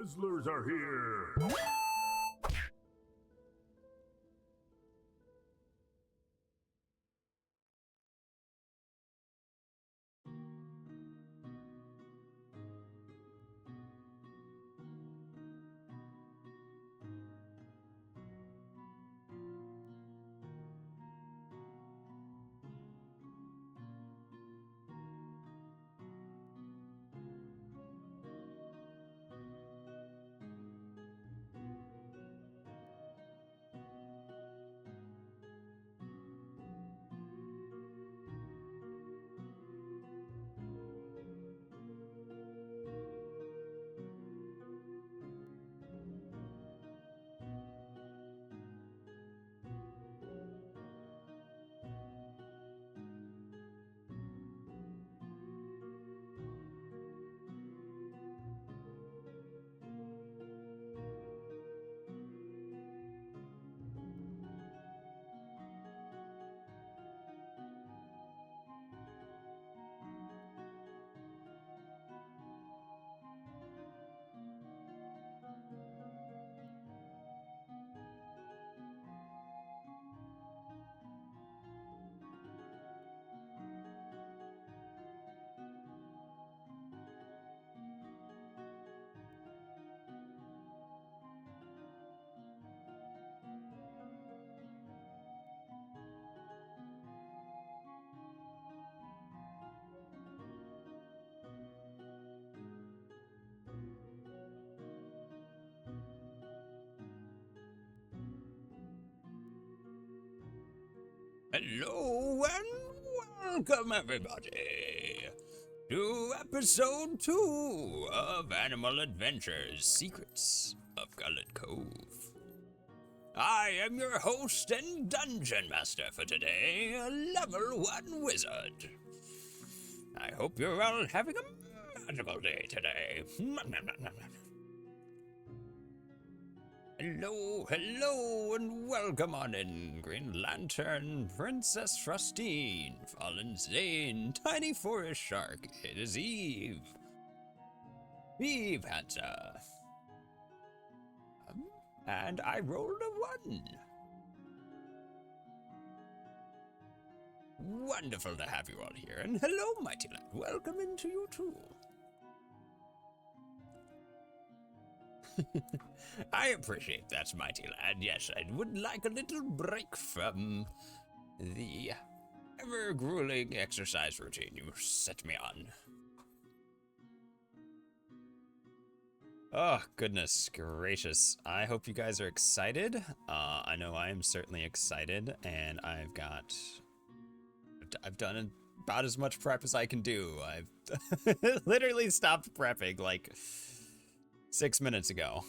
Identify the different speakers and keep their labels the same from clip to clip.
Speaker 1: Twizzlers are here!
Speaker 2: Hello and welcome everybody to episode 2 of Animal Adventures Secrets of Gullet Cove. I am your host and dungeon master for today, ALvl1Wizard. I hope you're all having a magical day today. Hello, and welcome on in, Green Lantern, Princess Frostine, Fallen Zane, Tiny Forest Shark, it is Eve. Eve Hansa. And I rolled a 1. Wonderful to have you all here, and hello, Mighty Lad, welcome into you too. I appreciate that, Mighty Lad. Yes, I would like a little break from the ever-grueling exercise routine you set me on. Oh, goodness gracious. I hope you guys are excited. I know I am certainly excited, and I've done about as much prep as I can do. I've literally stopped prepping, like, 6 minutes ago.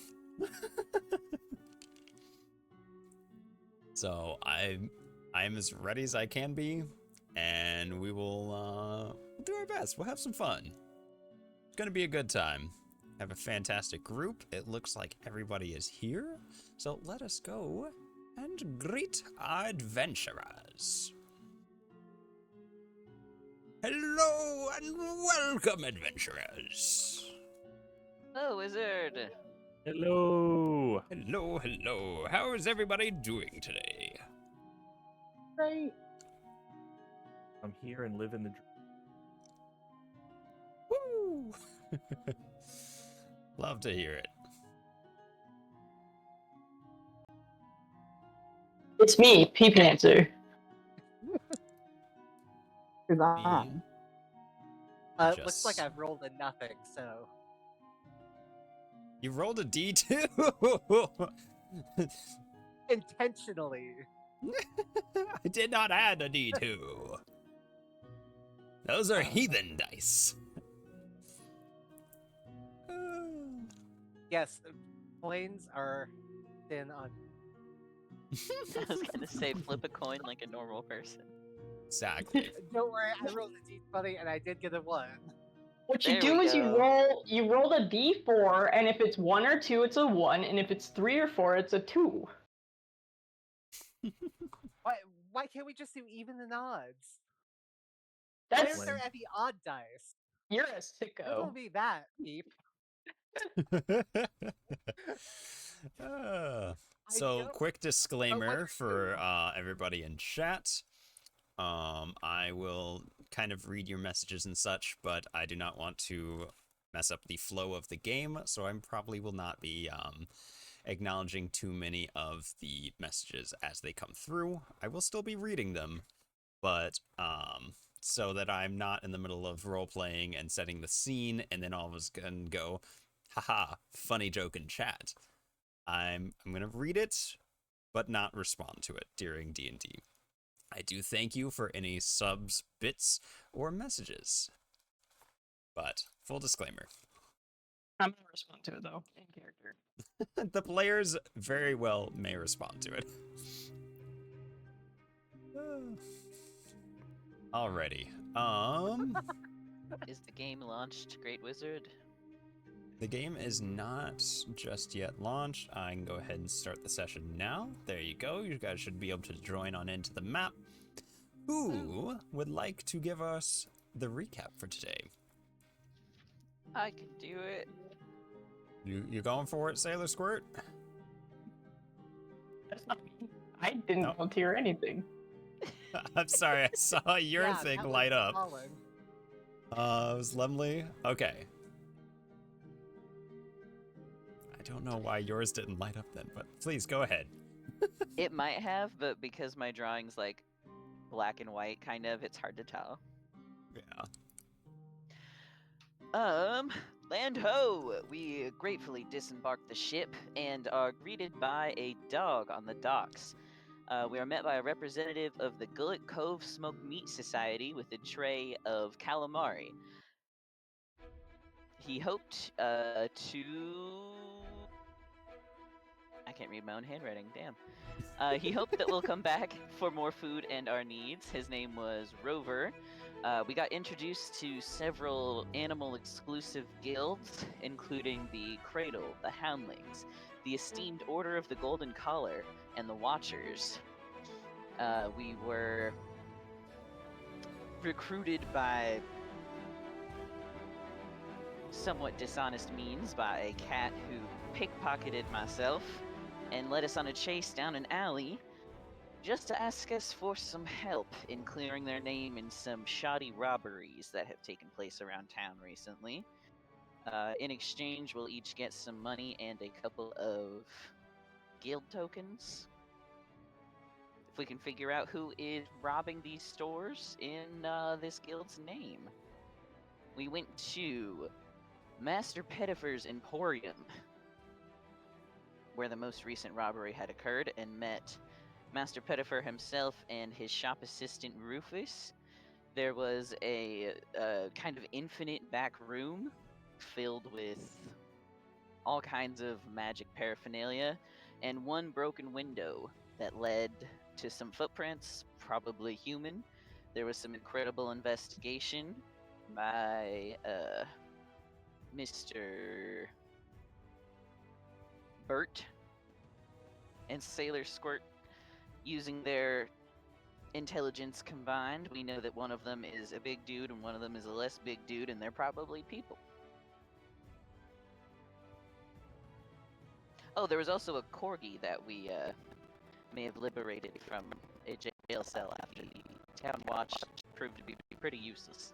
Speaker 2: So I'm as ready as I can be, and we will do our best. We'll have some fun. It's gonna be a good time. Have a fantastic group. It looks like everybody is here, so let us go and greet our adventurers. Hello and welcome, adventurers.
Speaker 3: Oh, wizard.
Speaker 4: Hello.
Speaker 2: Hello. How is everybody doing today?
Speaker 4: Great. I'm here and living the dream.
Speaker 2: Woo! Love to hear it.
Speaker 5: It's me, Peep Answer.
Speaker 6: Is on.
Speaker 3: Looks like I've rolled a nothing, so.
Speaker 2: You rolled a D2?
Speaker 3: Intentionally.
Speaker 2: I did not add a D2. Those are heathen dice.
Speaker 3: Yes, coins are thin on.
Speaker 7: I was gonna say flip a coin like a normal person.
Speaker 2: Exactly.
Speaker 3: Don't worry, I rolled a D20 and I did get a 1.
Speaker 5: What you
Speaker 7: There
Speaker 5: do
Speaker 7: we
Speaker 5: is
Speaker 7: go.
Speaker 5: you roll a d4, and if it's 1 or 2, it's a 1, and if it's 3 or 4, it's a 2.
Speaker 3: Why can't we just do even and odds?
Speaker 5: That's
Speaker 3: Why are there any odd dice?
Speaker 5: you're a
Speaker 3: It
Speaker 5: sicko.
Speaker 3: won't be that deep.
Speaker 2: So, quick disclaimer
Speaker 3: what-
Speaker 2: for everybody in chat. I will kind of read your messages and such, but I do not want to mess up the flow of the game, so I probably will not be acknowledging too many of the messages as they come through. I will still be reading them, but so that I'm not in the middle of role-playing and setting the scene, and then all of us can go, haha, funny joke in chat. I'm gonna read it, but not respond to it during D&D. I do thank you for any subs, bits, or messages. But, full disclaimer.
Speaker 5: I'm gonna respond to it though, in character.
Speaker 2: The players very well may respond to it. Alrighty.
Speaker 7: Is the game launched, Great Wizard?
Speaker 2: The game is not just yet launched. I can go ahead and start the session now. There you go. You guys should be able to join on into the map. Who would like to give us the recap for today?
Speaker 7: I can do it.
Speaker 2: You going for it, Sailor Squirt?
Speaker 5: That's not me. I didn't
Speaker 2: No.
Speaker 5: volunteer anything.
Speaker 2: I'm sorry, I saw your
Speaker 3: Yeah,
Speaker 2: thing
Speaker 3: that was
Speaker 2: light up.
Speaker 3: Colin.
Speaker 2: It was Lemley? Okay. I don't know why yours didn't light up then, but please go ahead.
Speaker 7: It might have, but because my drawing's like black and white, kind of, it's hard to tell.
Speaker 2: Yeah.
Speaker 7: Land ho! We gratefully disembark the ship and are greeted by a dog on the docks. We are met by a representative of the Gullet Cove Smoked Meat Society with a tray of calamari. He hoped to... I can't read my own handwriting, damn. He hoped that we'll come back for more food and our needs. His name was Rover. We got introduced to several animal-exclusive guilds, including the Cradle, the Houndlings, the Esteemed Order of the Golden Collar, and the Watchers. We were recruited by somewhat dishonest means by a cat who pickpocketed myself and led us on a chase down an alley just to ask us for some help in clearing their name in some shoddy robberies that have taken place around town recently. In exchange, we'll each get some money and a couple of guild tokens. If we can figure out who is robbing these stores in this guild's name. We went to Master Pettifer's Emporium, where the most recent robbery had occurred, and met Master Pettifer himself and his shop assistant Rufus. There was a kind of infinite back room filled with all kinds of magic paraphernalia, and one broken window that led to some footprints, probably human. There was some incredible investigation by Mr. Bert and Sailor Squirt. Using their intelligence combined, we know that one of them is a big dude and one of them is a less big dude, and they're probably people. Oh, there was also a corgi that we may have liberated from a jail cell after the town watch proved to be pretty useless.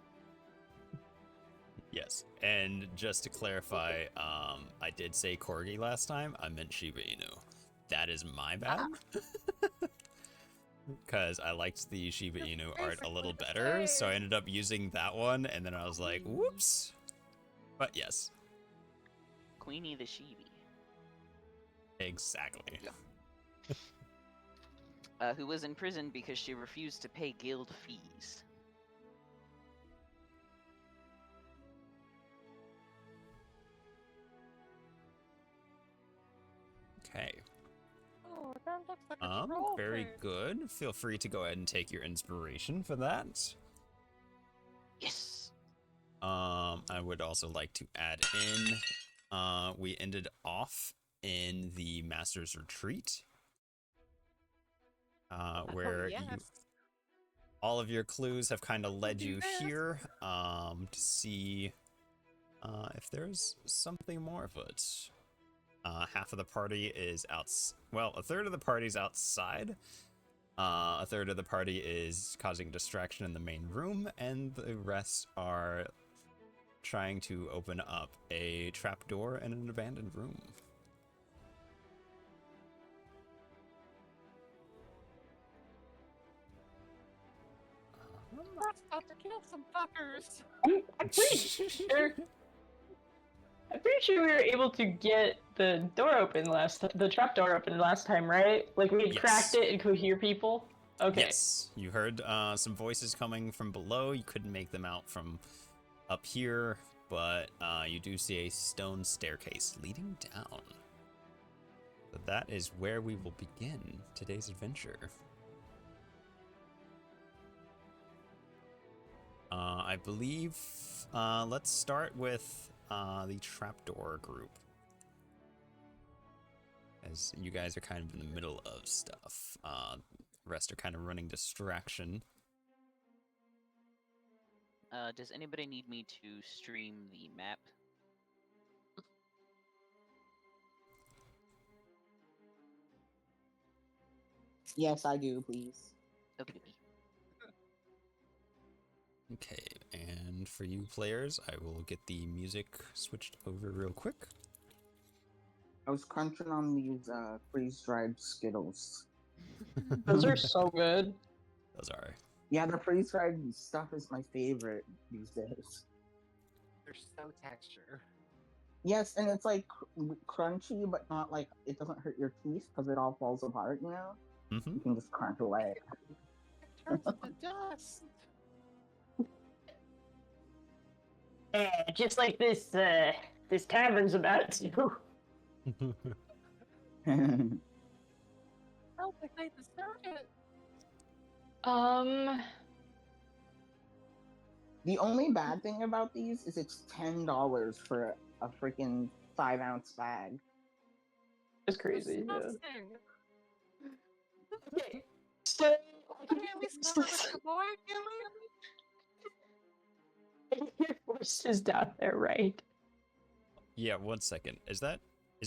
Speaker 2: Yes, and just to clarify, I did say Corgi last time. I meant Shiba Inu. That is my bad. Because I liked the Shiba Inu art a little better, so I ended up using that one, and then I was like, whoops. But yes.
Speaker 7: Queenie the Shibi.
Speaker 2: Exactly.
Speaker 7: Who was in prison because she refused to pay guild fees.
Speaker 2: Okay.
Speaker 3: Oh, that looks like a troll
Speaker 2: Very
Speaker 3: cave.
Speaker 2: good. Feel free to go ahead and take your inspiration for that.
Speaker 7: Yes!
Speaker 2: I would also like to add in, we ended off in the Master's Retreat, where
Speaker 3: yes.
Speaker 2: all of your clues have kind of led you
Speaker 3: Yes.
Speaker 2: here, to see if there's something more afoot. Half of the party is well, a third of the party's outside. A third of the party is causing distraction in the main room, and the rest are trying to open up a trapdoor in an abandoned room.
Speaker 3: Let's about to kill some fuckers.
Speaker 5: I'm pretty sure. I'm pretty sure we were able to get the door open the trap door open last time, right? Like we had cracked it and could hear people. Okay.
Speaker 2: Yes, you heard some voices coming from below. You couldn't make them out from up here, but you do see a stone staircase leading down. So that is where we will begin today's adventure. I believe let's start with the trapdoor group, as you guys are kind of in the middle of stuff. The rest are kind of running distraction.
Speaker 7: Does anybody need me to stream the map?
Speaker 6: Yes, I do, please.
Speaker 7: Okay.
Speaker 2: Okay, and for you players, I will get the music switched over real quick.
Speaker 6: I was crunching on these freeze-dried Skittles.
Speaker 5: Those are so good.
Speaker 2: Those are.
Speaker 6: Yeah, the freeze-dried stuff is my favorite these days.
Speaker 3: They're so texture.
Speaker 6: Yes, and it's like crunchy, but not like it doesn't hurt your teeth because it all falls apart, you know?
Speaker 2: Mm-hmm.
Speaker 6: You can just crunch away.
Speaker 3: It turns into dust.
Speaker 5: Just like this tavern's about to.
Speaker 3: I don't think they deserve it.
Speaker 6: The only bad thing about these is it's $10 for a freaking 5-ounce bag.
Speaker 5: It's crazy. Yeah.
Speaker 3: Disgusting.
Speaker 5: Okay. So
Speaker 3: Can we at least cover the boy,
Speaker 5: your voice is down there, right?
Speaker 2: Yeah, 1 second. Is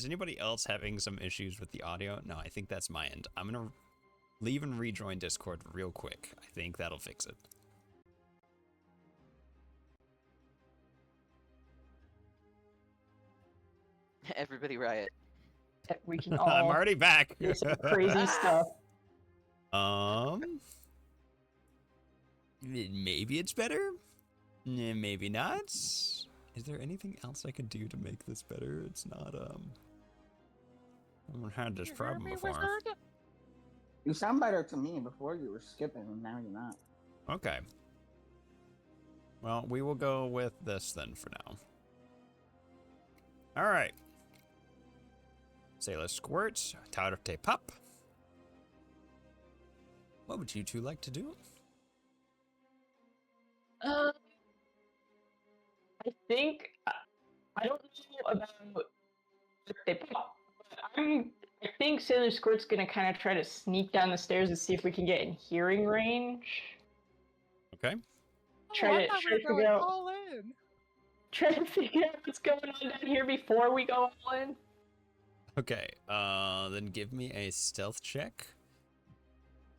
Speaker 2: anybody else having some issues with the audio? No, I think that's my end. I'm gonna leave and rejoin Discord real quick. I think that'll fix it.
Speaker 7: Everybody riot.
Speaker 5: We can all
Speaker 2: I'm already back.
Speaker 5: do some crazy stuff.
Speaker 2: Maybe it's better. Maybe not. Is there anything else I can do to make this better? It's not I haven't had this problem before.
Speaker 6: You sound better to me. Before you were skipping, and now you're not.
Speaker 2: Okay. Well, we will go with this then for now. All right. Sailor Squirt, Tarte Pop. What would you two like to do?
Speaker 5: I think I don't know about I think Sailor Squirt's gonna kind of try to sneak down the stairs and see if we can get in hearing range.
Speaker 2: Okay.
Speaker 5: Try to figure out.
Speaker 3: all in.
Speaker 5: Try to figure out what's going on down here before we go all in.
Speaker 2: Okay. Then give me a stealth check.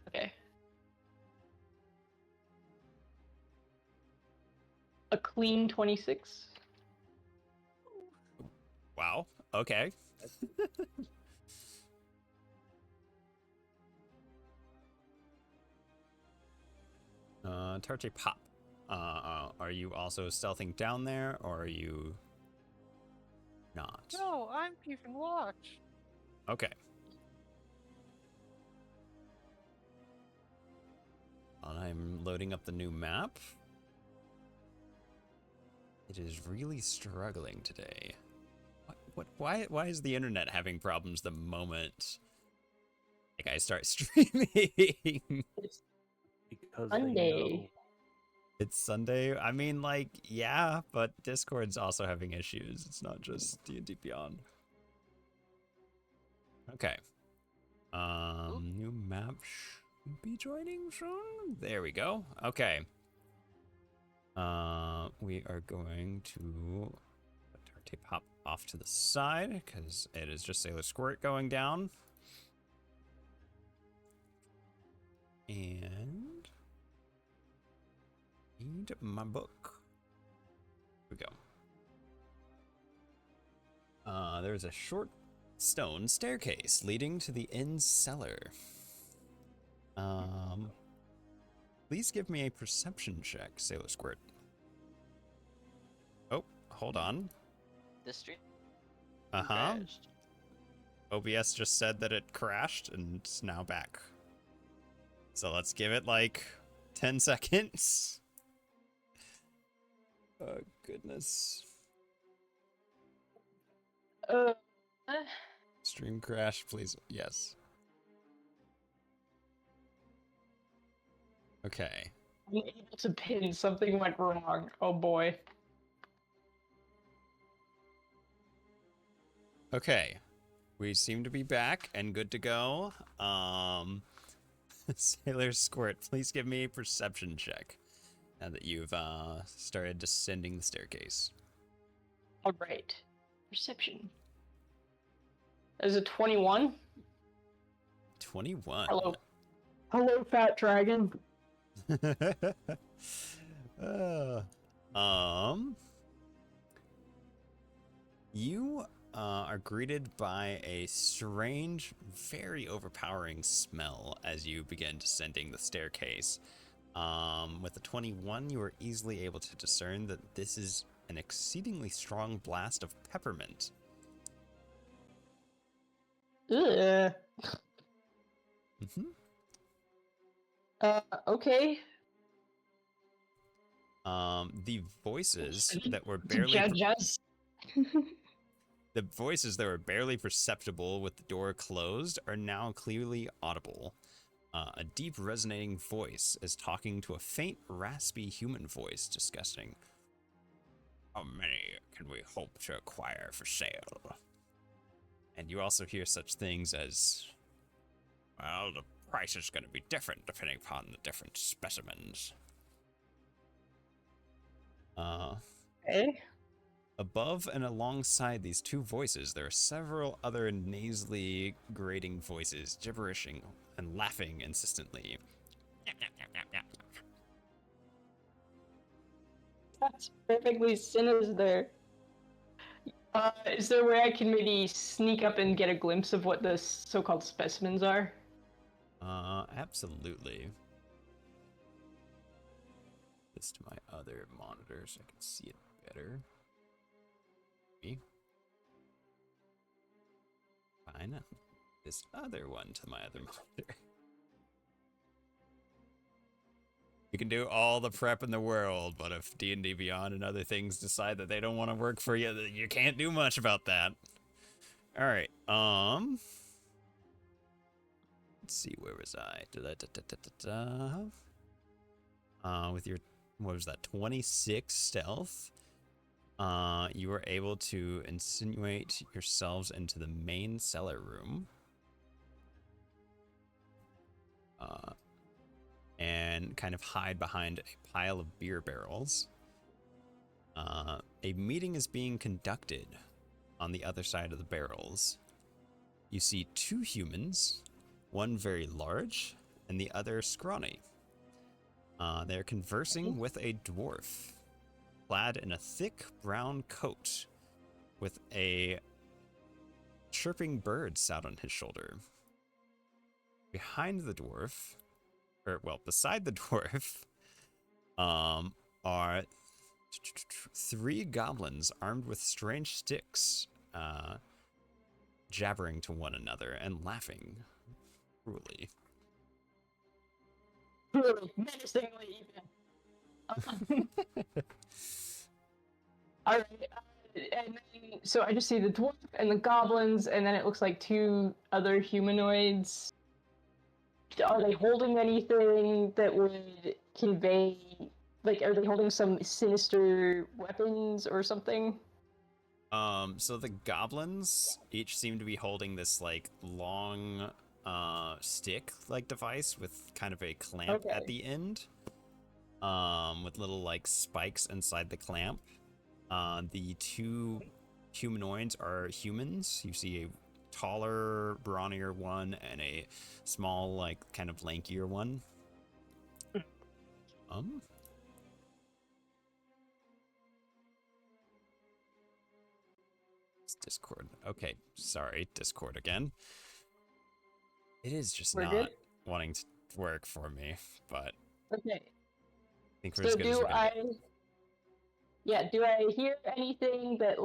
Speaker 5: Okay. A clean 26.
Speaker 2: Wow. Okay. Tarte Pop. Are you also stealthing down there, or are you not?
Speaker 3: No, I'm keeping watch.
Speaker 2: Okay. I'm loading up the new map. It is really struggling today. Why is the internet having problems the moment like I start streaming?
Speaker 4: Because
Speaker 5: Sunday.
Speaker 2: It's Sunday. I mean, like, yeah, but Discord's also having issues. It's not just D&D Beyond. Okay. New map should be joining soon. There we go. Okay. We are going to tape hop off to the side because it is just Sailor Squirt going down. And need my book. Here we go. There's a short stone staircase leading to the inn cellar. Please give me a perception check, Sailor Squirt. Oh, hold on.
Speaker 7: The stream.
Speaker 2: Uh-huh.
Speaker 7: crashed.
Speaker 2: OBS just said that it crashed and it's now back. So let's give it like 10 seconds. Oh, goodness. Stream crash, please. Yes. Okay.
Speaker 5: I'm able to pin. Something went wrong. Oh boy.
Speaker 2: Okay. We seem to be back and good to go. Sailor Squirt, please give me a perception check now that you've started descending the staircase.
Speaker 5: All right. Perception. Is it 21?
Speaker 2: 21.
Speaker 5: Hello. Hello, fat dragon.
Speaker 2: You are greeted by a strange, very overpowering smell as you begin descending the staircase. With a 21, you are easily able to discern that this is an exceedingly strong blast of peppermint.
Speaker 5: Ugh.
Speaker 2: Mm-hmm.
Speaker 5: Okay.
Speaker 2: The voices that were barely
Speaker 5: Judges.
Speaker 2: the voices that were barely perceptible with the door closed are now clearly audible. A deep resonating voice is talking to a faint, raspy human voice, discussing, "How many can we hope to acquire for sale?" And you also hear such things as, "Well, the price is going to be different depending upon the different specimens."
Speaker 5: Okay.
Speaker 2: Above and alongside these two voices, there are several other nasally grating voices, gibberishing and laughing insistently.
Speaker 5: That's perfectly sinister. Is there a way I can maybe sneak up and get a glimpse of what the so-called specimens are?
Speaker 2: Absolutely. This to my other monitor so I can see it better. Maybe. Fine. This other one to my other monitor. You can do all the prep in the world, but if D&D Beyond and other things decide that they don't want to work for you, you can't do much about that. All right. Let's see, where was I? With your, what was that, 26 stealth, you were able to insinuate yourselves into the main cellar room. And kind of hide behind a pile of beer barrels. A meeting is being conducted on the other side of the barrels. You see two humans, one very large and the other scrawny. They're conversing with a dwarf, clad in a thick brown coat with a chirping bird sat on his shoulder. Behind the dwarf, beside the dwarf, are three goblins armed with strange sticks, jabbering to one another and laughing cruelly.
Speaker 5: Menacingly even. Alright, and then, so I just see the dwarf and the goblins, and then it looks like two other humanoids. Are they holding anything that would convey, like, are they holding some sinister weapons or something?
Speaker 2: So the goblins each seem to be holding this, like, long, stick-like device with kind of a clamp at the end, with little, like, spikes inside the clamp. The two humanoids are humans. You see a taller, brawnier one and a small, like, kind of lankier one. It's Discord. Okay, sorry, Discord again. It is just
Speaker 5: We're
Speaker 2: not
Speaker 5: good?
Speaker 2: wanting to work for me, but
Speaker 5: Okay.
Speaker 2: I think we're
Speaker 5: So
Speaker 2: as good as
Speaker 5: do
Speaker 2: we're gonna get.
Speaker 5: do I hear anything that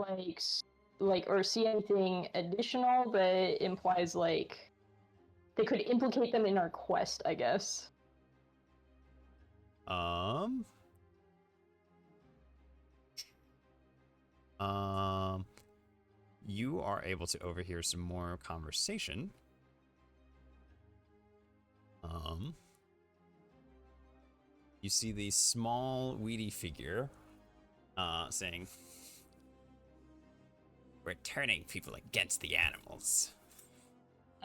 Speaker 5: like or see anything additional that implies like they could implicate them in our quest, I guess.
Speaker 2: You are able to overhear some more conversation. You see the small, weedy figure, saying, "We're turning people against the animals.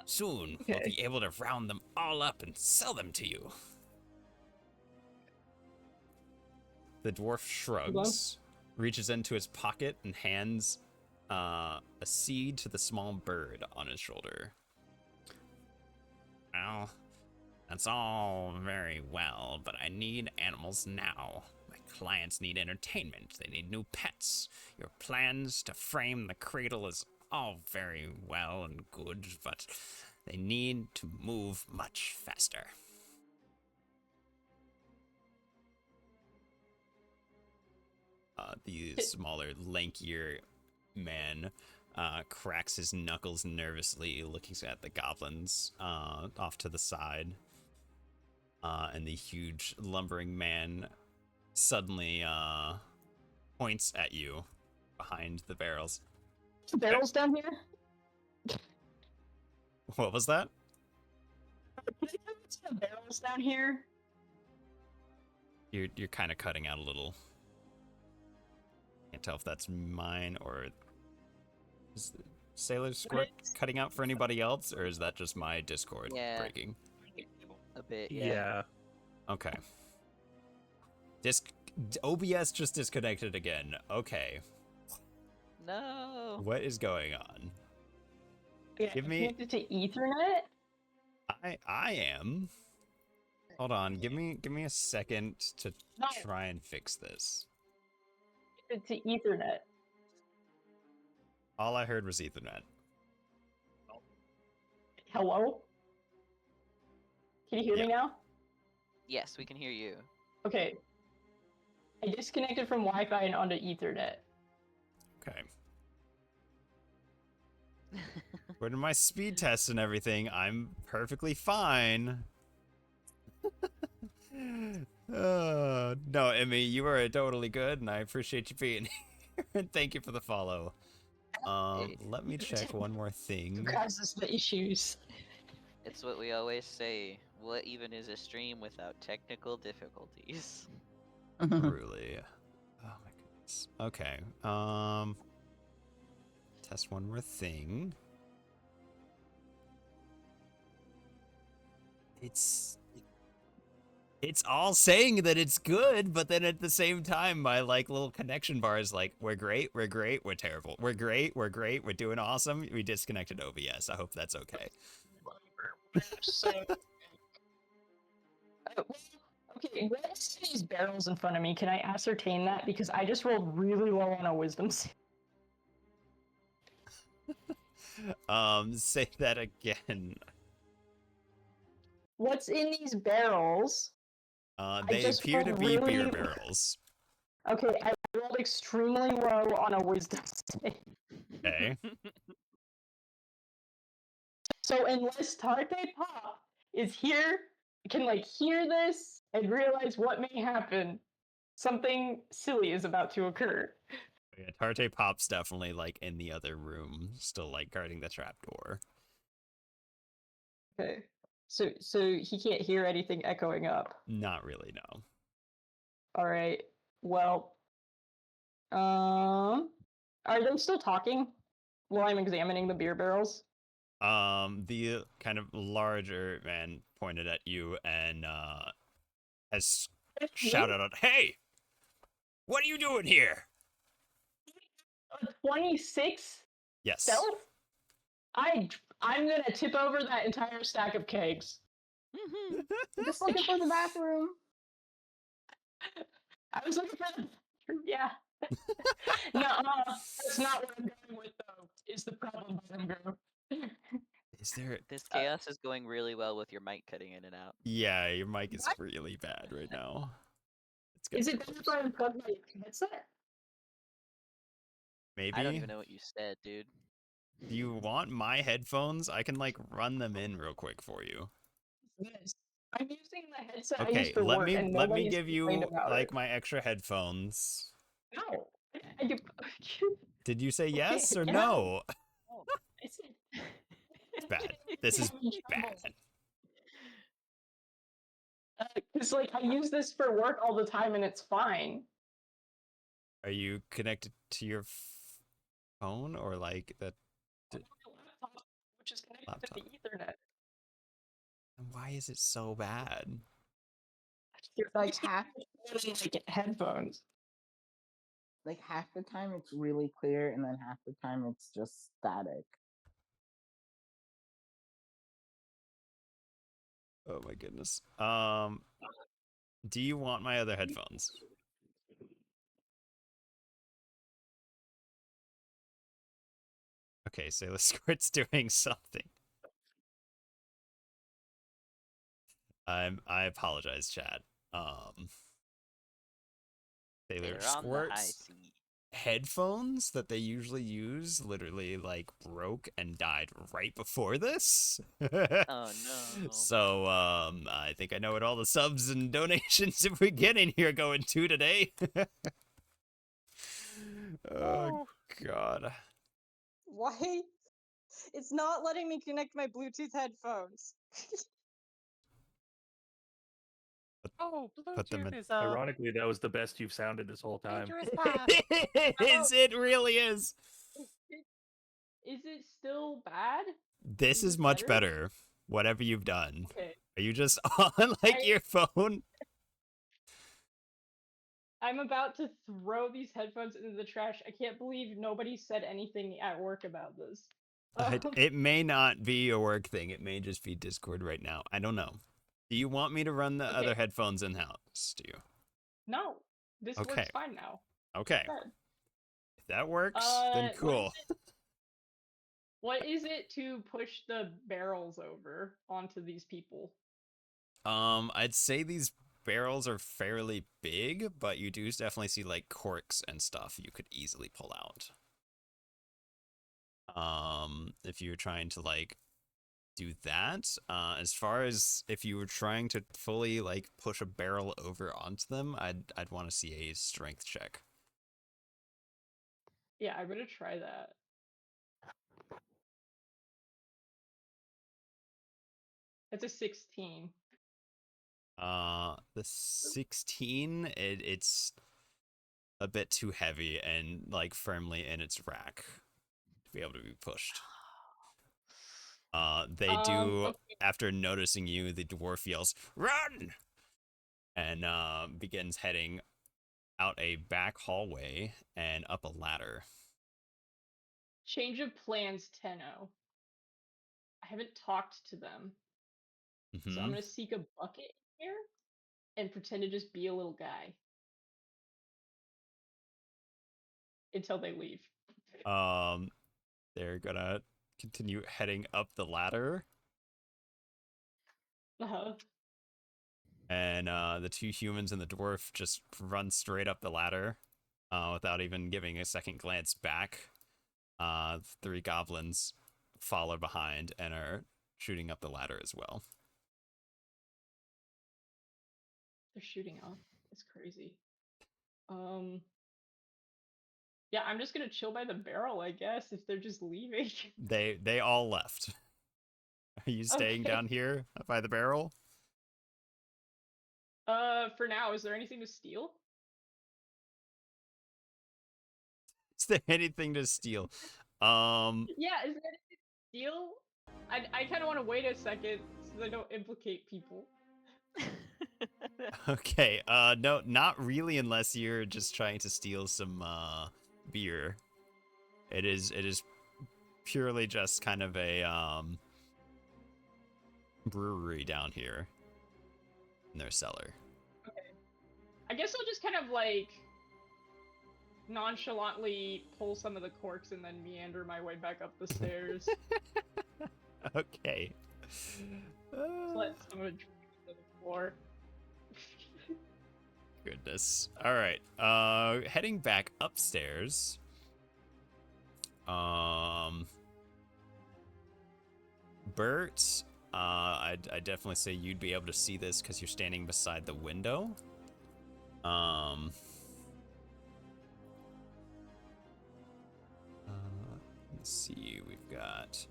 Speaker 2: Soon, we'll be able to round them all up and sell them to you." The dwarf shrugs, reaches into his pocket, and hands a seed to the small bird on his shoulder. "Well, that's all very well, but I need animals now. My clients need entertainment. They need new pets. Your plans to frame the cradle is all very well and good, but they need to move much faster." The smaller, lankier man cracks his knuckles nervously, looking at the goblins off to the side. And the huge, lumbering man suddenly points at you behind the barrels.
Speaker 5: Barrels down here?
Speaker 2: What was that?
Speaker 5: Can I come to the barrels down here?
Speaker 2: You're kind of cutting out a little. Can't tell if that's mine or is Sailor Squirt cutting out for anybody else, or is that just my Discord breaking?
Speaker 7: A bit,
Speaker 4: Yeah.
Speaker 2: Okay. OBS just disconnected again. Okay.
Speaker 7: No.
Speaker 2: What is going on?
Speaker 5: Yeah,
Speaker 2: Give me-
Speaker 5: connected to Ethernet?
Speaker 2: I am. Hold on. Give me a second to
Speaker 5: No.
Speaker 2: try and fix this.
Speaker 5: Connected to Ethernet.
Speaker 2: All I heard was Ethernet.
Speaker 5: Hello? Can you hear me now?
Speaker 7: Yes, we can hear you.
Speaker 5: Okay. I disconnected from Wi-Fi and onto Ethernet.
Speaker 2: Okay. According to my speed tests and everything, I'm perfectly fine. No, Emmy, you are totally good, and I appreciate you being here. And thank you for the follow. Let me check one more
Speaker 5: Who
Speaker 2: thing.
Speaker 5: causes the issues?
Speaker 7: It's what we always say. What even is a stream without technical difficulties?
Speaker 2: Truly. Oh my goodness. Okay. Test one more thing. It's all saying that it's good, but then at the same time, my like little connection bar is like, we're great, we're great, we're terrible, we're great, we're great, we're doing awesome. We disconnected OBS. I hope that's okay.
Speaker 5: So, okay, what's these barrels in front of me? Can I ascertain that? Because I just rolled really low on a wisdom save.
Speaker 2: Say that again.
Speaker 5: What's in these barrels?
Speaker 2: They
Speaker 5: just
Speaker 2: appear to
Speaker 5: rolled
Speaker 2: be beer
Speaker 5: really-
Speaker 2: barrels.
Speaker 5: Okay, I rolled extremely low on a wisdom save.
Speaker 2: Okay.
Speaker 5: So unless Tarte Pop is here, can like hear this and realize what may happen, something silly is about to occur.
Speaker 2: Yeah, Tarte Pop's definitely like in the other room, still like guarding the trapdoor.
Speaker 5: Okay. So he can't hear anything echoing up.
Speaker 2: Not really, no.
Speaker 5: All right. Well, are they still talking while I'm examining the beer barrels?
Speaker 2: The kind of larger man pointed at you and has shouted out, "Hey! What are you doing here?"
Speaker 5: A 26
Speaker 2: Yes.
Speaker 5: stealth? I'm gonna tip over that entire stack of kegs.
Speaker 6: Just looking for the bathroom.
Speaker 5: I was looking for the yeah. No, that's not what I'm going with though. Is the problem, Bro?
Speaker 2: Is there?
Speaker 7: This chaos is going really well with your mic cutting in and out.
Speaker 2: Yeah, your mic is really bad right now. It's
Speaker 5: Is
Speaker 2: gonna
Speaker 5: it better if I unplug my headset?
Speaker 2: maybe.
Speaker 7: I don't even know what you said, dude.
Speaker 2: Do you want my headphones? I can like run them in real quick for you.
Speaker 5: Yes. I'm using the headset I
Speaker 2: Okay,
Speaker 5: use for
Speaker 2: let
Speaker 5: work,
Speaker 2: me
Speaker 5: and
Speaker 2: let me
Speaker 5: nobody's
Speaker 2: give
Speaker 5: complained
Speaker 2: you
Speaker 5: about
Speaker 2: like
Speaker 5: it.
Speaker 2: my extra headphones.
Speaker 5: No. I do.
Speaker 2: Did you say yes or
Speaker 5: yeah.
Speaker 2: no?
Speaker 5: I said.
Speaker 2: It's bad. This is bad.
Speaker 5: It's like I use this for work all the time, and it's fine.
Speaker 2: Are you connected to your phone or like that?
Speaker 5: My laptop, which is connected
Speaker 2: Laptop.
Speaker 5: to the Ethernet.
Speaker 2: And why is it so bad?
Speaker 6: Like half
Speaker 5: Like headphones.
Speaker 6: like half the time it's really clear and then half the time it's just static.
Speaker 2: Oh my goodness. Do you want my other headphones? Okay, Sailor Squirt's doing something. I apologize, chat. Sailor
Speaker 7: They're on the high
Speaker 2: Squirt's
Speaker 7: sea.
Speaker 2: headphones that they usually use literally like broke and died right before this.
Speaker 7: Oh no.
Speaker 2: So I think I know what all the subs and donations that we get in here going to today. Oh god.
Speaker 8: Why? It's not letting me connect my Bluetooth headphones.
Speaker 4: Oh,
Speaker 2: Put them in.
Speaker 4: Bluetooth is ironically, that was the best you've sounded this whole time.
Speaker 2: It is. It really is.
Speaker 5: Is it still bad?
Speaker 2: This is
Speaker 5: it
Speaker 2: much
Speaker 5: better?
Speaker 2: better. Whatever you've done.
Speaker 5: Okay.
Speaker 2: Are you just on like your phone?
Speaker 5: I'm about to throw these headphones into the trash. I can't believe nobody said anything at work about this.
Speaker 2: It may not be a work thing. It may just be Discord right now. I don't know. Do you want me to run the other headphones in house? Do you?
Speaker 5: No, this
Speaker 2: Okay.
Speaker 5: works fine now.
Speaker 2: Okay.
Speaker 5: Good.
Speaker 2: If that works, then cool.
Speaker 5: What is it to push the barrels over onto these people?
Speaker 2: I'd say these barrels are fairly big, but you do definitely see like corks and stuff you could easily pull out. If you're trying to like do that, as far as if you were trying to fully like push a barrel over onto them, I'd want to see a strength check.
Speaker 5: Yeah, I'm gonna try that. It's a 16.
Speaker 2: The 16, it's a bit too heavy and like firmly in its rack to be able to be pushed. They do,
Speaker 5: Okay.
Speaker 2: after noticing you, the dwarf yells, "Run!" and begins heading out a back hallway and up a ladder.
Speaker 5: Change of plans 10-0. I haven't talked to them. So I'm gonna seek a bucket here and pretend to just be a little guy. Until they leave.
Speaker 2: They're gonna continue heading up the ladder.
Speaker 5: Uh-huh.
Speaker 2: And the two humans and the dwarf just run straight up the ladder without even giving a second glance back. Three goblins follow behind and are shooting up the ladder as well.
Speaker 5: They're shooting off. It's crazy. Yeah, I'm just gonna chill by the barrel, I guess, if they're just leaving.
Speaker 2: They all left. Are you staying down here by the barrel?
Speaker 5: For now, is there anything to steal?
Speaker 2: Is there anything to steal?
Speaker 5: Yeah, is there anything to steal? I kind of want to wait a second so I don't implicate people.
Speaker 2: Okay, no, not really unless you're just trying to steal some beer. It is purely just kind of a brewery down here in their cellar.
Speaker 5: Okay. I guess I'll just kind of like nonchalantly pull some of the corks and then meander my way back up the stairs.
Speaker 2: Okay.
Speaker 5: Let some of it drip to the floor.
Speaker 2: Goodness. All right. Heading back upstairs. Bert, I definitely say you'd be able to see this because you're standing beside the window. Let's see. We've got.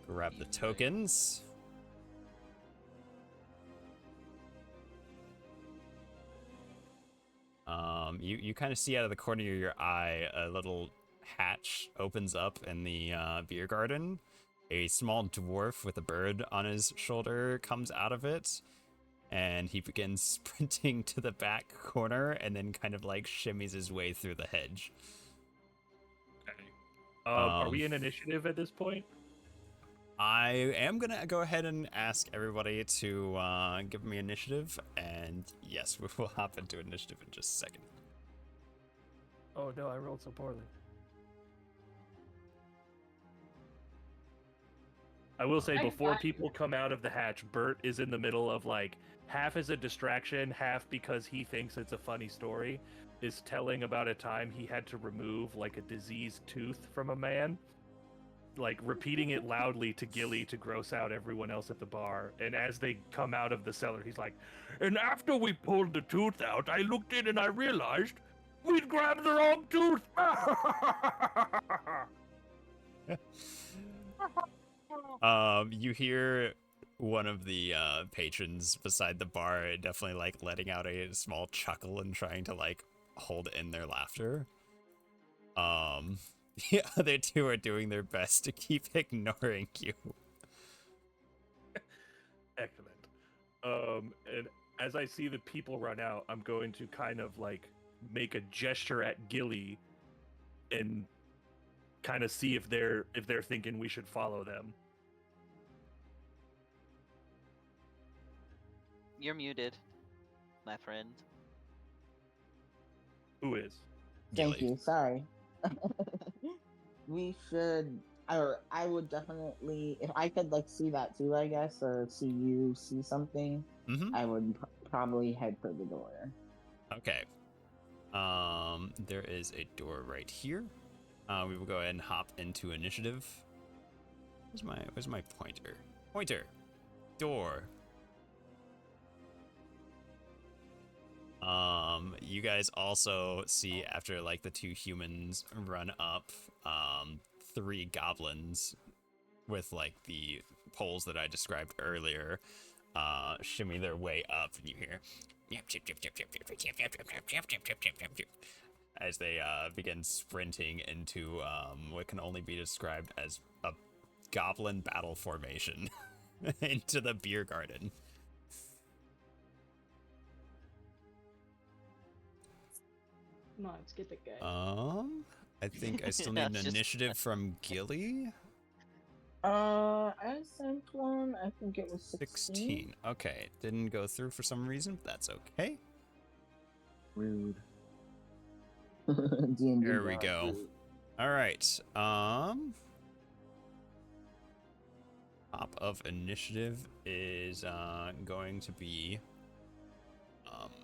Speaker 2: Grab the tokens. You kind of see out of the corner of your eye a little hatch opens up in the beer garden. A small dwarf with a bird on his shoulder comes out of it, and he begins sprinting to the back corner and then kind of like shimmies his way through the hedge.
Speaker 4: Are we in initiative at this point?
Speaker 2: I am gonna go ahead and ask everybody to give me initiative, and yes, we will hop into initiative in just a second.
Speaker 4: Oh no, I rolled so poorly. I will say, before people come out of the hatch, Bert is in the middle of like, half as a distraction, half because he thinks it's a funny story, is telling about a time he had to remove like a diseased tooth from a man. Like repeating it loudly to Gilly to gross out everyone else at the bar. And as they come out of the cellar, he's like, and after we pulled the tooth out, I looked in and I realized we'd grabbed the wrong tooth.
Speaker 2: You hear one of the patrons beside the bar definitely like letting out a small chuckle and trying to like hold in their laughter. The other two are doing their best to keep ignoring you.
Speaker 4: Excellent. And as I see the people run out, I'm going to kind of like make a gesture at Gilly and kind of see if they're thinking we should follow them.
Speaker 7: You're muted, my friend.
Speaker 4: Who is?
Speaker 6: Thank you. Sorry. We should, or I would definitely, if I could like see that too, I guess, or see you see something, I would probably head for the door.
Speaker 2: Okay. There is a door right here. We will go ahead and hop into initiative. Where's my pointer? Pointer. Door. You guys also see after like the two humans run up, 3 goblins with like the poles that I described earlier, shimmy their way up, and you hear as they begin sprinting into what can only be described as a goblin battle formation into the beer garden.
Speaker 5: Come on, let's get the guy.
Speaker 2: I think I still need an initiative from Gilly.
Speaker 6: I sent one. I think it was 16.
Speaker 2: Okay, didn't go through for some reason, but that's okay.
Speaker 6: Rude. D&D
Speaker 2: There we go.
Speaker 6: rude.
Speaker 2: All right. Top of initiative is going to be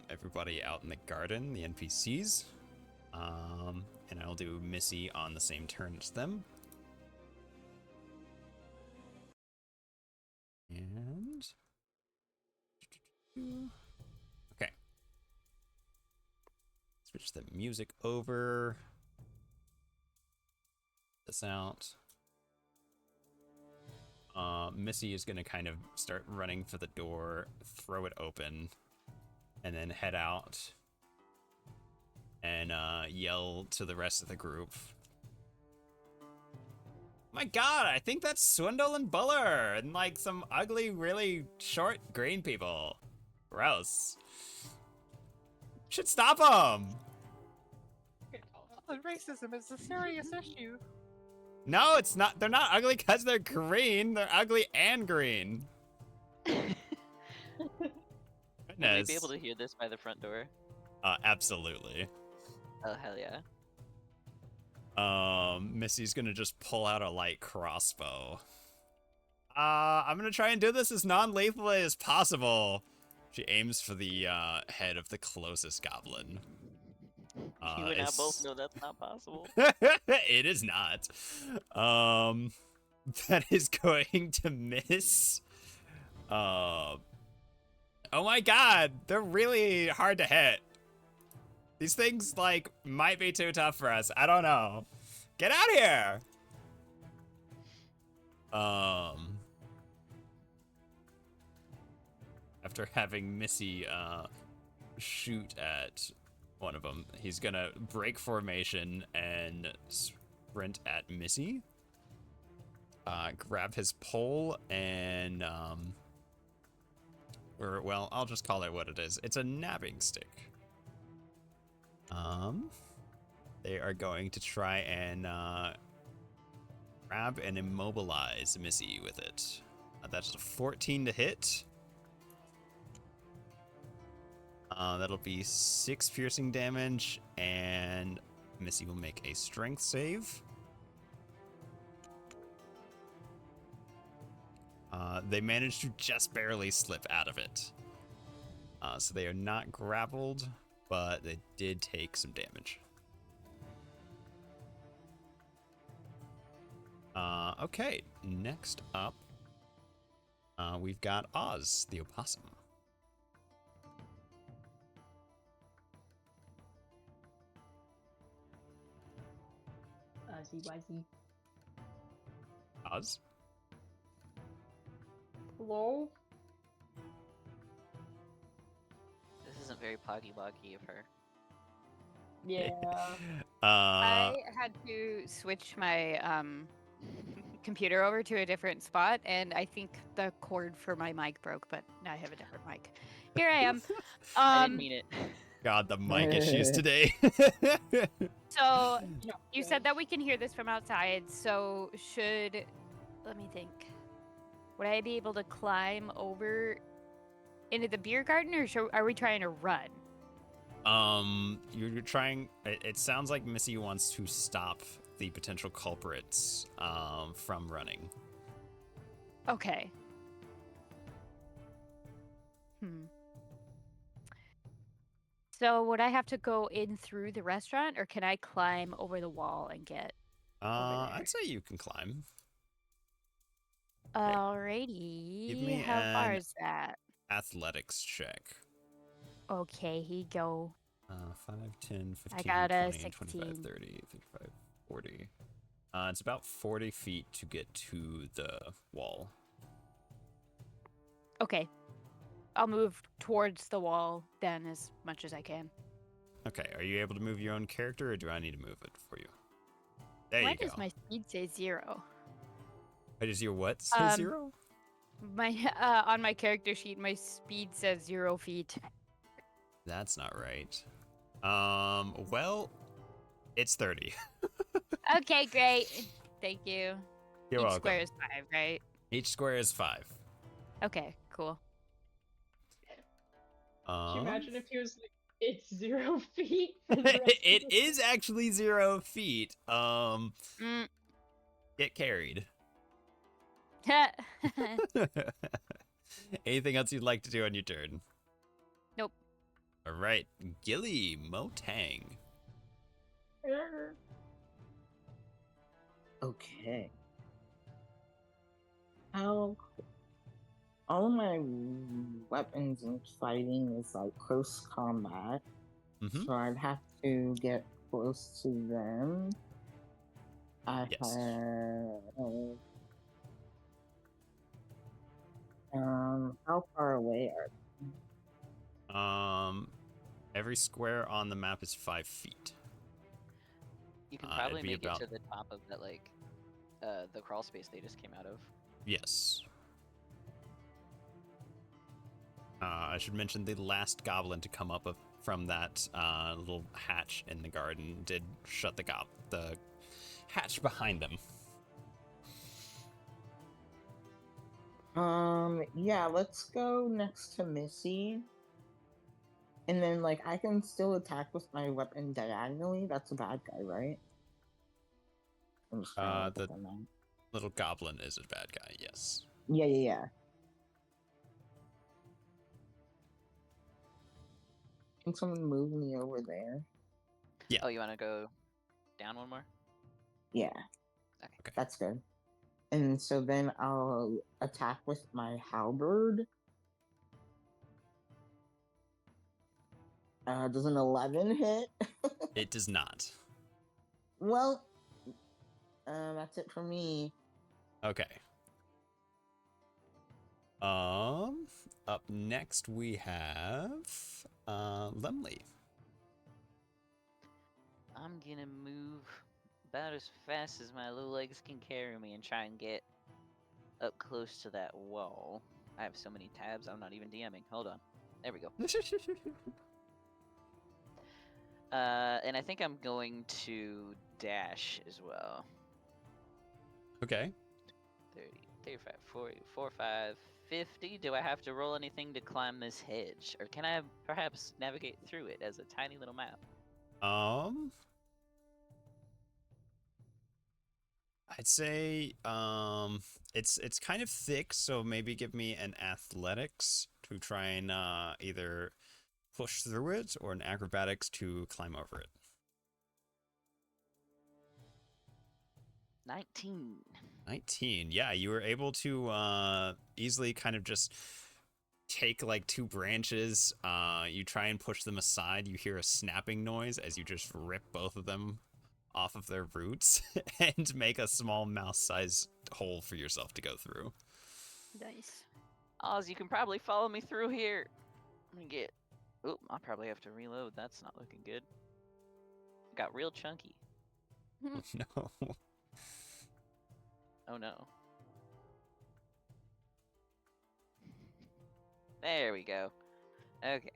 Speaker 2: everybody out in the garden, the NPCs. And I'll do Missy on the same turn as them. And okay. Switch the music over. This out. Missy is gonna kind of start running for the door, throw it open, and then head out and yell to the rest of the group. My god, I think that's Swindle and Buller and like some ugly, really short green people. Gross. Should stop them.
Speaker 3: Racism is a serious issue.
Speaker 2: No, it's not. They're not ugly because they're green. They're ugly and green.
Speaker 7: Will we
Speaker 2: Goodness.
Speaker 7: be able to hear this by the front door?
Speaker 2: Absolutely.
Speaker 7: Oh, hell yeah.
Speaker 2: Missy's gonna just pull out a light crossbow. I'm gonna try and do this as non-lethally as possible. She aims for the head of the closest goblin.
Speaker 7: You and I both know that's not possible.
Speaker 2: It is not. That is going to miss. Oh my god, they're really hard to hit. These things, like, might be too tough for us. I don't know. Get out of here! After having Missy, shoot at one of them, he's gonna break formation and sprint at Missy. Grab his pole and, well, I'll just call it what it is. It's a nabbing stick. They are going to try and grab and immobilize Missy with it. That's a 14 to hit. That'll be 6 piercing damage, and Missy will make a strength save. They managed to just barely slip out of it. So they are not grappled, but they did take some damage. Okay, next up, we've got Oz, the opossum.
Speaker 5: Ozzy.
Speaker 2: Oz?
Speaker 5: Hello?
Speaker 7: This isn't very poggy-woggy of her.
Speaker 5: Yeah.
Speaker 9: I had to switch my computer over to a different spot, and I think the cord for my mic broke, but now I have a different mic. Here I am.
Speaker 7: I didn't mean it.
Speaker 2: God, the mic issues today.
Speaker 9: So, you said that we can hear this from outside, so let me think. Would I be able to climb over into the beer garden, or are we trying to run?
Speaker 2: You're trying. It sounds like Missy wants to stop the potential culprits from running.
Speaker 9: Okay. So would I have to go in through the restaurant, or can I climb over the wall and get
Speaker 2: I'd say you can climb.
Speaker 9: Alrighty.
Speaker 2: Give me
Speaker 9: How far
Speaker 2: an
Speaker 9: is that?
Speaker 2: Athletics check.
Speaker 9: Okay, he go.
Speaker 2: 5, 10, 15,
Speaker 9: I got a
Speaker 2: 20, 25,
Speaker 9: 16.
Speaker 2: 30, 35, 40. It's about 40 feet to get to the wall.
Speaker 9: Okay. I'll move towards the wall then as much as I can.
Speaker 2: Okay, are you able to move your own character, or do I need to move it for you? There
Speaker 9: Why
Speaker 2: you go.
Speaker 9: does my speed say 0?
Speaker 2: Why does your what say 0?
Speaker 9: My on my character sheet, my speed says 0 feet.
Speaker 2: That's not right. Well, it's 30.
Speaker 9: Okay, great. Thank you.
Speaker 2: You're
Speaker 9: Each
Speaker 2: welcome.
Speaker 9: square is 5, right?
Speaker 2: Each square is 5.
Speaker 9: Okay, cool.
Speaker 5: Can you imagine if he was like, it's 0 feet? For the rest
Speaker 2: It
Speaker 5: of the-
Speaker 2: is actually 0 feet. Get carried. Anything else you'd like to do on your turn?
Speaker 9: Nope.
Speaker 2: All right, Gilly Motang.
Speaker 6: Okay. How all of my weapons in fighting is like close combat,
Speaker 2: Mhm.
Speaker 6: so I'd have to get close to them. I
Speaker 2: Yes.
Speaker 6: have. How far away are
Speaker 2: Every square on the map is 5 feet.
Speaker 7: You can
Speaker 2: It'd
Speaker 7: probably
Speaker 2: be
Speaker 7: make
Speaker 2: about-
Speaker 7: it to the top of that, like, the crawl space they just came out of.
Speaker 2: Yes. I should mention the last goblin to come up from that little hatch in the garden did shut the hatch behind them.
Speaker 6: Yeah, let's go next to Missy. And then, like, I can still attack with my weapon diagonally. That's a bad guy, right? I'm just trying to look
Speaker 2: The
Speaker 6: at them now.
Speaker 2: little goblin is a bad guy, yes.
Speaker 6: Yeah. Can someone move me over there?
Speaker 2: Yeah.
Speaker 7: Oh, you want to go down one more?
Speaker 6: Yeah.
Speaker 7: Okay.
Speaker 6: That's good. And so then I'll attack with my halberd. Does an 11 hit?
Speaker 2: It does not.
Speaker 6: Well, that's it for me.
Speaker 2: Okay. Up next we have Lemley.
Speaker 7: I'm gonna move about as fast as my little legs can carry me and try and get up close to that wall. I have so many tabs, I'm not even DMing. Hold on. There we go. And I think I'm going to dash as well.
Speaker 2: Okay.
Speaker 7: 30, 35, 40, 45, 50. Do I have to roll anything to climb this hedge? Or can I perhaps navigate through it as a tiny little map?
Speaker 2: I'd say it's kind of thick, so maybe give me an athletics to try and either push through it or an acrobatics to climb over it.
Speaker 7: 19.
Speaker 2: Yeah, you were able to easily kind of just take like two branches. You try and push them aside. You hear a snapping noise as you just rip both of them off of their roots and make a small mouse-sized hole for yourself to go through.
Speaker 9: Nice.
Speaker 7: Oz, you can probably follow me through here. Let me get... Oop, I'll probably have to reload. That's not looking good. Got real chunky.
Speaker 2: Oh, no.
Speaker 7: Oh no. There we go. Okay.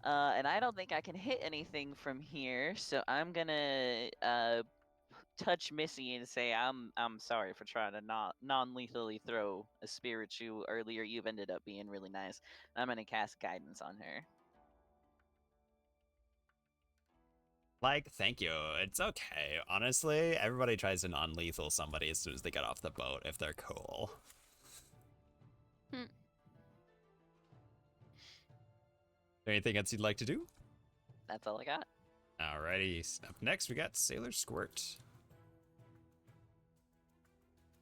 Speaker 7: And I don't think I can hit anything from here, so I'm gonna touch Missy and say I'm sorry for trying to non-lethally throw a spear at you earlier. You've ended up being really nice. I'm gonna cast guidance on her.
Speaker 2: Like, thank you. It's okay. Honestly, everybody tries to non-lethal somebody as soon as they get off the boat if they're cool. Anything else you'd like to do?
Speaker 7: That's all I got.
Speaker 2: Alrighty. Up next, we got Sailor Squirt.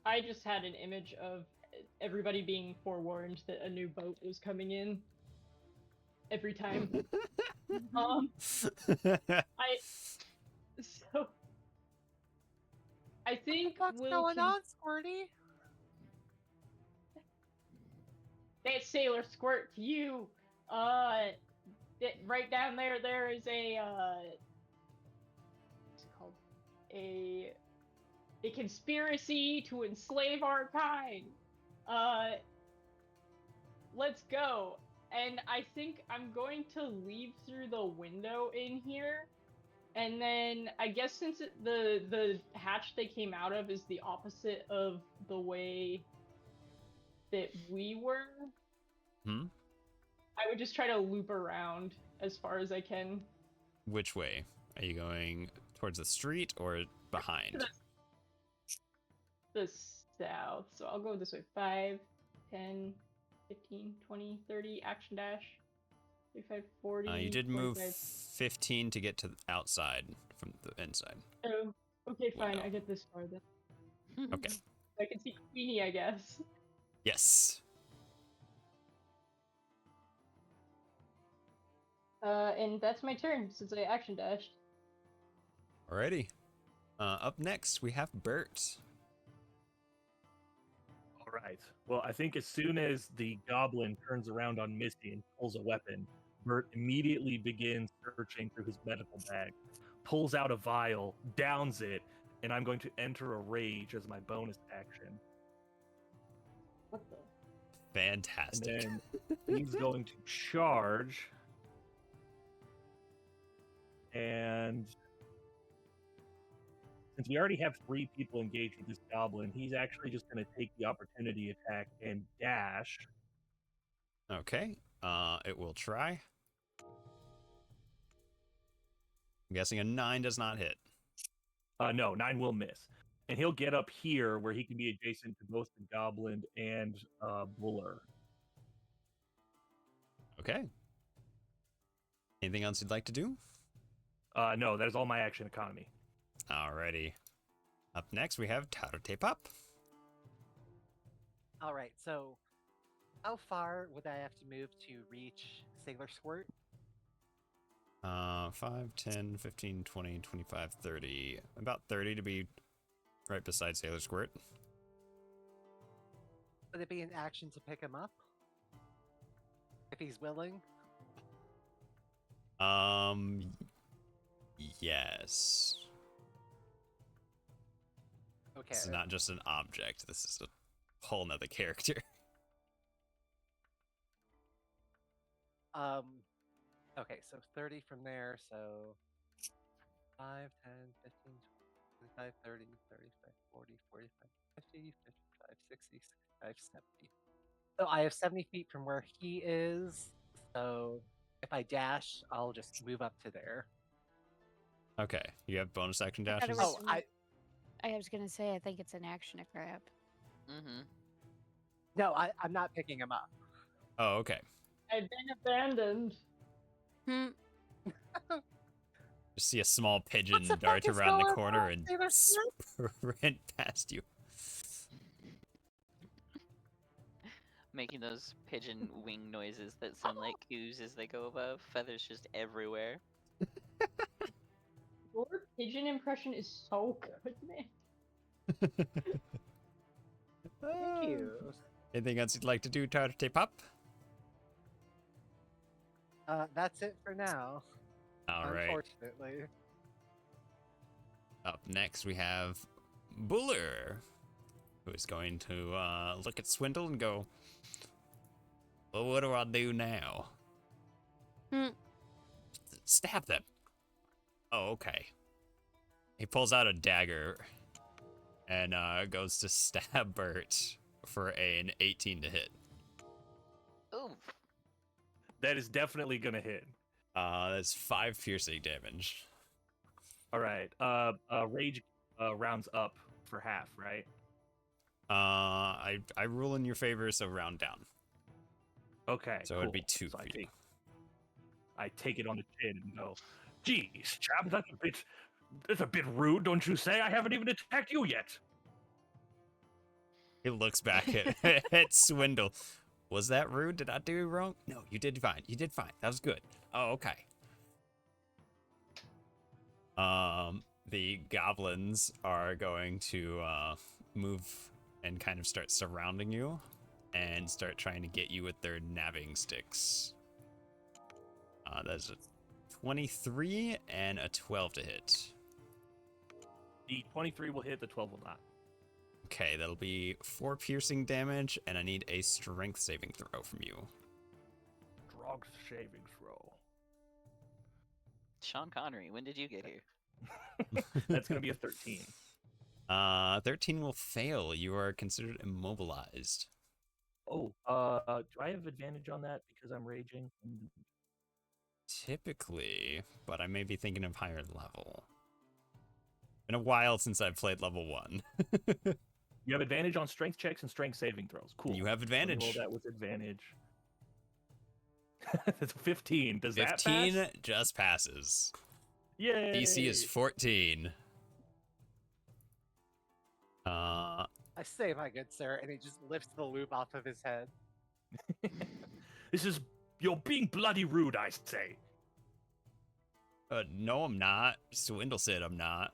Speaker 5: I just had an image of everybody being forewarned that a new boat was coming in every time. I think
Speaker 3: What's going on, Squirty?
Speaker 5: That Sailor Squirt to you. Right down there, there is a what's it called? A conspiracy to enslave our kind. Let's go. And I think I'm going to leave through the window in here. And then I guess since the hatch they came out of is the opposite of the way that we were, I would just try to loop around as far as I can.
Speaker 2: Which way? Are you going towards the street or behind?
Speaker 5: The south. So I'll go this way. 5, 10, 15, 20, 30, action dash. 35, 40.
Speaker 2: You did
Speaker 5: 45.
Speaker 2: move 15 to get to the outside from the inside.
Speaker 5: Oh, okay, fine.
Speaker 2: Window.
Speaker 5: I get this far then.
Speaker 2: Okay.
Speaker 5: I can see Queenie, I guess.
Speaker 2: Yes.
Speaker 5: And that's my turn since I action dashed.
Speaker 2: Alrighty. Up next, we have Bert.
Speaker 4: All right. Well, I think as soon as the goblin turns around on Misty and pulls a weapon, Bert immediately begins searching through his medical bag, pulls out a vial, downs it, and I'm going to enter a rage as my bonus action.
Speaker 5: What the?
Speaker 2: Fantastic.
Speaker 4: And then he's going to charge And since we already have 3 people engaged with this goblin, he's actually just going to take the opportunity attack and dash.
Speaker 2: Okay. It will try. I'm guessing a 9 does not hit.
Speaker 4: No, 9 will miss. And he'll get up here where he can be adjacent to both the goblin and Buller.
Speaker 2: Okay. Anything else you'd like to do?
Speaker 4: No, that is all my action economy.
Speaker 2: Alrighty. Up next, we have Tabletop.
Speaker 3: Alright, so how far would I have to move to reach Sailor Squirt?
Speaker 2: 5, 10, 15, 20, 25, 30. About 30 to be right beside Sailor Squirt.
Speaker 3: Would it be an action to pick him up? If he's willing?
Speaker 2: Yes.
Speaker 3: Okay.
Speaker 2: This is not just an object. This is a whole nother character.
Speaker 3: Okay, so 30 from there, so 5, 10, 15, 25, 30, 35, 40, 45, 50, 55, 60, 65, 70. So I have 70 feet from where he is, so if I dash, I'll just move up to there.
Speaker 2: Okay, you have bonus action
Speaker 9: I thought it
Speaker 2: dashes?
Speaker 9: was-
Speaker 3: Oh,
Speaker 9: I was gonna say, I think it's an action to grab.
Speaker 7: Mm-hmm.
Speaker 3: No, I'm not picking him up.
Speaker 2: Oh, okay.
Speaker 5: I've been abandoned.
Speaker 9: Hmm.
Speaker 2: Just see a small pigeon
Speaker 3: What the
Speaker 2: dart
Speaker 3: fuck is
Speaker 2: around the
Speaker 3: going
Speaker 2: corner
Speaker 3: on,
Speaker 2: and
Speaker 3: Sailor Squirt?
Speaker 2: sprint past you.
Speaker 7: Making those pigeon wing noises that sound like coos as they go above. Feathers just everywhere.
Speaker 5: Your pigeon impression is so good, man.
Speaker 3: Thank you.
Speaker 2: Anything else you'd like to do, Tabletop?
Speaker 3: That's it for now.
Speaker 2: All right.
Speaker 3: Unfortunately.
Speaker 2: Up next, we have Buller, who is going to look at Swindle and go, well, what do I do now? Stab them. Oh, okay. He pulls out a dagger and goes to stab Bert for an 18 to hit.
Speaker 7: Ooh.
Speaker 4: That is definitely going to hit.
Speaker 2: That's 5 piercing damage.
Speaker 4: All right. Rage rounds up for half, right?
Speaker 2: I rule in your favor, so round down.
Speaker 4: Okay.
Speaker 2: So
Speaker 4: cool.
Speaker 2: it'd be 2
Speaker 4: So
Speaker 2: for you.
Speaker 4: I take it on the chin and go, geez, chap, that's a bit rude, don't you say? I haven't even attacked you yet.
Speaker 2: He looks back at Swindle. Was that rude? Did I do it wrong? No, you did fine. You did fine. That was good. Oh, okay. The goblins are going to move and kind of start surrounding you and start trying to get you with their nabbing sticks. That's a 23 and a 12 to hit.
Speaker 4: The 23 will hit, the 12 will not.
Speaker 2: Okay, that'll be 4 piercing damage, and I need a strength saving throw from you.
Speaker 4: Strength saving throw.
Speaker 7: Sean Connery, when did you get here?
Speaker 4: That's going to be a 13.
Speaker 2: 13 will fail. You are considered immobilized.
Speaker 4: Oh, do I have advantage on that because I'm raging?
Speaker 2: Typically, but I may be thinking of higher level. Been a while since I've played level 1.
Speaker 4: You have advantage on strength checks and strength saving throws. Cool.
Speaker 2: You have advantage.
Speaker 4: Roll that with advantage. That's 15. Does
Speaker 2: 15
Speaker 4: that pass?
Speaker 2: just passes.
Speaker 4: Yay!
Speaker 2: DC is 14.
Speaker 3: I say, my good sir, and he just lifts the loop off of his head.
Speaker 4: You're being bloody rude, I say.
Speaker 2: No, I'm not. Swindle said I'm not.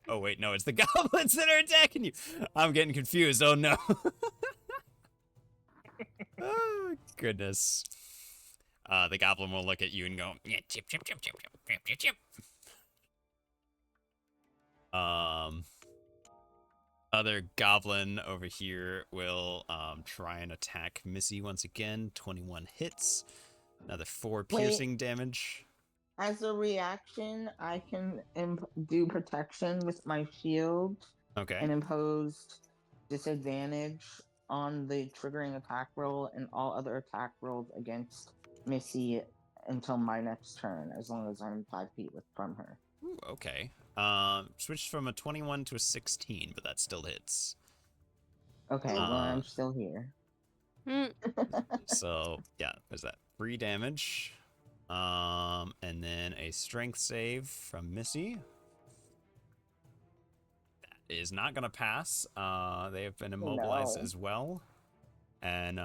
Speaker 2: Oh, wait, no, it's the goblins that are attacking you. I'm getting confused. Oh, no. Oh, goodness. The goblin will look at you and go, yeah, chip, chip, chip, chip, chip, chip, chip. Other goblin over here will try and attack Missy once again. 21 hits. Another 4 piercing damage.
Speaker 6: As a reaction, I can do protection with my shield
Speaker 2: Okay.
Speaker 6: and impose disadvantage on the triggering attack roll and all other attack rolls against Missy until my next turn, as long as I'm 5 feet from her.
Speaker 2: Ooh, okay. Switched from a 21 to a 16, but that still hits.
Speaker 6: Okay, well, I'm still here.
Speaker 2: So, yeah, there's that 3 damage. And then a strength save from Missy. That is not going to pass. They have been immobilized as well. And,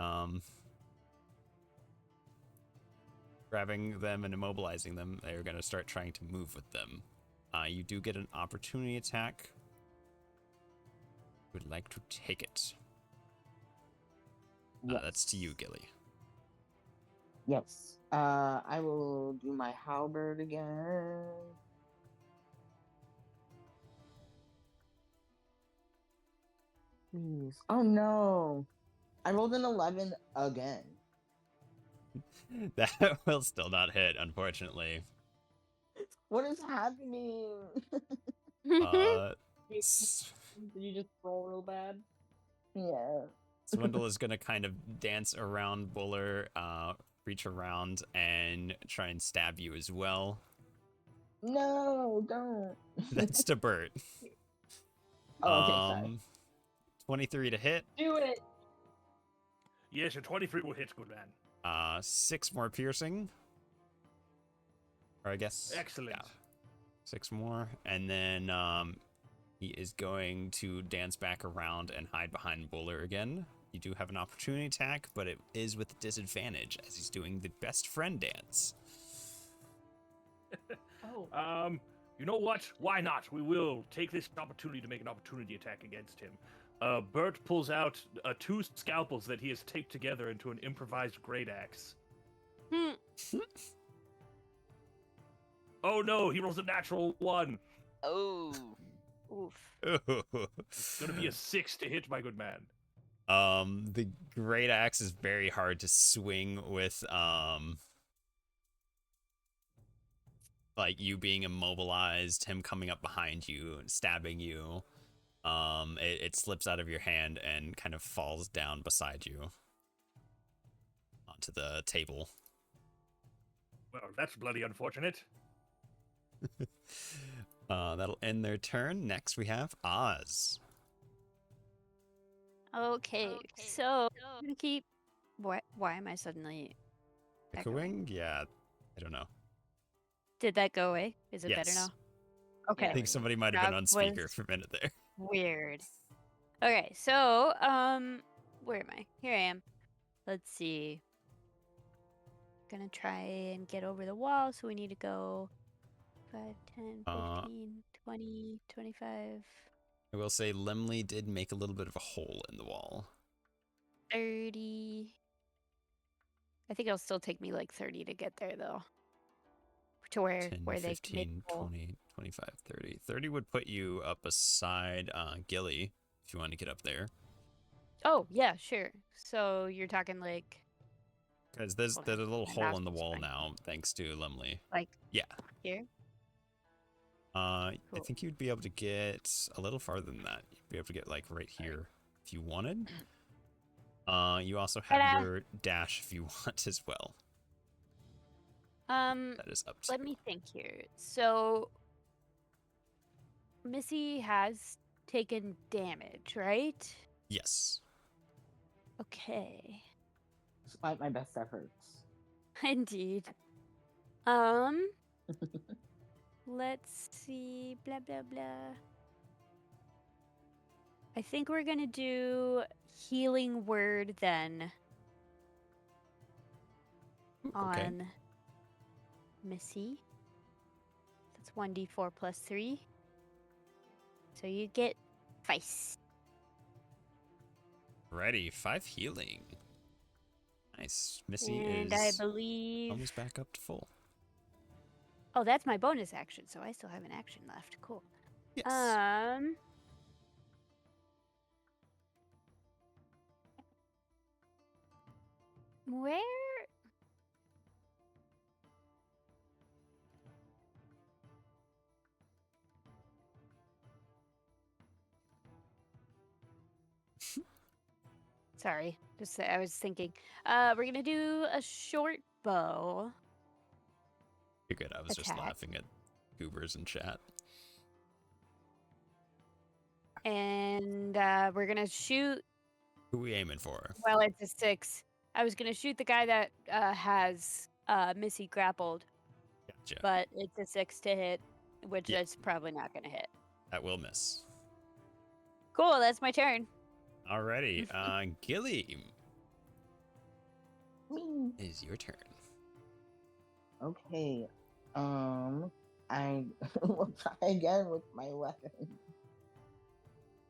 Speaker 2: grabbing them and immobilizing them, they're going to start trying to move with them. You do get an opportunity attack. Would like to take it.
Speaker 6: Yes.
Speaker 2: That's to you, Gilly.
Speaker 6: Yes. I will do my halberd again. Please. Oh no! I rolled an 11 again.
Speaker 2: That will still not hit, unfortunately.
Speaker 6: What is happening?
Speaker 5: Did you just roll real bad?
Speaker 6: Yeah.
Speaker 2: Swindle is going to kind of dance around Buller, reach around, and try and stab you as well.
Speaker 6: No, don't.
Speaker 2: That's to Bert.
Speaker 6: Oh, okay, sorry.
Speaker 2: 23 to hit.
Speaker 5: Do it!
Speaker 4: Yes, a 23 will hit, good man.
Speaker 2: 6 more piercing. Or I guess.
Speaker 4: Excellent.
Speaker 2: Yeah. 6 more. And then he is going to dance back around and hide behind Buller again. You do have an opportunity attack, but it is with disadvantage as he's doing the best friend dance.
Speaker 4: You know what? Why not? We will take this opportunity to make an opportunity attack against him. Bert pulls out 2 scalpels that he has taped together into an improvised great axe. Oh no, he rolls a natural 1.
Speaker 7: Oh.
Speaker 9: Oof.
Speaker 4: It's gonna be a 6 to hit, my good man.
Speaker 2: The great axe is very hard to swing with, like you being immobilized, him coming up behind you and stabbing you. It slips out of your hand and kind of falls down beside you onto the table.
Speaker 4: Well, that's bloody unfortunate.
Speaker 2: That'll end their turn. Next we have Oz.
Speaker 9: Okay, so I'm gonna keep. Why am I suddenly
Speaker 2: Echoing? Yeah, I don't know.
Speaker 9: Did that go away? Is it better
Speaker 2: Yes.
Speaker 9: now? Okay.
Speaker 2: I think somebody might have been
Speaker 9: That
Speaker 2: on speaker
Speaker 9: was
Speaker 2: for a minute there.
Speaker 9: Weird. Okay, so where am I? Here I am. Let's see. Gonna try and get over the wall, so we need to go 5, 10, 15, 20, 25,
Speaker 2: I will say Lemley did make a little bit of a hole in the wall.
Speaker 9: 30. I think it'll still take me like 30 to get there though. To
Speaker 2: 10,
Speaker 9: where they
Speaker 2: 15,
Speaker 9: can make the hole.
Speaker 2: 20, 25, 30. 30 would put you up beside Gilly, if you want to get up there.
Speaker 9: Oh, yeah, sure. So you're talking like
Speaker 2: Because there's a little
Speaker 9: my
Speaker 2: hole
Speaker 9: mouse
Speaker 2: in the
Speaker 9: is
Speaker 2: wall
Speaker 9: fine.
Speaker 2: now, thanks to Lemley.
Speaker 9: Like
Speaker 2: Yeah.
Speaker 9: here?
Speaker 2: I
Speaker 9: Cool.
Speaker 2: think you'd be able to get a little farther than that. You'd be able to get like right here if you wanted. You also have
Speaker 9: Ta-da!
Speaker 2: your dash if you want as well. That is up to
Speaker 9: Let me think here. So Missy has taken damage, right?
Speaker 2: Yes.
Speaker 9: Okay.
Speaker 6: Despite my best efforts.
Speaker 9: Indeed. Let's see. Blah blah blah. I think we're gonna do healing word then
Speaker 2: Okay.
Speaker 9: on Missy. That's 1d4 plus 3. So you get 5.
Speaker 2: Ready. 5 healing. Nice. Missy
Speaker 9: And
Speaker 2: is
Speaker 9: I believe.
Speaker 2: almost back up to full.
Speaker 9: Oh, that's my bonus action, so I still have an action left. Cool.
Speaker 2: Yes.
Speaker 9: Where? Sorry, just I was thinking. We're gonna do a short bow.
Speaker 2: You're good. I was just
Speaker 9: Attack.
Speaker 2: laughing at goobers in chat.
Speaker 9: And we're gonna shoot.
Speaker 2: Who we aiming for?
Speaker 9: Well, it's a 6. I was gonna shoot the guy that has Missy grappled,
Speaker 2: Gotcha.
Speaker 9: but it's a 6 to hit, which
Speaker 2: Yeah.
Speaker 9: is probably not gonna hit.
Speaker 2: That will miss.
Speaker 9: Cool, that's my turn.
Speaker 2: Alrighty. Gilly,
Speaker 6: Me.
Speaker 2: it is your turn.
Speaker 6: Okay. I will try again with my weapon.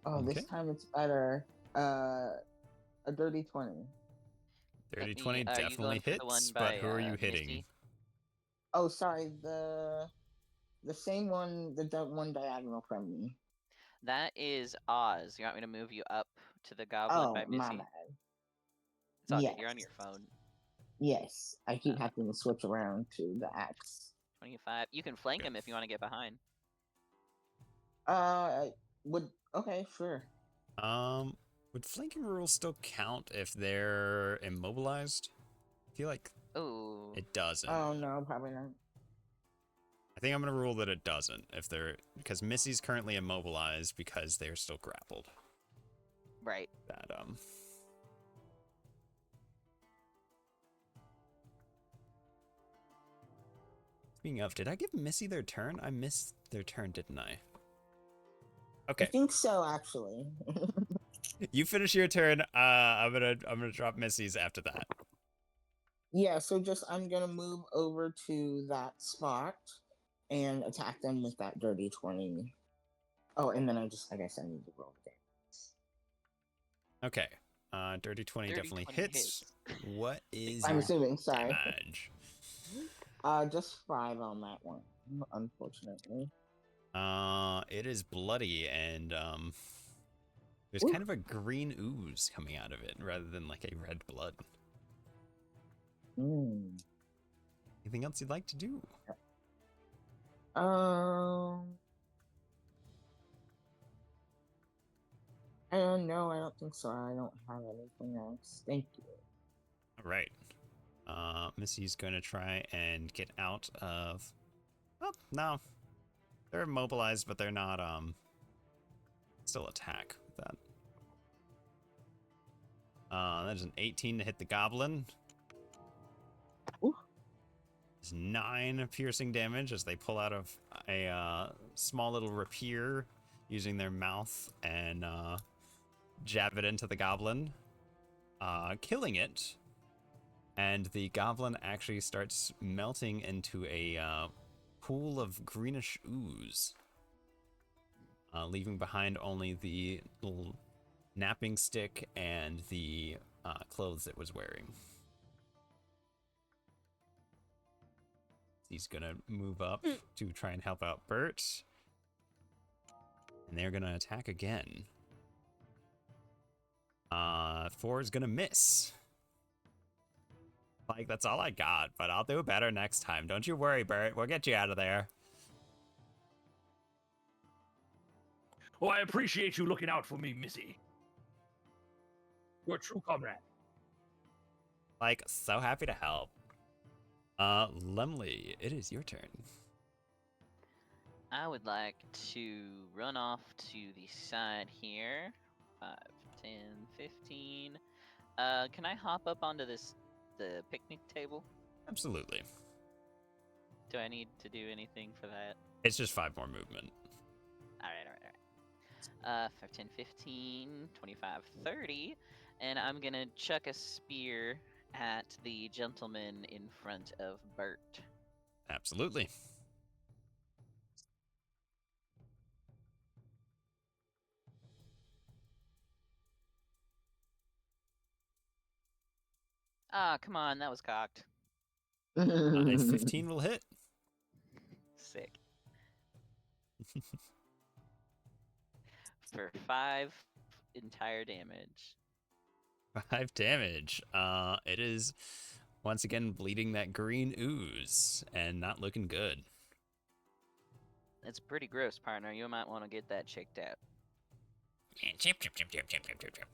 Speaker 6: Oh,
Speaker 2: Okay.
Speaker 6: this time it's better. A dirty 20.
Speaker 2: Dirty
Speaker 7: Are
Speaker 2: 20
Speaker 7: you
Speaker 2: definitely
Speaker 7: going for the one
Speaker 2: hits,
Speaker 7: by,
Speaker 2: but who are you hitting?
Speaker 7: Misty?
Speaker 6: Oh, sorry. The same one, the one diagonal from me.
Speaker 7: That is Oz. You want me to move you up to the goblin
Speaker 6: Oh,
Speaker 7: by
Speaker 6: my
Speaker 7: Missy?
Speaker 6: bad.
Speaker 7: It's all good. You're on your
Speaker 6: Yes.
Speaker 7: phone.
Speaker 6: Yes, I keep having to switch around to the axe.
Speaker 7: 25. You can flank him if you want to get behind.
Speaker 6: Okay, sure.
Speaker 2: Would flanking rules still count if they're immobilized? I feel like
Speaker 7: Ooh.
Speaker 2: it doesn't.
Speaker 6: Oh no, probably not.
Speaker 2: I think I'm gonna rule that it doesn't if they're because Missy's currently immobilized because they're still grappled.
Speaker 7: Right.
Speaker 2: That Speaking of, did I give Missy their turn? I missed their turn, didn't I?
Speaker 6: I
Speaker 2: Okay,
Speaker 6: think so, actually.
Speaker 2: you finish your turn. I'm gonna drop Missy's after that.
Speaker 6: Yeah, so just I'm gonna move over to that spot and attack them with that dirty 20. Oh, and then I guess I need to roll again.
Speaker 2: Okay. Dirty 20
Speaker 7: Dirty
Speaker 2: definitely
Speaker 7: 20
Speaker 2: hits. What is
Speaker 6: I'm
Speaker 2: your
Speaker 6: assuming, sorry.
Speaker 2: damage?
Speaker 6: Just 5 on that one, unfortunately.
Speaker 2: It is bloody and there's
Speaker 6: Ooh.
Speaker 2: kind of a green ooze coming out of it rather than like a red blood. Anything else you'd like to do?
Speaker 6: I don't know. I don't think so. I don't have anything else. Thank you.
Speaker 2: All right. Missy's going to try and get out of... Oh, no. They're immobilized, but they're not, still attack with that. That is an 18 to hit the goblin.
Speaker 6: Ooh.
Speaker 2: It's 9 piercing damage as they pull out of a small little rapier using their mouth and jab it into the goblin, killing it. And the goblin actually starts melting into a pool of greenish ooze, leaving behind only the little napping stick and the clothes it was wearing. He's gonna move up to try and help out Bert. And they're gonna attack again. 4 is gonna miss. Like, that's all I got, but I'll do better next time. Don't you worry, Bert. We'll get you out of there.
Speaker 4: Oh, I appreciate you looking out for me, Missy. You're a true comrade.
Speaker 2: Like, so happy to help. Lemley, it is your turn.
Speaker 7: I would like to run off to the side here. 5, 10, 15. Can I hop up onto the picnic table?
Speaker 2: Absolutely.
Speaker 7: Do I need to do anything for that?
Speaker 2: It's just 5 more movement.
Speaker 7: Alright. 5, 10, 15, 25, 30. And I'm gonna chuck a spear at the gentleman in front of Bert.
Speaker 2: Absolutely.
Speaker 7: Ah, come on, that was cocked.
Speaker 2: A 15 will hit.
Speaker 7: Sick. For 5 entire damage.
Speaker 2: 5 damage. It is once again bleeding that green ooze and not looking good.
Speaker 7: It's pretty gross, partner. You might want to get that checked out.
Speaker 2: Chip, chip, chip, chip, chip, chip, chip, chip.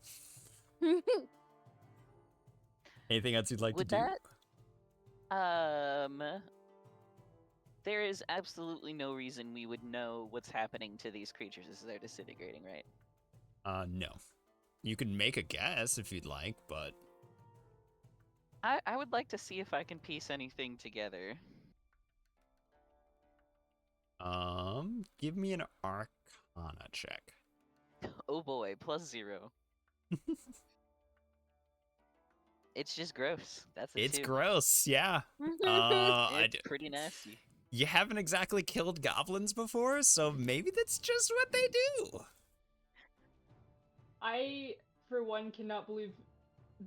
Speaker 2: Anything else you'd like
Speaker 7: Would
Speaker 2: to do?
Speaker 7: There is absolutely no reason we would know what's happening to these creatures as they're disintegrating, right?
Speaker 2: No. You can make a guess if you'd like, but
Speaker 7: I would like to see if I can piece anything together.
Speaker 2: Give me an Arcana check.
Speaker 7: Oh boy, +0. It's just gross. That's a
Speaker 2: It's
Speaker 7: 2.
Speaker 2: gross, yeah.
Speaker 7: It's pretty nasty.
Speaker 2: You haven't exactly killed goblins before, so maybe that's just what they do.
Speaker 5: I, for one, cannot believe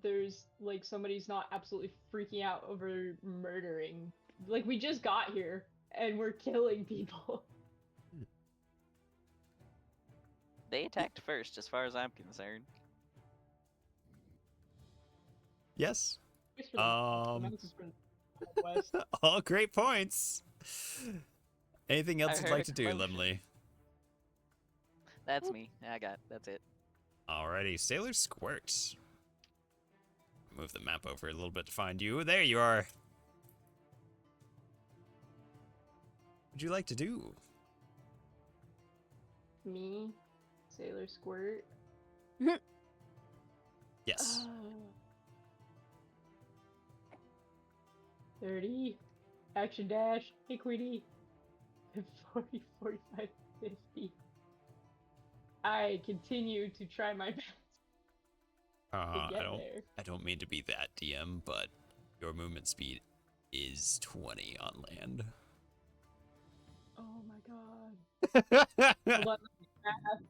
Speaker 5: there's, like, somebody's not absolutely freaking out over murdering. Like, we just got here, and we're killing people.
Speaker 7: They attacked first, as far as I'm concerned.
Speaker 2: Yes.
Speaker 5: Thanks for the messages from the West.
Speaker 2: All great points. Anything else
Speaker 7: I
Speaker 2: you'd
Speaker 7: heard
Speaker 2: like
Speaker 7: a
Speaker 2: to do,
Speaker 7: commotion.
Speaker 2: Limley?
Speaker 7: That's me. That's it.
Speaker 2: Alrighty, Sailor Squirt. Move the map over a little bit to find you. There you are. What would you like to do?
Speaker 5: Me, Sailor Squirt.
Speaker 2: Yes.
Speaker 5: 30. Action dash. Hey, Queenie. 40, 45, 50. I continue to try my best to get there.
Speaker 2: I don't mean to be that DM, but your movement speed is 20 on land.
Speaker 5: Oh my god. Hold on, math.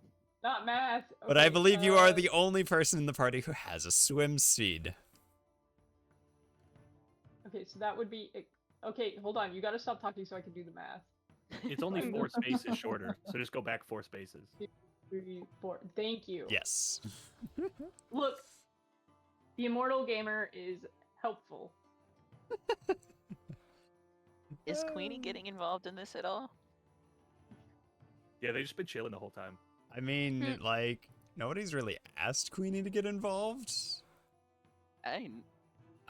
Speaker 5: Not math.
Speaker 2: But I
Speaker 5: Okay,
Speaker 2: believe you are the only person in the party who has a swim speed.
Speaker 5: Okay, so that would be... Okay, hold on. You gotta stop talking so I can do the math.
Speaker 4: It's only 4 spaces shorter, so just go back 4 spaces.
Speaker 5: 2, 3, 4. Thank you.
Speaker 2: Yes.
Speaker 5: Look, the Immortal Gamer is helpful.
Speaker 7: Is Queenie getting involved in this at all?
Speaker 4: Yeah, they've just been chilling the whole time.
Speaker 2: I mean, like, nobody's really asked Queenie to get involved. I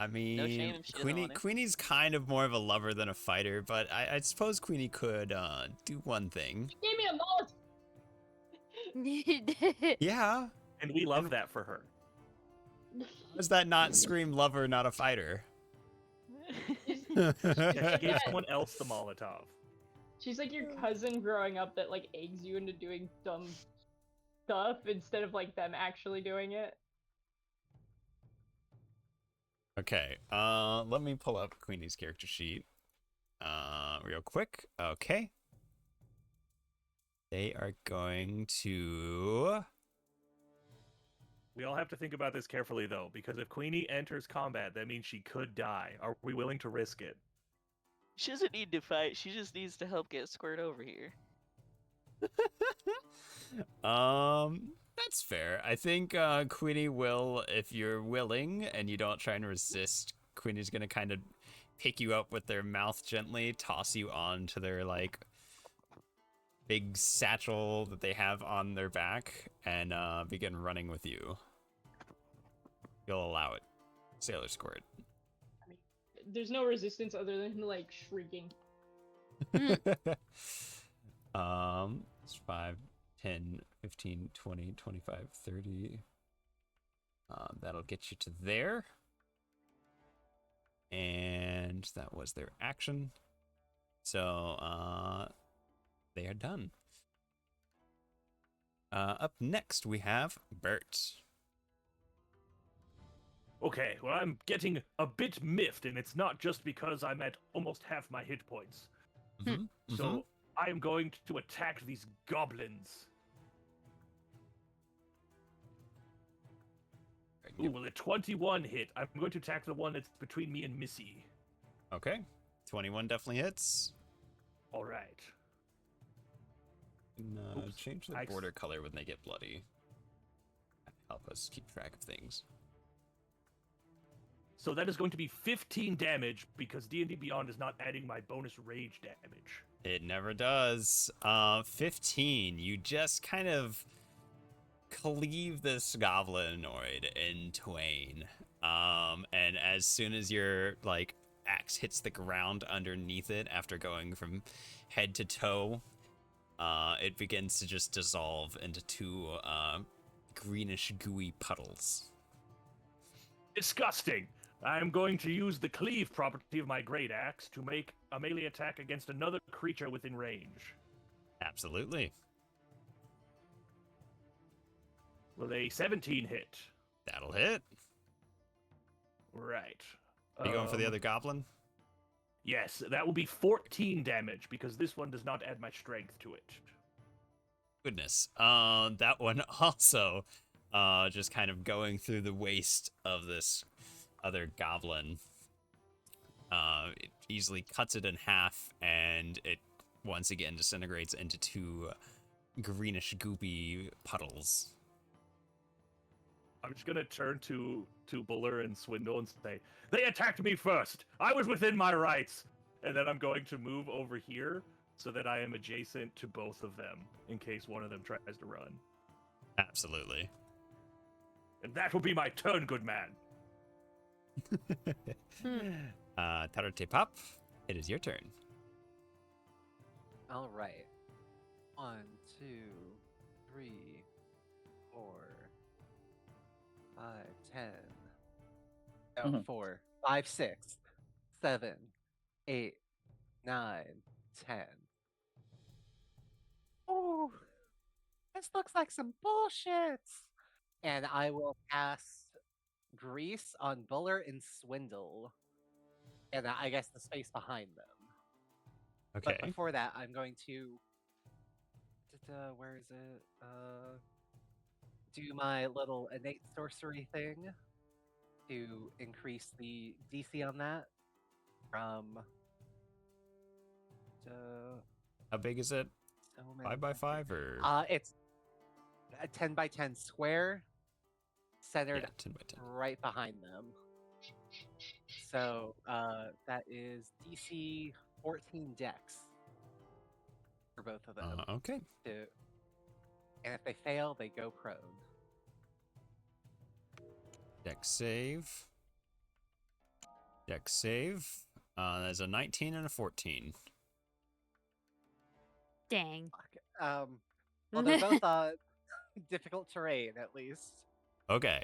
Speaker 2: mean,
Speaker 7: No shame if she doesn't want to.
Speaker 2: Queenie's kind of more of a lover than a fighter, but I suppose Queenie could do one thing.
Speaker 5: Give me a mullet!
Speaker 2: Yeah.
Speaker 4: And we love that for her.
Speaker 2: Does that not scream lover, not a fighter?
Speaker 4: Yeah, she gave someone else the Molotov.
Speaker 5: She's like your cousin growing up that like eggs you into doing dumb stuff instead of like them actually doing it.
Speaker 2: Okay, let me pull up Queenie's character sheet real quick. Okay. They are going to...
Speaker 4: We all have to think about this carefully, though, because if Queenie enters combat, that means she could die. Are we willing to risk it?
Speaker 7: She doesn't need to fight. She just needs to help get Squirt over here.
Speaker 2: That's fair. I think Queenie will, if you're willing and you don't try and resist, Queenie's gonna kind of pick you up with their mouth gently, toss you onto their like big satchel that they have on their back, and begin running with you. You'll allow it, Sailor Squirt.
Speaker 5: I mean, there's no resistance other than like shrieking.
Speaker 2: It's 5, 10, 15, 20, 25, 30. That'll get you to there. And that was their action. So, they are done. Up next, we have Bert.
Speaker 4: Okay, well, I'm getting a bit miffed, and it's not just because I'm at almost half my hit points. So, I am going to attack these goblins. Ooh, well, a 21 hit. I'm going to attack the one that's between me and Missy.
Speaker 2: Okay. 21 definitely hits.
Speaker 4: All right. Oops,
Speaker 2: Change the border color when they get bloody. Help us keep track of things.
Speaker 4: So that is going to be 15 damage, because D&D Beyond is not adding my bonus rage damage.
Speaker 2: It never does. 15. You just kind of cleave this goblinoid in twain. And as as soon as your like axe hits the ground underneath it after going from head to toe, it begins to just dissolve into two greenish gooey puddles.
Speaker 4: Disgusting. I am going to use the cleave property of my great axe to make a melee attack against another creature within range.
Speaker 2: Absolutely.
Speaker 4: Will a 17 hit?
Speaker 2: That'll hit.
Speaker 4: Right.
Speaker 2: Are you going for the other goblin?
Speaker 4: Yes, that will be 14 damage because this one does not add my strength to it.
Speaker 2: Goodness. That one also just kind of going through the waist of this other goblin. It easily cuts it in half, and it once again disintegrates into two greenish goopy puddles.
Speaker 4: I'm just gonna turn to Buller and Swindle and say, "They attacked me first. I was within my rights." And then I'm going to move over here so that I am adjacent to both of them in case one of them tries to run.
Speaker 2: Absolutely.
Speaker 4: And that will be my turn, good man.
Speaker 2: Tarate Pop, it is your turn.
Speaker 3: All right. 1, 2, 3, 4, 5, 10. Oh,
Speaker 6: Mhm.
Speaker 3: 4, 5, 6, 7, 8, 9, 10. Oh, this looks like some bullshit. And I will cast Grease on Buller and Swindle. And I guess the space behind them.
Speaker 2: Okay.
Speaker 3: But before that, I'm going to. Where is it? Do my little innate sorcery thing to increase the DC on that from.
Speaker 2: How big is it?
Speaker 3: So many
Speaker 2: 5x5 or?
Speaker 3: It's a 10 by 10 square, centered
Speaker 2: Yeah, 10 by 10.
Speaker 3: right behind them. So that is DC 14 Dex for both of them.
Speaker 2: Okay.
Speaker 3: And if they fail, they go prone.
Speaker 2: Dex save. Dex save. There's a 19 and a 14.
Speaker 9: Dang.
Speaker 3: Well, they're both difficult terrain, at least.
Speaker 2: Okay.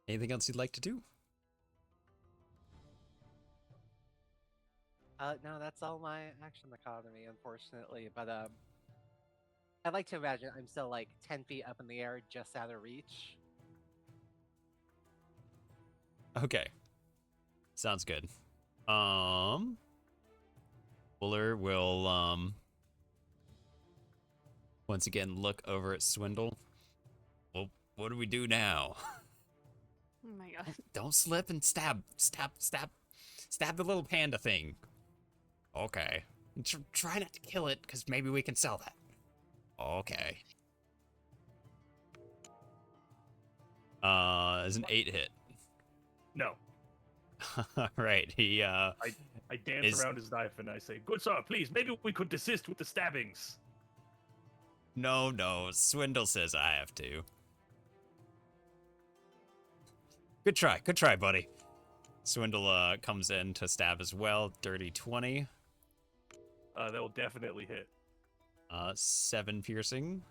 Speaker 2: Anything else you'd like to do?
Speaker 3: No, that's all my action economy, unfortunately. But I'd like to imagine I'm still like 10 feet up in the air, just out of reach.
Speaker 2: Okay. Sounds good. Buller will once again look over at Swindle. Well, what do we do now?
Speaker 9: Oh my god.
Speaker 2: Don't slip and stab the little panda thing. Okay. Try not to kill it, because maybe we can sell that. Okay. Is an 8 hit.
Speaker 4: No.
Speaker 2: Alright, he
Speaker 4: I dance around his knife and I say, "Good sir, please, maybe we could desist with the stabbings."
Speaker 2: No, Swindle says I have to. Good try, buddy. Swindle comes in to stab as well. Dirty 20.
Speaker 4: That will definitely hit.
Speaker 2: 7 piercing.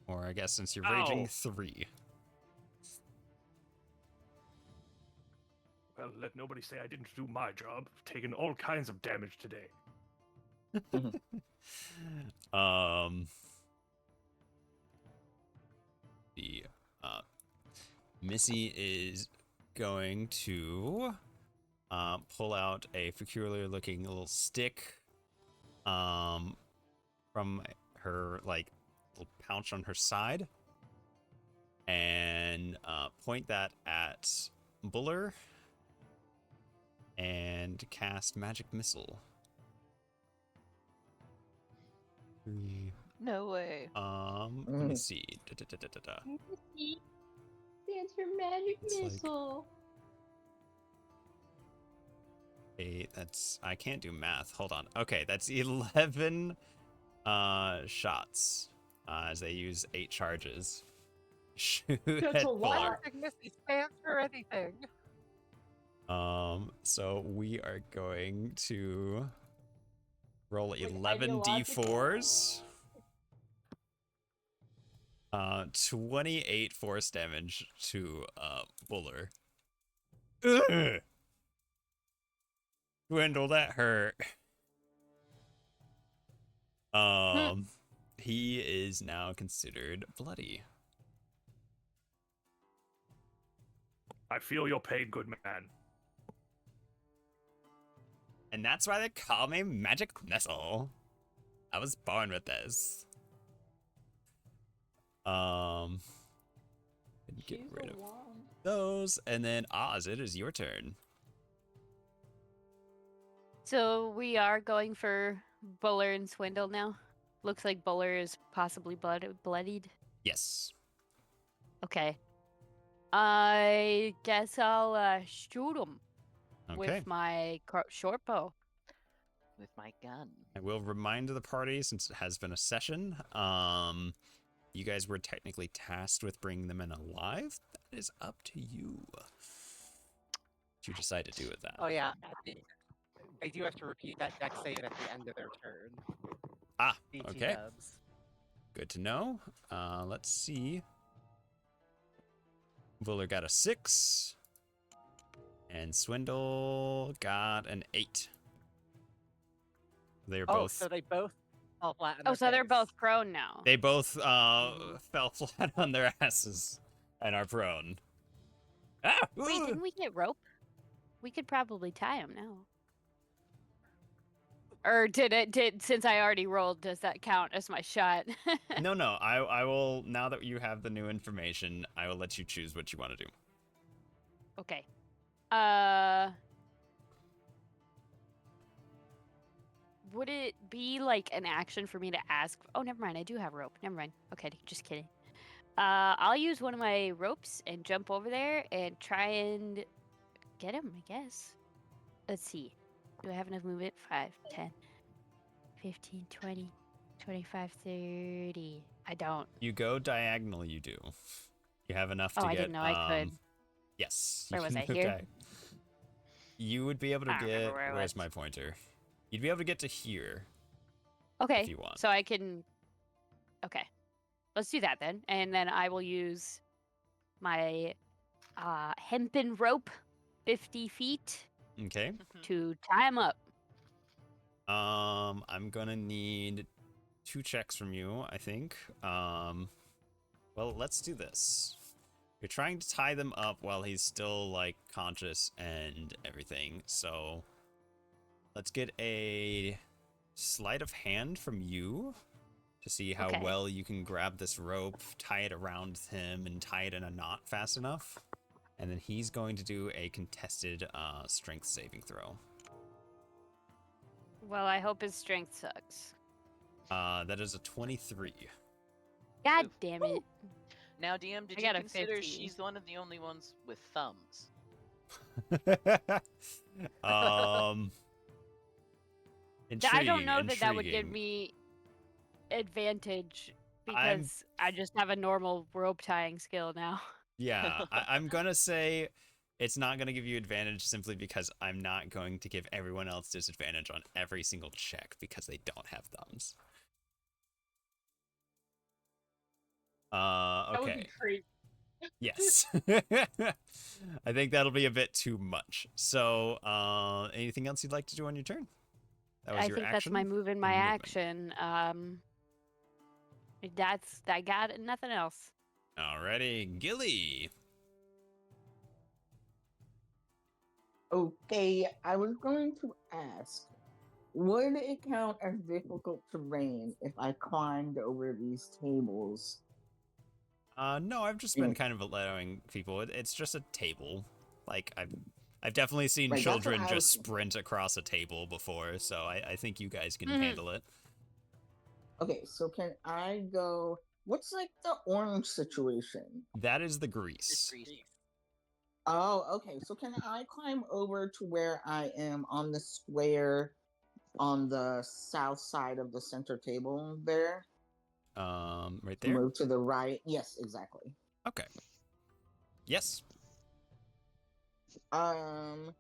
Speaker 2: Or I guess since you're raging,
Speaker 4: Ow.
Speaker 2: 3.
Speaker 4: Well, let nobody say I didn't do my job. I've taken all kinds of damage today.
Speaker 2: The Missy is going to pull out a peculiar looking little stick from her like little pouch on her side and point that at Buller and cast Magic Missile.
Speaker 7: No way.
Speaker 2: Let me see.
Speaker 5: That's your magic
Speaker 2: It's like-
Speaker 5: missile.
Speaker 2: That's I can't do math. Hold on. Okay, that's 11 shots as they use 8 charges. shoot
Speaker 5: That's
Speaker 2: at
Speaker 5: a lot.
Speaker 2: Buller.
Speaker 3: Missy stands for anything.
Speaker 2: So we are going to roll
Speaker 5: Like,
Speaker 2: 11 d4s. 28 force damage to Buller. Ugh! Dwindle, that hurt. He is now considered bloody.
Speaker 4: I feel your pain, good man.
Speaker 2: And that's why they call me Magic Nestle. I was born with this. Get rid of those, and then Oz, it is your turn.
Speaker 9: So we are going for Buller and Swindle now. Looks like Buller is possibly bloodied.
Speaker 2: Yes.
Speaker 9: Okay. I guess I'll shoot him
Speaker 2: Okay.
Speaker 9: with my short bow.
Speaker 7: With my gun.
Speaker 2: I will remind the party, since it has been a session, you guys were technically tasked with bringing them in alive. That is up to you. What you decide to do with that.
Speaker 3: Oh yeah, they do have to repeat that dex save at the end of their turn.
Speaker 2: Ah,
Speaker 3: BT
Speaker 2: okay.
Speaker 3: dubs.
Speaker 2: Good to know. Let's see. Buller got a 6. And Swindle got an 8. They're
Speaker 3: Oh,
Speaker 2: both...
Speaker 3: so they both fall flat on
Speaker 9: Oh,
Speaker 3: their
Speaker 9: so they're
Speaker 3: face.
Speaker 9: both prone now.
Speaker 2: They both fell flat on their asses and are prone. Ah!
Speaker 9: Wait,
Speaker 2: ooh!
Speaker 9: didn't we get rope? We could probably tie him now. Or since I already rolled, does that count as my shot?
Speaker 2: No, I will, now that you have the new information, I will let you choose what you want to do.
Speaker 9: Okay. Would it be like an action for me to ask? Oh, never mind. I do have rope. Never mind. Okay, just kidding. I'll use one of my ropes and jump over there and try and get him, I guess. Let's see. Do I have enough movement? 5, 10, 15, 20, 25, 30. I don't.
Speaker 2: You go diagonal, you do. You have enough to
Speaker 9: Oh,
Speaker 2: get...
Speaker 9: I didn't know I could.
Speaker 2: Yes.
Speaker 9: Where
Speaker 2: you
Speaker 9: was
Speaker 2: can
Speaker 9: I,
Speaker 2: go
Speaker 9: here?
Speaker 2: You would be able to
Speaker 9: I don't remember
Speaker 2: get...
Speaker 9: where I
Speaker 2: Where's
Speaker 9: was.
Speaker 2: my pointer? You'd be able to get to here.
Speaker 9: Okay.
Speaker 2: If you want.
Speaker 9: So I can... Okay. Let's do that then. And then I will use my hempen rope, 50 feet,
Speaker 2: Okay.
Speaker 9: to tie him up.
Speaker 2: I'm gonna need 2 checks from you, I think. Well, let's do this. You're trying to tie them up while he's still, like, conscious and everything, so... Let's get a sleight of hand from you to see how
Speaker 9: Okay.
Speaker 2: well you can grab this rope, tie it around him, and tie it in a knot fast enough. And then he's going to do a contested strength saving throw.
Speaker 9: Well, I hope his strength sucks.
Speaker 2: That is a 23.
Speaker 9: God
Speaker 7: Oof.
Speaker 9: damn it.
Speaker 7: Now, DM, did
Speaker 9: I
Speaker 7: you
Speaker 9: got a
Speaker 7: consider
Speaker 9: 15.
Speaker 7: she's one of the only ones with thumbs?
Speaker 9: I don't know that that would give
Speaker 2: intriguing.
Speaker 9: me advantage because I just have a normal rope tying skill now.
Speaker 2: Yeah, I'm gonna say it's not gonna give you advantage simply because I'm not going to give everyone else disadvantage on every single check because they don't have thumbs.
Speaker 5: That would
Speaker 2: Okay.
Speaker 5: be crazy.
Speaker 2: Yes. I think that'll be a bit too much. So, anything else you'd like to do on your turn? That was
Speaker 9: I
Speaker 2: your
Speaker 9: think
Speaker 2: action?
Speaker 9: that's my move and my
Speaker 2: Movement.
Speaker 9: action. I got nothing else.
Speaker 2: Alrighty, Gilly.
Speaker 6: Okay, I was going to ask, would it count as difficult terrain if I climbed over these tables?
Speaker 2: No, I've just been kind of allowing people. It's just a table. Like I've definitely seen
Speaker 6: Right, that's what
Speaker 2: children
Speaker 6: I
Speaker 2: just
Speaker 6: was-
Speaker 2: sprint across a table before, so I think you guys can
Speaker 9: Mhm.
Speaker 2: handle it.
Speaker 6: Okay, so can I go? What's like the orange situation?
Speaker 2: That is the grease.
Speaker 6: Oh, okay. So can I climb over to where I am on the square on the south side of the center table there?
Speaker 2: Right
Speaker 6: To
Speaker 2: there.
Speaker 6: move to the right? Yes, exactly.
Speaker 2: Okay. Yes.
Speaker 6: And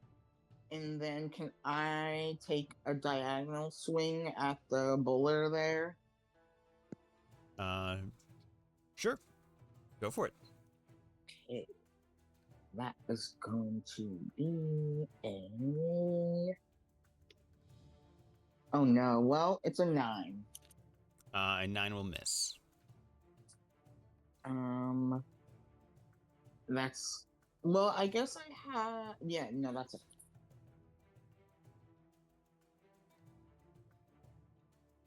Speaker 6: then can I take a diagonal swing at the bowler there?
Speaker 2: Sure. Go for it.
Speaker 6: Okay. That is going to be a... Oh no, well, it's a 9.
Speaker 2: A 9 will miss.
Speaker 6: That's... Well, I guess I have... Yeah, no, that's it.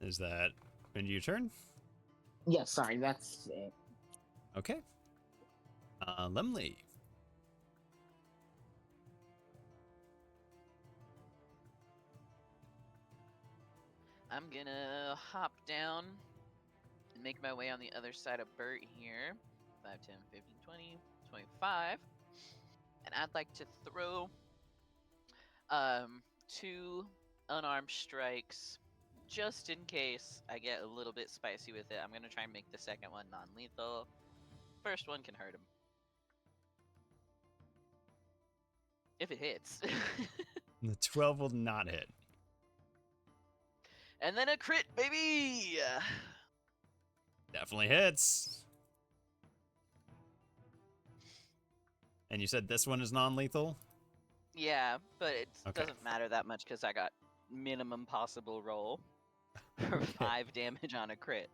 Speaker 2: Is that end of your turn?
Speaker 6: Yeah, sorry, that's it.
Speaker 2: Okay. Lemley.
Speaker 7: I'm gonna hop down and make my way on the other side of Bert here. 5, 10, 15, 20, 25. And I'd like to throw 2 unarmed strikes just in case I get a little bit spicy with it. I'm gonna try and make the second one non-lethal. First one can hurt him. If it hits.
Speaker 2: The 12 will not hit.
Speaker 7: And then a crit, baby!
Speaker 2: Definitely hits. And you said this one is non-lethal?
Speaker 7: Yeah, but it
Speaker 2: Okay.
Speaker 7: doesn't matter that much because I got minimum possible roll for 5 damage on a crit.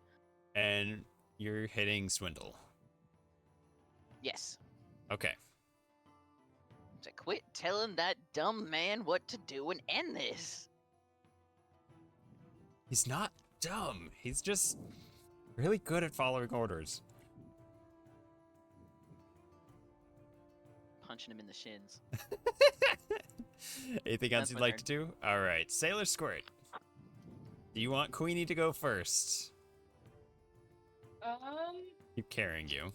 Speaker 2: And you're hitting Swindle.
Speaker 7: Yes.
Speaker 2: Okay.
Speaker 7: So quit telling that dumb man what to do and end this.
Speaker 2: He's not dumb. He's just really good at following orders.
Speaker 7: Punching him in the shins.
Speaker 2: Anything else
Speaker 7: That's
Speaker 2: you'd
Speaker 7: my
Speaker 2: like
Speaker 7: turn.
Speaker 2: to do? All right, Sailor Squirt. Do you want Queenie to go first? Keep carrying you.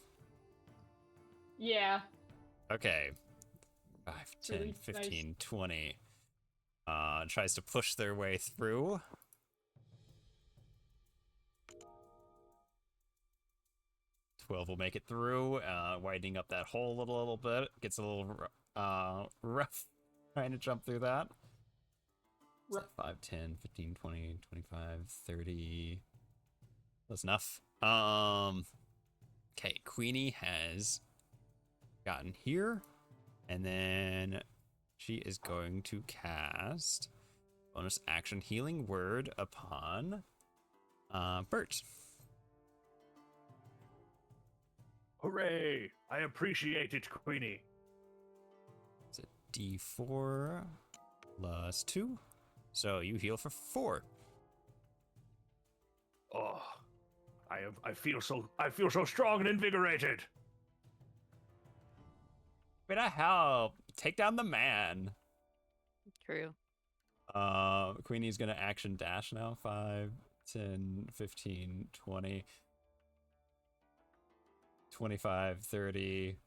Speaker 5: Yeah.
Speaker 2: Okay. 5, 10,
Speaker 5: Really
Speaker 2: 15,
Speaker 5: nice.
Speaker 2: 20. Tries to push their way through. Twelve will make it through, widening up that hole a little bit. Gets a little rough trying to jump through that. So 5, 10, 15, 20, 25, 30. That's enough. Okay, Queenie has gotten here, and then she is going to cast bonus action healing word upon Bert.
Speaker 4: Hooray! I appreciate it, Queenie.
Speaker 2: It's a D4 plus 2, so you heal for 4.
Speaker 4: Oh, I feel so strong and invigorated.
Speaker 2: Bit of help. Take down the man.
Speaker 9: True.
Speaker 2: Queenie's gonna action dash now. 5, 10, 15, 20, 25, 30.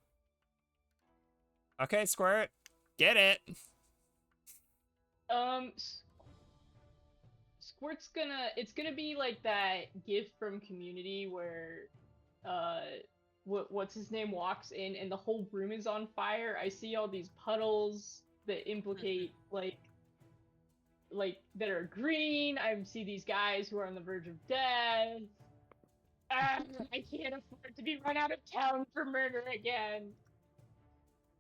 Speaker 2: Okay, Squirt. Get it.
Speaker 5: Squirt's it's gonna be like that gif from Community where what's his name walks in and the whole room is on fire. I see all these puddles that implicate like that are green. I see these guys who are on the verge of death. I can't afford to be run out of town for murder again.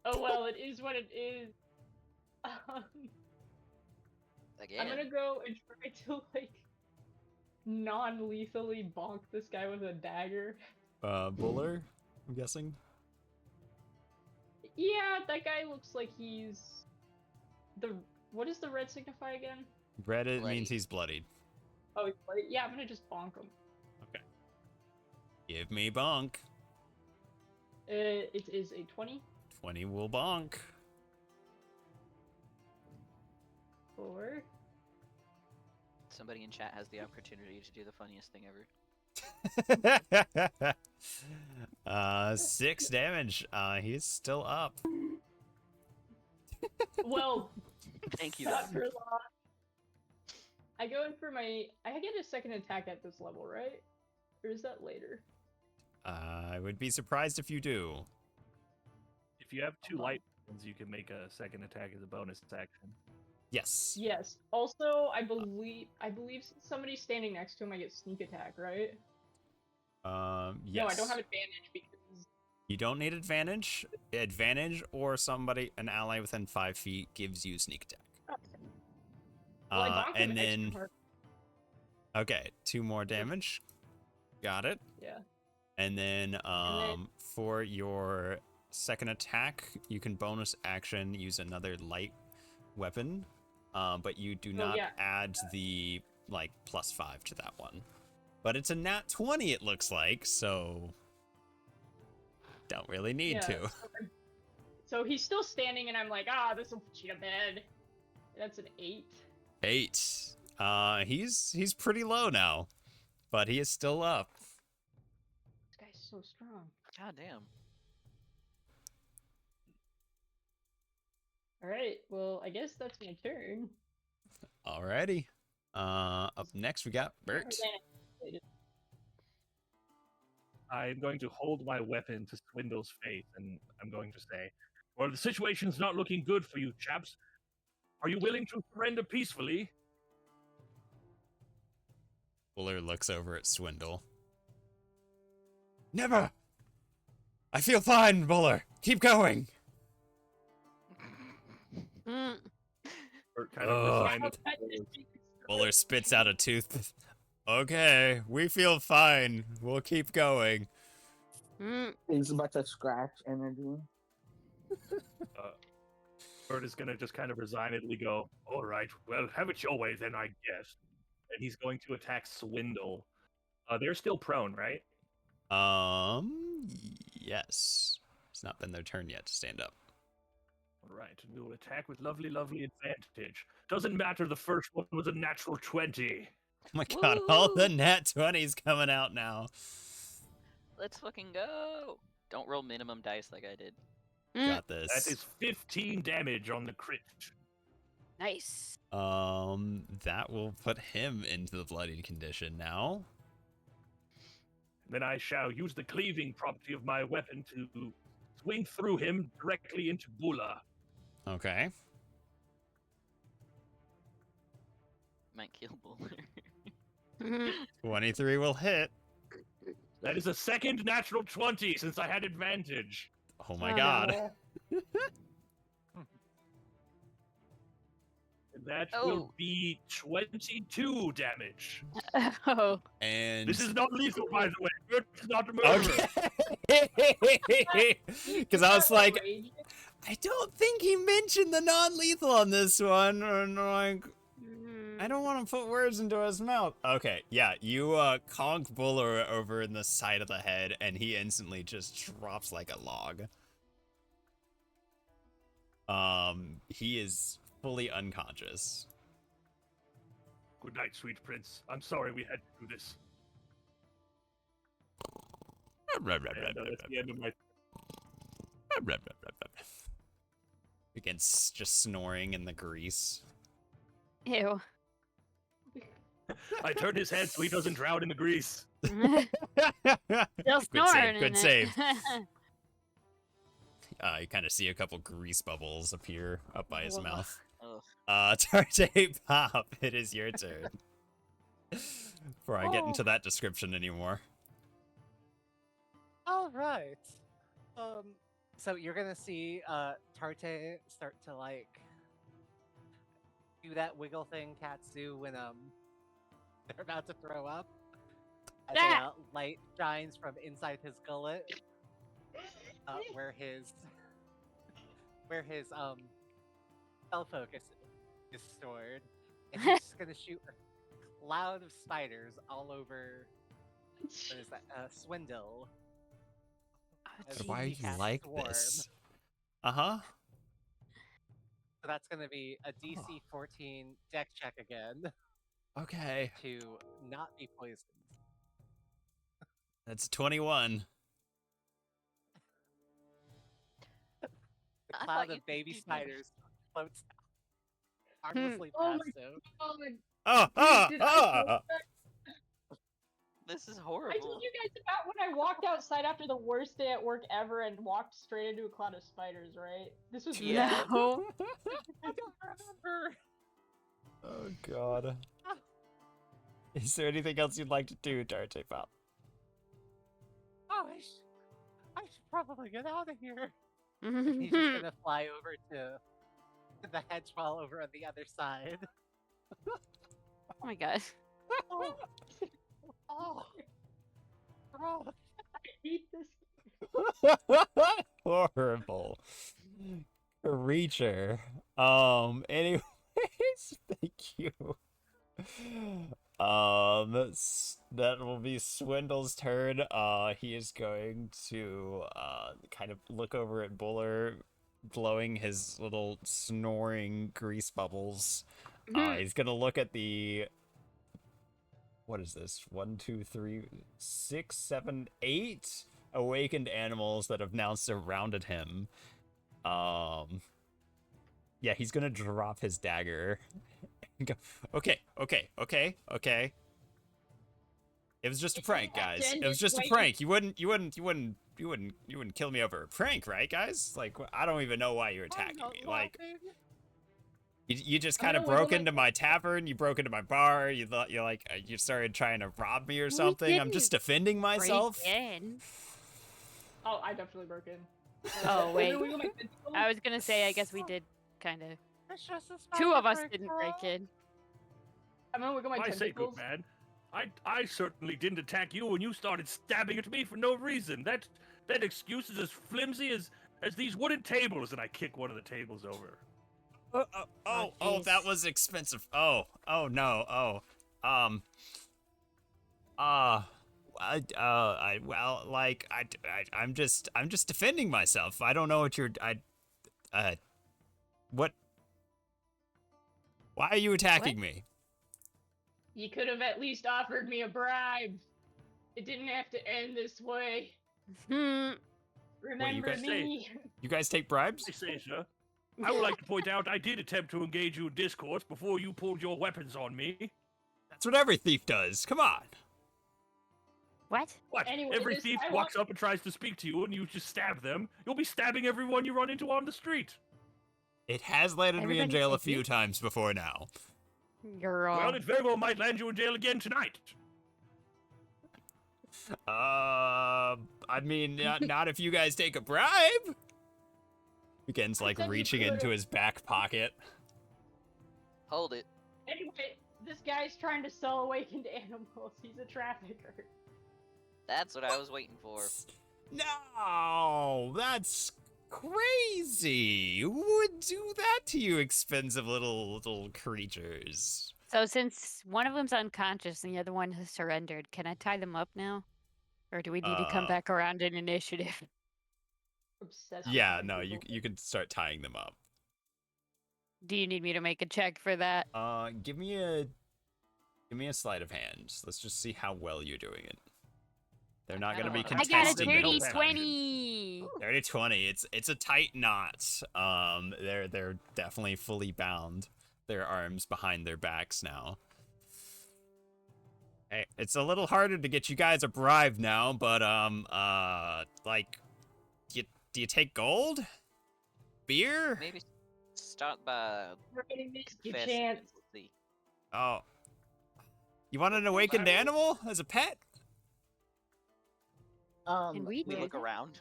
Speaker 5: Oh well, it is what it is.
Speaker 7: Again.
Speaker 5: I'm gonna go and try to like non-lethally bonk this guy with a dagger.
Speaker 2: Buller, I'm guessing.
Speaker 5: Yeah, that guy looks like he's what does the red signify again?
Speaker 2: Red, it
Speaker 7: Bloody.
Speaker 2: means he's bloodied.
Speaker 5: Oh, he's bloody. Yeah, I'm gonna just bonk him.
Speaker 2: Okay. Give me bonk.
Speaker 5: It is a 20.
Speaker 2: 20 will bonk.
Speaker 5: 4.
Speaker 7: Somebody in chat has the opportunity to do the funniest thing ever.
Speaker 2: 6 damage. He's still up.
Speaker 5: Well,
Speaker 7: Thank you.
Speaker 5: not for long. I go in for I get a second attack at this level, right? Or is that later?
Speaker 2: I would be surprised if you do.
Speaker 4: If you have 2 light weapons, you can make a second attack as a bonus action.
Speaker 2: Yes.
Speaker 5: Yes. Also, I believe somebody's standing next to him. I get sneak attack, right?
Speaker 2: Yes.
Speaker 5: No, I don't have advantage because.
Speaker 2: You don't need advantage. Advantage or an ally within 5 feet gives you sneak attack.
Speaker 5: Okay. Well, I got him
Speaker 2: and then
Speaker 5: extra mark.
Speaker 2: okay, 2 more damage. Got it.
Speaker 5: Yeah.
Speaker 2: And then for your second attack, you can bonus action use another light weapon, but you do not add the like +5 to that one. But it's a nat 20, it looks like, so don't really need to.
Speaker 5: So he's still standing, and I'm like, this will put you to bed. That's an 8.
Speaker 2: 8. He's pretty low now, but he is still up.
Speaker 5: This guy's so strong.
Speaker 7: God damn.
Speaker 5: All right. Well, I guess that's my turn.
Speaker 2: Alrighty. Up next we got Bert.
Speaker 4: I'm going to hold my weapon to Swindle's face, and I'm going to say, well, the situation's not looking good for you, chaps. Are you willing to surrender peacefully?
Speaker 2: Buller looks over at Swindle. Never! I feel fine, Buller. Keep going.
Speaker 4: Bert kind of resigned.
Speaker 2: Buller spits out a tooth. Okay, we feel fine. We'll keep going.
Speaker 6: He's about to scratch energy.
Speaker 4: Bert is going to just kind of resignedly go, all right, well, have it your way then, I guess. And he's going to attack Swindle. They're still prone, right?
Speaker 2: Yes. It's not been their turn yet to stand up.
Speaker 4: All right, we will attack with lovely, lovely advantage. Doesn't matter, the first one was a natural 20.
Speaker 2: Oh my god, all the nat 20s coming out now.
Speaker 7: Let's fucking go. Don't roll minimum dice like I did.
Speaker 2: Got this.
Speaker 4: That is 15 damage on the crit.
Speaker 9: Nice.
Speaker 2: That will put him into the bloodied condition now.
Speaker 4: Then I shall use the cleaving property of my weapon to swing through him directly into Bula.
Speaker 2: Okay.
Speaker 7: Might kill Buller.
Speaker 2: 23 will hit.
Speaker 4: That is a second natural 20 since I had advantage.
Speaker 2: Oh my god.
Speaker 4: That will be 22 damage.
Speaker 9: Oh.
Speaker 2: And
Speaker 4: this is not lethal, by the way. It's not a murder.
Speaker 2: Okay. Because I was like, I don't think he mentioned the non-lethal on this one. And like, I don't want to put words into his mouth. Okay, yeah, you conk Buller over in the side of the head, and he instantly just drops like a log. He is fully unconscious.
Speaker 4: Good night, sweet prince. I'm sorry we had to do this. That's the end of my...
Speaker 2: Begins just snoring in the grease.
Speaker 9: Ew.
Speaker 4: I turned his head so he doesn't drown in the grease.
Speaker 9: Still snoring.
Speaker 2: Good save. You kind of see a couple grease bubbles appear up by his mouth. Tarte Pop, it is your turn. Before I get into that description anymore.
Speaker 3: All right. So you're gonna see Tarte start to like do that wiggle thing cats do when they're about to throw up. As a light shines from inside his gullet, where his spell focus is stored, and he's just gonna shoot a cloud of spiders all over. What is that? Swindle.
Speaker 2: Why are you like this? So
Speaker 3: that's gonna be a DC 14 deck check again.
Speaker 2: Okay.
Speaker 3: To not be poisoned.
Speaker 2: That's 21.
Speaker 3: The cloud of baby spiders floats harmlessly
Speaker 5: Oh
Speaker 3: past
Speaker 5: my
Speaker 3: him.
Speaker 5: god!
Speaker 2: Oh,
Speaker 7: This is
Speaker 5: I
Speaker 7: horrible.
Speaker 5: told you guys about when I walked outside after the worst day at work ever and walked straight into a cloud of spiders, right? This was
Speaker 7: Yeah.
Speaker 9: No.
Speaker 3: I don't remember.
Speaker 2: Oh god. Is there anything else you'd like to do, Darte Pop?
Speaker 3: Oh, I should probably get out of here. He's just gonna fly over to the hedge wall over on the other side.
Speaker 9: Oh my god.
Speaker 3: Oh, oh, oh.
Speaker 5: I hate this.
Speaker 2: Horrible creature. Anyways, thank you. That will be Swindle's turn. He is going to kind of look over at Buller, blowing his little snoring grease bubbles. He's gonna look at the, what is this? 1, 2, 3, 6, 7, 8 awakened animals that have now surrounded him. Yeah, he's gonna drop his dagger and go, okay. It was just a prank, guys. It was just a prank. You wouldn't kill me over a prank, right, guys? Like, I don't even know why you're attacking me. Like, you just kind of broke into my tavern. You broke into my bar. You thought you started trying to rob me or something. I'm just defending myself.
Speaker 5: Oh, I definitely broke in.
Speaker 9: Oh wait. I was gonna say, I guess we did kind of. Two of us didn't break in.
Speaker 5: I'm gonna look at my
Speaker 4: I say,
Speaker 5: tentacles.
Speaker 4: good man. I certainly didn't attack you when you started stabbing at me for no reason. That excuse is as flimsy as these wooden tables, and I kick one of the tables over.
Speaker 2: Oh, that was expensive. Oh no. I'm just defending myself. I don't know what you're. What? Why are you attacking me?
Speaker 5: You could have at least offered me a bribe. It didn't have to end this way. Remember me.
Speaker 2: You guys take bribes?
Speaker 4: I say, sir. I would like to point out I did attempt to engage you in discourse before you pulled your weapons on me.
Speaker 2: That's what every thief does. Come on.
Speaker 9: What?
Speaker 4: What?
Speaker 5: Anyway,
Speaker 4: every thief walks up and tries to speak to you, and you just stab them. You'll be stabbing everyone you run into on the street.
Speaker 2: It has landed me in jail a few times before now.
Speaker 9: You're wrong.
Speaker 4: Well, it very well might land you in jail again tonight.
Speaker 2: I mean, not if you guys take a bribe. Begins like reaching into his back pocket.
Speaker 7: Hold it.
Speaker 5: Anyway, this guy's trying to sell awakened animals. He's a trafficker.
Speaker 7: That's what I was waiting for.
Speaker 2: No, that's crazy. Who would do that to you, expensive little creatures?
Speaker 9: So since one of them's unconscious and the other one has surrendered, can I tie them up now? Or do we need to come back around in initiative?
Speaker 2: Yeah, no, you can start tying them up.
Speaker 9: Do you need me to make a check for that?
Speaker 2: Give me a sleight of hand. Let's just see how well you're doing it. They're not gonna be
Speaker 9: I got a
Speaker 2: contesting it.
Speaker 9: 30-20.
Speaker 2: 30-20. It's a tight knot. They're definitely fully bound. Their arms behind their backs now. Hey, it's a little harder to get you guys a bribe now, but like, do you take gold? Beer?
Speaker 7: Maybe start by
Speaker 5: chance.
Speaker 2: Oh. You want an awakened animal as a pet?
Speaker 9: Can we
Speaker 7: We look around.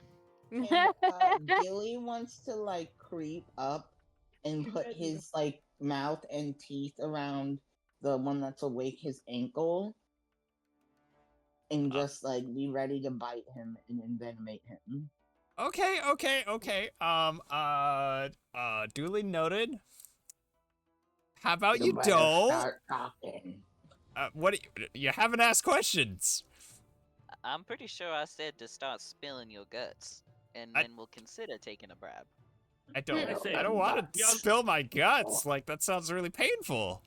Speaker 6: Billy wants to like creep up and put his like mouth and teeth around the one that's awake, his ankle, and just like be ready to bite him and envenomate him.
Speaker 2: Okay. Duly noted. How about you don't?
Speaker 6: Start talking.
Speaker 2: What? You haven't asked questions.
Speaker 7: I'm pretty sure I said to start spilling your guts, and then we'll consider taking a bribe.
Speaker 2: I don't want to spill my guts. Like, that sounds really painful.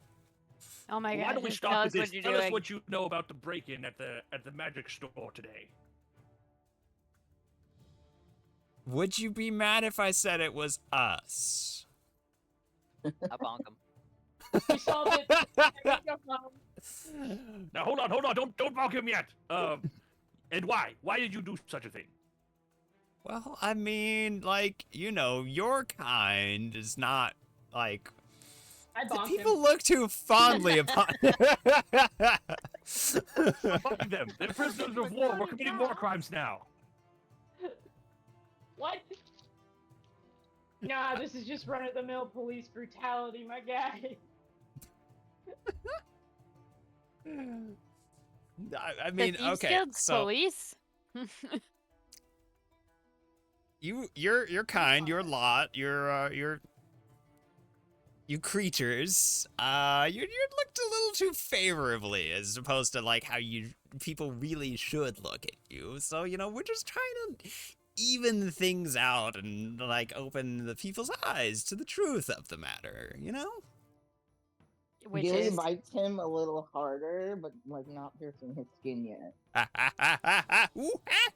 Speaker 9: Oh my god!
Speaker 4: Why don't we
Speaker 9: just
Speaker 4: start
Speaker 9: tell
Speaker 4: with
Speaker 9: us
Speaker 4: this?
Speaker 9: what you're
Speaker 4: Tell
Speaker 9: doing.
Speaker 4: us what you know about the break-in at the magic store today.
Speaker 2: Would you be mad if I said it was us?
Speaker 7: I bonk him.
Speaker 5: We solved it.
Speaker 4: Now hold on, don't mock him yet. And why? Why did you do such a thing?
Speaker 2: Well, I mean, like, you know, your kind is not, like...
Speaker 5: I bonked
Speaker 2: People
Speaker 5: him.
Speaker 2: look too fondly upon...
Speaker 4: Fuck them. They're prisoners of war. We're committing war crimes now.
Speaker 5: What? Nah, this is just run-of-the-mill police brutality, my guy.
Speaker 2: I mean,
Speaker 9: the
Speaker 2: okay,
Speaker 9: Guild
Speaker 2: so...
Speaker 9: police.
Speaker 2: You're kind, you're lot, you're you creatures, you looked a little too favorably as opposed to like how people really should look at you. So, you know, we're just trying to even things out and like open the people's eyes to the truth of the matter, you know?
Speaker 9: Which
Speaker 6: Gilly
Speaker 9: is
Speaker 6: bites him a little harder, but like not piercing his skin yet.
Speaker 2: Ooh, ah.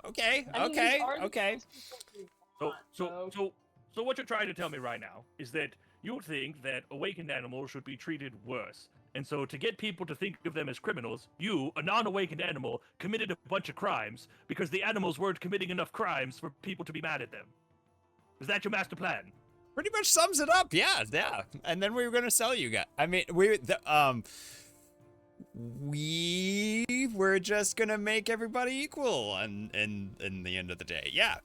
Speaker 2: Okay,
Speaker 5: I mean, these
Speaker 2: okay,
Speaker 5: are the
Speaker 2: okay.
Speaker 5: best people we want,
Speaker 4: So what you're trying to tell me right now is that you think that awakened animals should be treated worse. And so to get people to think of them as criminals, you, a non-awakened animal, committed a bunch of crimes because the animals weren't committing enough crimes for people to be mad at them. Is that your master plan?
Speaker 2: Pretty much sums it up, yeah. And then we were gonna sell you guys. I mean, we were just gonna make everybody equal, and in the end of the day, yeah.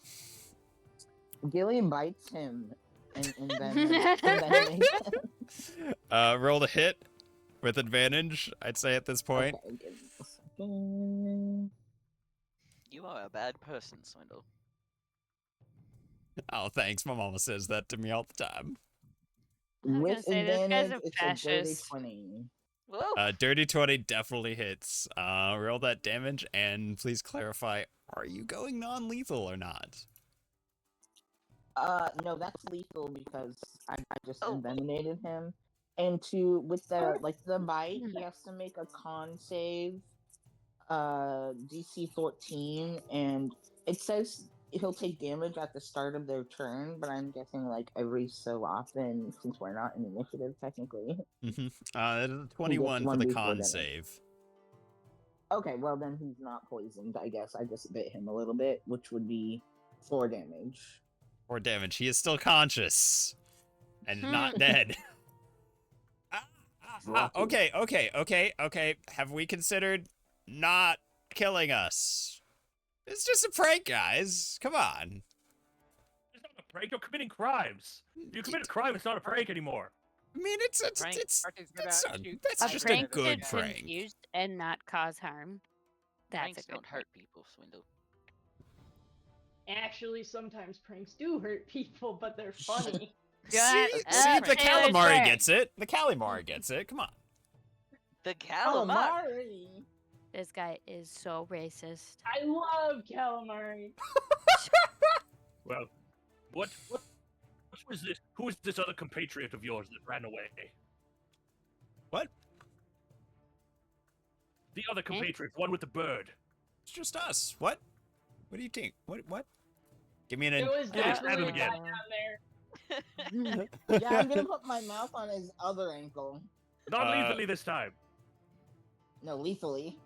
Speaker 6: Gilly bites him, and then
Speaker 2: Roll a hit with advantage, I'd say at this point.
Speaker 6: Okay, give me a second.
Speaker 7: You are a bad person, Swindle.
Speaker 2: Oh, thanks. My mama says that to me all the time.
Speaker 9: was
Speaker 6: With
Speaker 9: gonna say, this guy's
Speaker 6: advantage,
Speaker 9: a
Speaker 6: it's a dirty
Speaker 9: fascist.
Speaker 6: 20.
Speaker 7: Whoa!
Speaker 2: Dirty 20 definitely hits. Roll that damage, and please clarify, are you going non-lethal or not?
Speaker 6: No, that's lethal because I just
Speaker 7: Oh.
Speaker 6: envenenated him. And with the bite, he has to make a con save, DC 14, and it says he'll take damage at the start of their turn, but I'm guessing like every so often, since we're not in initiative technically.
Speaker 2: Mm-hmm. It is a 21 for the
Speaker 6: 1d4
Speaker 2: con
Speaker 6: damage.
Speaker 2: save.
Speaker 6: Okay, well then he's not poisoned, I guess. I just bit him a little bit, which would be 4 damage.
Speaker 2: 4 damage. He is still conscious. And not dead. Okay. Have we considered not killing us? It's just a prank, guys. Come on.
Speaker 4: It's not a prank. You're committing crimes. If you commit a crime, it's not a prank anymore.
Speaker 2: I mean,
Speaker 7: Prank.
Speaker 2: that's
Speaker 9: A
Speaker 2: just a
Speaker 9: prank
Speaker 2: good
Speaker 9: should
Speaker 2: prank.
Speaker 9: confuse and not cause harm. That's
Speaker 7: Pranks
Speaker 9: a good
Speaker 7: don't hurt people, Swindle.
Speaker 5: Actually, sometimes pranks do hurt people, but they're funny.
Speaker 2: See,
Speaker 9: That's
Speaker 2: the
Speaker 9: Taylor's
Speaker 2: calamari
Speaker 9: prank.
Speaker 2: gets it. The calamari gets it. Come on.
Speaker 7: The calamari.
Speaker 6: Calamari!
Speaker 9: This guy is so racist.
Speaker 5: I love calamari.
Speaker 4: Well, what was this? Who is this other compatriot of yours that ran away?
Speaker 2: What?
Speaker 4: The other compatriot, one with the bird.
Speaker 2: It's just us. What? What do you think? What? Give me an...
Speaker 5: It was
Speaker 4: Yeah, stab
Speaker 5: definitely
Speaker 4: him
Speaker 5: a guy
Speaker 4: again.
Speaker 5: down there.
Speaker 6: Yeah, I'm gonna put my mouth on his other ankle.
Speaker 4: Not lethally this time.
Speaker 6: No, lethally.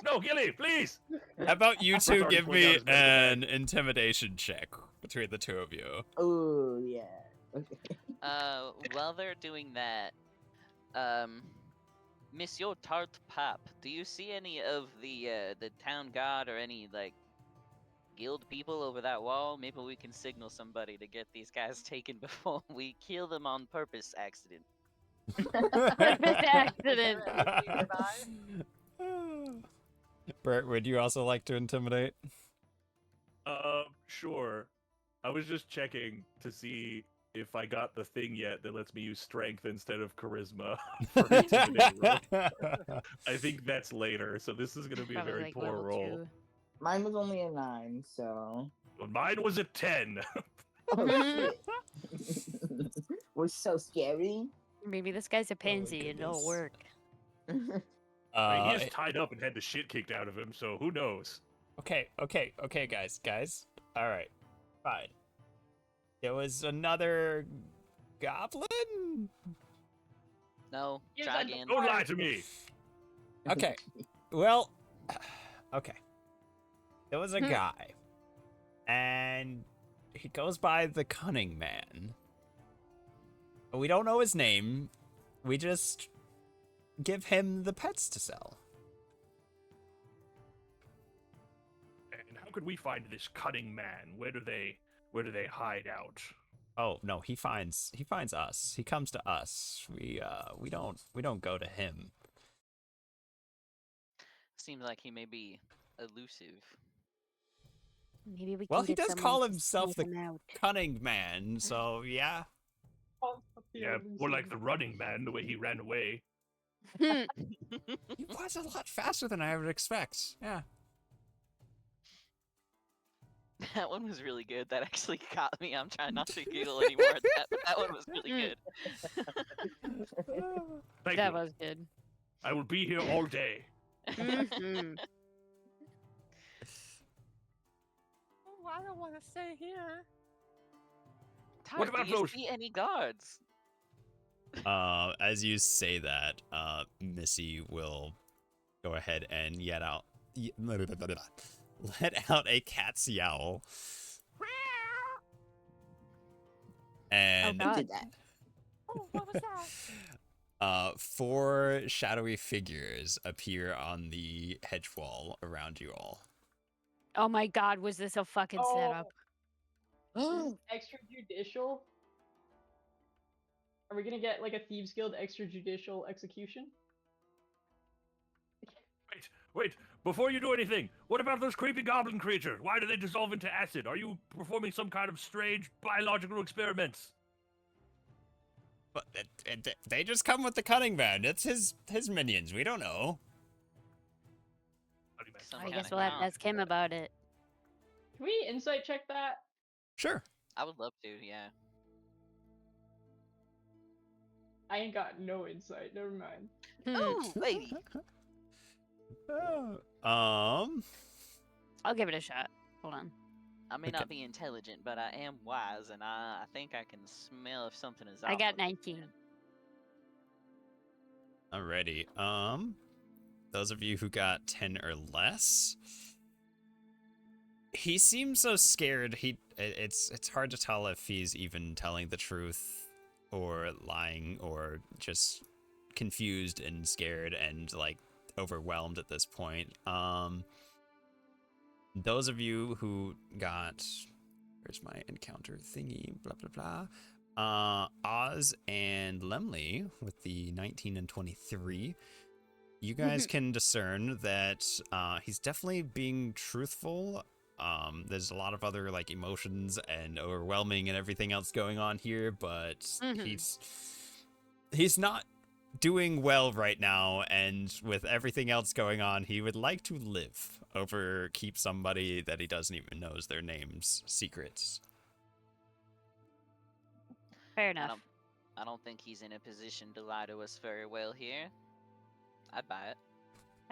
Speaker 4: No, Gilly, please.
Speaker 2: How about you two
Speaker 4: Sorry,
Speaker 2: give
Speaker 4: pulling out
Speaker 2: me
Speaker 4: his medicine
Speaker 2: an intimidation check between the two of you?
Speaker 6: Oh, yeah. Okay.
Speaker 7: While they're doing that, Monsieur Tart Pap, do you see any of the town guard or any like guild people over that wall? Maybe we can signal somebody to get these guys taken before we kill them on purpose accident.
Speaker 9: Purpose accident.
Speaker 2: Bert, would you also like to intimidate?
Speaker 4: Sure. I was just checking to see if I got the thing yet that lets me use strength instead of charisma for intimidating roll. I think that's later, so this is going to be a
Speaker 9: Probably
Speaker 4: very
Speaker 9: like
Speaker 4: poor
Speaker 9: level
Speaker 4: roll.
Speaker 9: 2.
Speaker 6: Mine was only a 9, so.
Speaker 4: Well, mine was a 10.
Speaker 6: Oh, shit. Was so scary.
Speaker 9: Maybe this guy's a pansy and it'll
Speaker 2: goodness.
Speaker 9: work.
Speaker 4: I mean, he is tied up and had the shit kicked out of him, so who knows?
Speaker 2: Okay, guys. All right, fine. There was another goblin
Speaker 7: No,
Speaker 5: Yes,
Speaker 7: try
Speaker 5: I
Speaker 7: again.
Speaker 4: Don't lie to me.
Speaker 2: Okay. Well, okay. There was a guy, and he goes by the Cunning Man. We don't know his name. We just give him the pets to sell.
Speaker 4: And how could we find this cunning man? Where do they hide out?
Speaker 2: Oh no, he finds us. He comes to us. We don't go to him.
Speaker 7: Seems like he may be elusive.
Speaker 9: Maybe we can
Speaker 2: Well, he
Speaker 9: get
Speaker 2: does
Speaker 9: someone
Speaker 2: call
Speaker 9: to
Speaker 2: himself
Speaker 9: sneak
Speaker 2: the
Speaker 9: him out.
Speaker 2: Cunning Man, so yeah.
Speaker 4: Yeah, more like the running man, the way he ran away.
Speaker 2: He was a lot faster than I would expect. Yeah.
Speaker 7: That one was really good. That actually caught me. I'm trying not to giggle anymore at that, but that one was really good.
Speaker 4: Thank
Speaker 9: That
Speaker 4: you.
Speaker 9: was good.
Speaker 4: I will be here all day.
Speaker 9: Mhm.
Speaker 3: Oh, I don't want to stay here.
Speaker 7: Tyler,
Speaker 4: about
Speaker 7: do you
Speaker 4: those-
Speaker 7: see any guards?
Speaker 2: As you say that, Missy will go ahead and let out a cat's yowl. And
Speaker 9: God.
Speaker 6: Did that.
Speaker 3: Oh, what was that?
Speaker 2: 4 shadowy figures appear on the hedge wall around you all.
Speaker 9: Oh my god, was this a fucking setup?
Speaker 5: Extrajudicial? Are we gonna get like a Thieves Guild extrajudicial execution?
Speaker 4: Wait, before you do anything, what about those creepy goblin creatures? Why do they dissolve into acid? Are you performing some kind of strange biological experiments?
Speaker 2: But they just come with the Cunning Man. It's his minions. We don't know.
Speaker 7: Some
Speaker 9: I
Speaker 7: kinda
Speaker 9: guess we'll have to
Speaker 7: count.
Speaker 9: ask him about it.
Speaker 5: Can we insight check that?
Speaker 2: Sure.
Speaker 7: I would love to, yeah.
Speaker 5: I ain't got no insight. Never mind.
Speaker 7: Ooh, lady.
Speaker 9: I'll give it a shot. Hold on.
Speaker 7: I may
Speaker 2: Okay.
Speaker 7: not be intelligent, but I am wise, and I think I can smell if something is off.
Speaker 9: I got
Speaker 7: of
Speaker 9: 19.
Speaker 7: it.
Speaker 2: Alrighty. Those of you who got 10 or less, he seems so scared. It's hard to tell if he's even telling the truth or lying or just confused and scared and like overwhelmed at this point. Those of you who got, where's my encounter thingy, blah blah blah. Oz and Lemley with the 19 and 23. You guys can discern that he's definitely being truthful. There's a lot of other like emotions and overwhelming and everything else going on here, but he's not doing well right now, and with everything else going on, he would like to live over keep somebody that he doesn't even knows their names secrets.
Speaker 9: Fair enough.
Speaker 7: I don't think he's in a position to lie to us very well here. I'd buy it.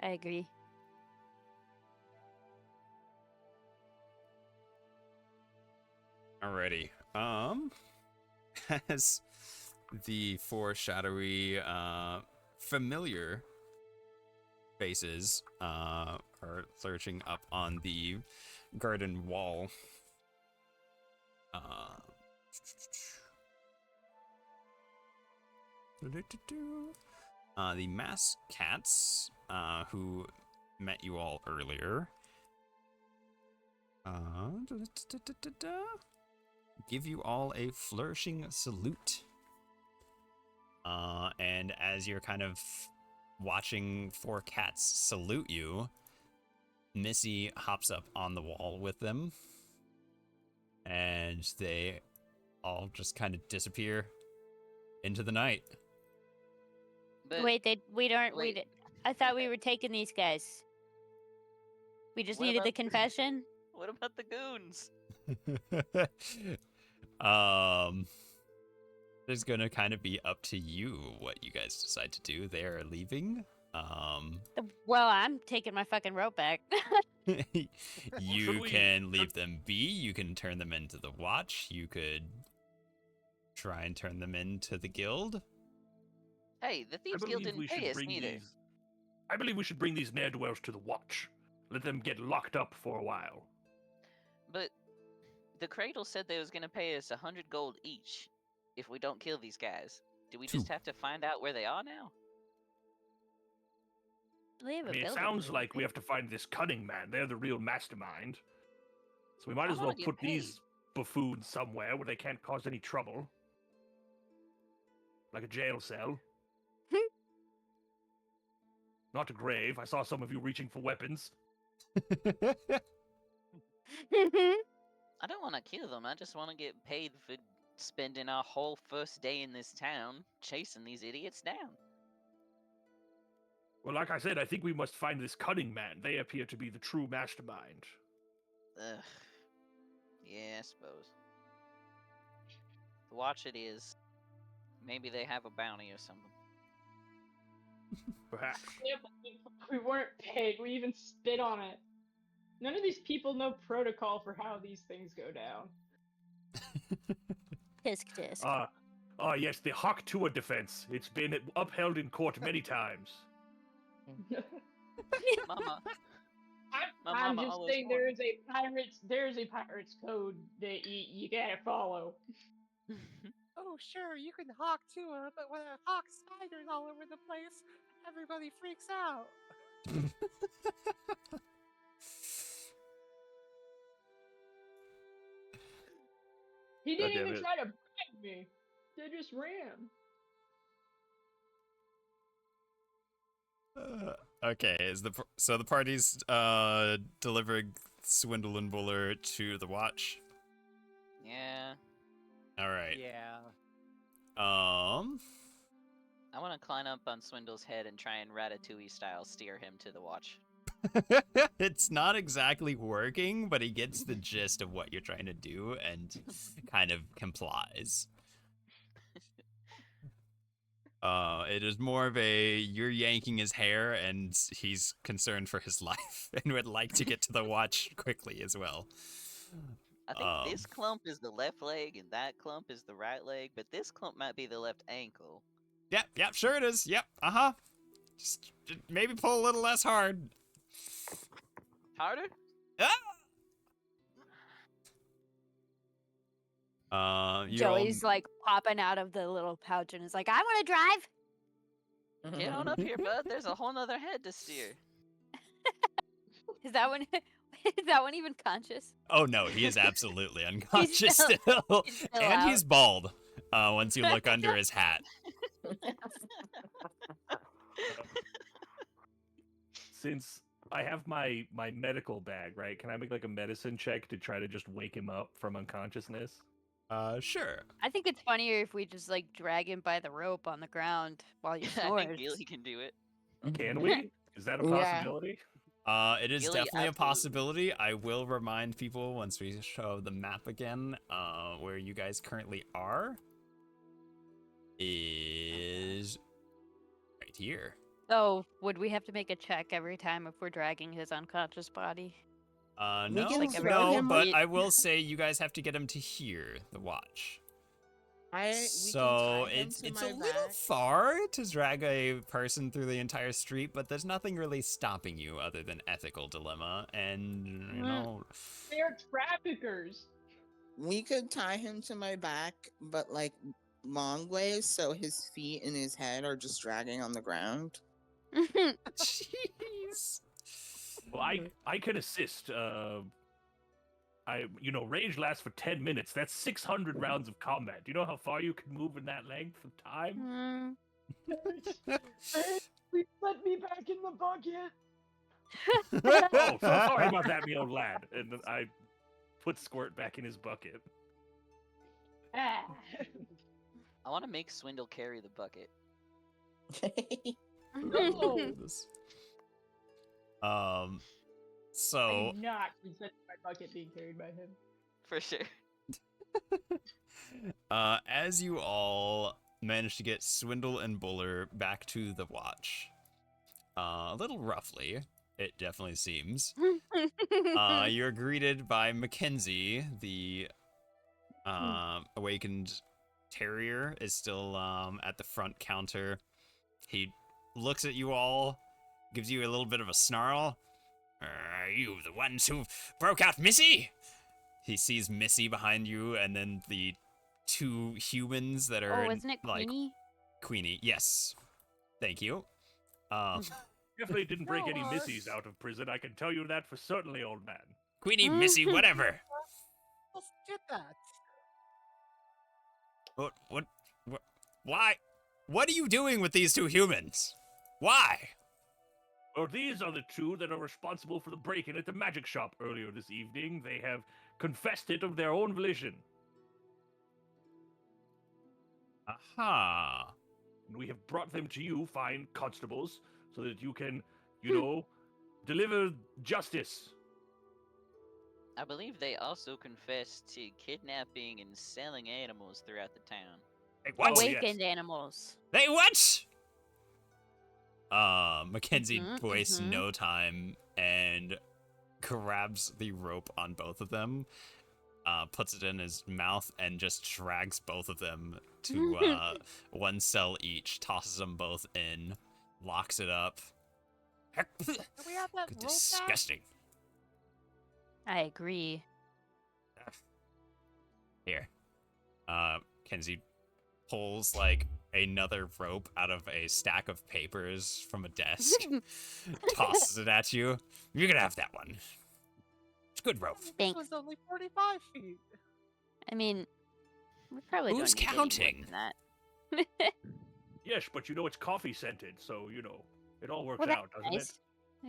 Speaker 9: I agree.
Speaker 2: Alrighty. As the 4 shadowy, familiar faces are lurching up on the garden wall. The masked cats, who met you all earlier, give you all a flourishing salute. And as you're kind of watching 4 cats salute you, Missy hops up on the wall with them, and they all just kind of disappear into the night.
Speaker 7: But
Speaker 9: Wait, we don't.
Speaker 7: wait.
Speaker 9: I thought we were taking these guys. We just
Speaker 7: What
Speaker 9: needed the
Speaker 7: about-
Speaker 9: confession.
Speaker 7: what about the goons?
Speaker 2: It's gonna kind of be up to you what you guys decide to do. They are leaving.
Speaker 9: Well, I'm taking my fucking rope back.
Speaker 2: You
Speaker 4: Should we-
Speaker 2: can leave them be. You can turn them into the watch. You could try and turn them into the guild.
Speaker 7: Hey, the
Speaker 4: I
Speaker 7: Thieves Guild
Speaker 4: believe we
Speaker 7: didn't
Speaker 4: should
Speaker 7: pay us
Speaker 4: bring
Speaker 7: neither.
Speaker 4: these. I believe we should bring these ne'er-do-wells to the watch. Let them get locked up for a while.
Speaker 7: But the Cradle said they was gonna pay us 100 gold each if we don't kill these guys. Do we just have to find out where they are now?
Speaker 9: They have
Speaker 4: I
Speaker 9: a
Speaker 4: mean, it
Speaker 9: building
Speaker 4: sounds
Speaker 9: there,
Speaker 4: like
Speaker 9: don't
Speaker 4: we have to find this cunning man. They're the real mastermind. So we might
Speaker 7: I
Speaker 4: as well
Speaker 7: wanna get
Speaker 4: put
Speaker 7: paid.
Speaker 4: these buffoons somewhere where they can't cause any trouble. Like a jail cell. Not a grave. I saw some of you reaching for weapons.
Speaker 9: they?
Speaker 7: I don't want to kill them. I just want to get paid for spending our whole first day in this town chasing these idiots down.
Speaker 4: Well, like I said, I think we must find this cunning man. They appear to be the true mastermind.
Speaker 7: Ugh. Yeah, I suppose. The watch it is. Maybe they have a bounty or something.
Speaker 4: Perhaps.
Speaker 5: Yeah, but we weren't paid. We even spit on it. None of these people know protocol for how these things go down.
Speaker 9: Tisk tisk.
Speaker 4: Yes, the Hawk Tua defense. It's been upheld in court many times.
Speaker 7: Mama,
Speaker 5: I'm
Speaker 7: mama
Speaker 5: just
Speaker 7: always
Speaker 5: saying
Speaker 7: warned
Speaker 5: there's a pirate's code that you gotta follow.
Speaker 3: Oh, sure, you can hawk Tua, but when a hawk spiders all over the place, everybody freaks out.
Speaker 5: He
Speaker 4: God
Speaker 5: didn't
Speaker 4: damn
Speaker 5: even
Speaker 4: it.
Speaker 5: try to bribe me. They just ran.
Speaker 2: Okay, so the party's delivering Swindle and Buller to the watch.
Speaker 7: Yeah.
Speaker 2: All right.
Speaker 3: Yeah.
Speaker 7: I want to climb up on Swindle's head and try and Ratatouille style steer him to the watch.
Speaker 2: It's not exactly working, but he gets the gist of what you're trying to do and kind of complies. It is more of a you're yanking his hair and he's concerned for his life and would like to get to the watch quickly as well.
Speaker 7: I think this clump is the left leg and that clump is the right leg, but this clump might be the left ankle.
Speaker 2: Yep, sure it is. Yep, Just maybe pull a little less hard.
Speaker 7: Harder?
Speaker 9: Joey's like popping out of the little pouch and is like, I want to drive.
Speaker 7: Get on up here, bud. There's a whole nother head to steer.
Speaker 9: Is that one? Is that one even conscious?
Speaker 2: Oh no, he is absolutely unconscious still.
Speaker 9: he's still
Speaker 2: And
Speaker 9: out.
Speaker 2: he's bald. Once you look under his hat.
Speaker 4: Since I have my medical bag, right? Can I make like a medicine check to try to just wake him up from unconsciousness?
Speaker 2: Sure.
Speaker 9: I think it's funnier if we just like drag him by the rope on the ground while he
Speaker 7: I
Speaker 9: snores.
Speaker 7: think Gilly can do it.
Speaker 4: Can we? Is that a
Speaker 6: Yeah.
Speaker 4: possibility?
Speaker 2: It is
Speaker 7: Gilly,
Speaker 2: definitely a
Speaker 7: absolutely.
Speaker 2: possibility. I will remind people once we show the map again, where you guys currently are. Is right here.
Speaker 9: So, would we have to make a check every time if we're dragging his unconscious body?
Speaker 2: No,
Speaker 6: can
Speaker 9: throw
Speaker 2: no,
Speaker 6: him
Speaker 2: but
Speaker 7: with-
Speaker 2: I will say you guys have to get him to hear the watch.
Speaker 6: We
Speaker 2: So
Speaker 6: can tie him
Speaker 2: it's
Speaker 6: to
Speaker 2: a
Speaker 6: my
Speaker 2: little
Speaker 6: back.
Speaker 2: far to drag a person through the entire street, but there's nothing really stopping you other than ethical dilemma, and you know.
Speaker 5: They're traffickers.
Speaker 6: We could tie him to my back, but like long ways, so his feet and his head are just dragging on the ground.
Speaker 2: Jeez.
Speaker 4: Well, I can assist. Range lasts for 10 minutes. That's 600 rounds of combat. Do you know how far you can move in that length of time?
Speaker 5: Please let me back in the bucket.
Speaker 4: Oh, so sorry about that, me old lad. And then I put Squirt back in his bucket.
Speaker 5: Ah.
Speaker 7: I want to make Swindle carry the bucket.
Speaker 5: No.
Speaker 2: So
Speaker 5: I'm not consenting to my bucket being carried by him.
Speaker 7: For sure.
Speaker 2: as you all manage to get Swindle and Buller back to the watch, a little roughly, it definitely seems. You're greeted by Mackenzie, the awakened terrier, is still at the front counter, He looks at you all, gives you a little bit of a snarl. Are you the ones who broke out Missy? He sees Missy behind you, and then the two humans that are
Speaker 9: Oh, wasn't it
Speaker 2: like
Speaker 9: Queenie?
Speaker 2: Queenie. Yes, thank you.
Speaker 4: Definitely didn't break any
Speaker 8: No,
Speaker 4: missies out of prison. I can tell you that for certainly, old man.
Speaker 2: Queenie, Missy, whatever.
Speaker 3: Let's get that.
Speaker 2: What? Why? What are you doing with these two humans? Why?
Speaker 4: Well, these are the two that are responsible for the break-in at the magic shop earlier this evening. They have confessed it of their own volition.
Speaker 2: Aha.
Speaker 4: And we have brought them to you, fine constables, so that you can, you know, deliver justice.
Speaker 7: I believe they also confessed to kidnapping and selling animals throughout the town.
Speaker 2: Hey, what?
Speaker 4: Oh, yes.
Speaker 9: Awakened animals.
Speaker 2: They what? Mackenzie
Speaker 9: Mhm,
Speaker 2: wastes
Speaker 9: mhm.
Speaker 2: no time and grabs the rope on both of them, puts it in his mouth, and just drags both of them to one cell each, tosses them both in, locks it up.
Speaker 3: Do we have that rope back?
Speaker 2: Disgusting.
Speaker 9: I agree.
Speaker 2: Here. Kenzie pulls like another rope out of a stack of papers from a desk, tosses it at you. You're gonna have that one. It's good rope.
Speaker 3: This
Speaker 9: Thanks.
Speaker 3: was only 45 feet.
Speaker 9: I mean, we probably
Speaker 2: Who's
Speaker 9: don't need any more
Speaker 2: counting?
Speaker 9: than that.
Speaker 4: Yes, but you know it's coffee-scented, so, you know, it all works
Speaker 9: Well, that's
Speaker 4: out, doesn't
Speaker 9: nice.
Speaker 4: it?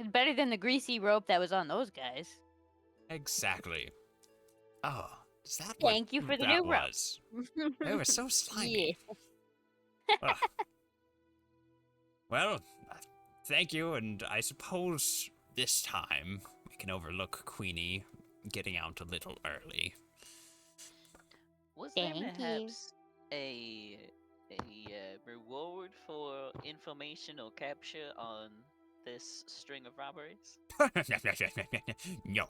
Speaker 9: It's better than the greasy rope that was on those guys.
Speaker 2: Exactly. Oh, is that
Speaker 9: Thank
Speaker 2: what
Speaker 9: you for the
Speaker 2: that
Speaker 9: new rope.
Speaker 2: was? They were so slimy. Ugh. Well, thank you, and I suppose this time we can overlook Queenie getting out a little early.
Speaker 7: Was there
Speaker 9: Thank you.
Speaker 7: perhaps a reward for informational capture on this string of robberies?
Speaker 2: No.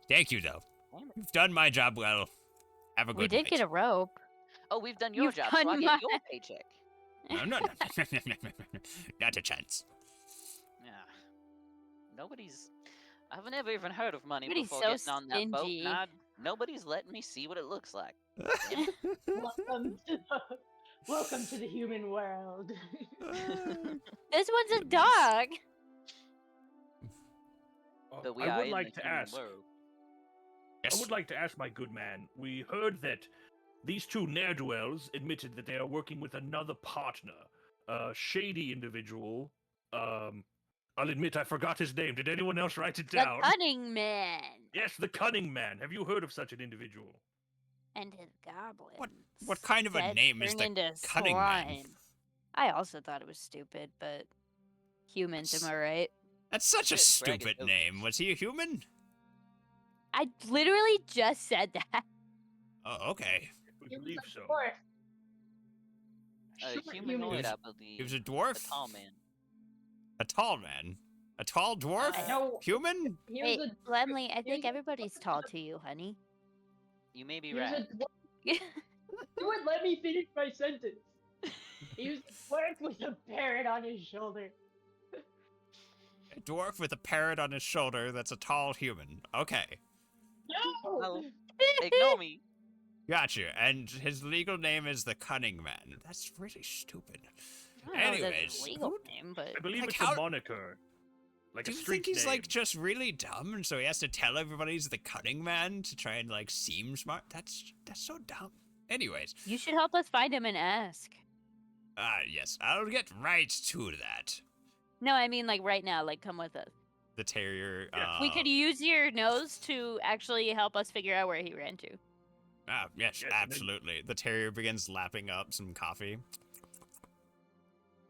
Speaker 2: Thank you, though.
Speaker 7: Damn it.
Speaker 2: You've done my job well. Have a good
Speaker 9: We did
Speaker 2: night.
Speaker 9: get a rope.
Speaker 7: Oh, we've done your
Speaker 9: You've
Speaker 7: job, so I
Speaker 9: done
Speaker 7: get
Speaker 9: my-
Speaker 7: your paycheck.
Speaker 2: No, not a chance.
Speaker 7: Yeah. Nobody's. I've never even heard of money
Speaker 9: Nobody's
Speaker 7: before
Speaker 9: so
Speaker 7: getting on that boat.
Speaker 9: stingy.
Speaker 7: Nobody's letting me see what it looks like.
Speaker 5: Welcome to the human world.
Speaker 9: This one's a dog.
Speaker 7: But we
Speaker 4: I
Speaker 7: are
Speaker 4: would
Speaker 7: in
Speaker 4: like
Speaker 7: the
Speaker 4: to
Speaker 7: human
Speaker 4: ask.
Speaker 7: world.
Speaker 4: I
Speaker 2: Yes.
Speaker 4: would like to ask my good man. We heard that these two ne'er-do-wells admitted that they are working with another partner, a shady individual. I'll admit I forgot his name. Did anyone else write it
Speaker 9: The
Speaker 4: down?
Speaker 9: cunning man
Speaker 4: Yes, the cunning man. Have you heard of such an individual?
Speaker 9: and his goblin.
Speaker 2: What kind of a name is the cunning man?
Speaker 9: I also thought it was stupid, but humans, am I right?
Speaker 2: That's such a
Speaker 7: Bit
Speaker 2: stupid
Speaker 7: braggadocious.
Speaker 2: name. Was he a human?
Speaker 9: I literally just said that.
Speaker 2: Oh, okay.
Speaker 4: We believe so.
Speaker 7: A
Speaker 5: Short
Speaker 7: humanoid,
Speaker 2: humans.
Speaker 7: I believe.
Speaker 2: He was a
Speaker 7: A
Speaker 2: dwarf?
Speaker 7: tall man.
Speaker 2: A tall man? A tall dwarf?
Speaker 5: No,
Speaker 2: Human?
Speaker 9: Wait, Lemley, I think everybody's tall to you, honey.
Speaker 7: You may be
Speaker 5: he was
Speaker 7: right.
Speaker 5: you would let me finish my sentence. He was a dwarf with a parrot on his shoulder.
Speaker 2: A dwarf with a parrot on his shoulder that's a tall human. Okay.
Speaker 5: No!
Speaker 7: Well, ignore me.
Speaker 2: Gotcha. And his legal name is the Cunning Man. That's really stupid.
Speaker 9: I don't know if that's
Speaker 2: Anyways,
Speaker 9: his legal
Speaker 2: who-
Speaker 9: name, but
Speaker 4: I believe
Speaker 2: Like
Speaker 4: it's
Speaker 2: how-
Speaker 4: a moniker. Like
Speaker 2: Do
Speaker 4: a
Speaker 2: you
Speaker 4: street
Speaker 2: think he's
Speaker 4: name.
Speaker 2: like just really dumb and so he has to tell everybody he's the Cunning Man to try and like seem smart? That's so dumb. Anyways,
Speaker 9: you should help us find him and ask.
Speaker 2: yes, I'll get right to that.
Speaker 9: No, I mean like right now, like come with us.
Speaker 2: The terrier.
Speaker 4: Yeah.
Speaker 9: We could use your nose to actually help us figure out where he ran to.
Speaker 2: Yes,
Speaker 4: Yes, and then-
Speaker 2: absolutely. The terrier begins lapping up some coffee.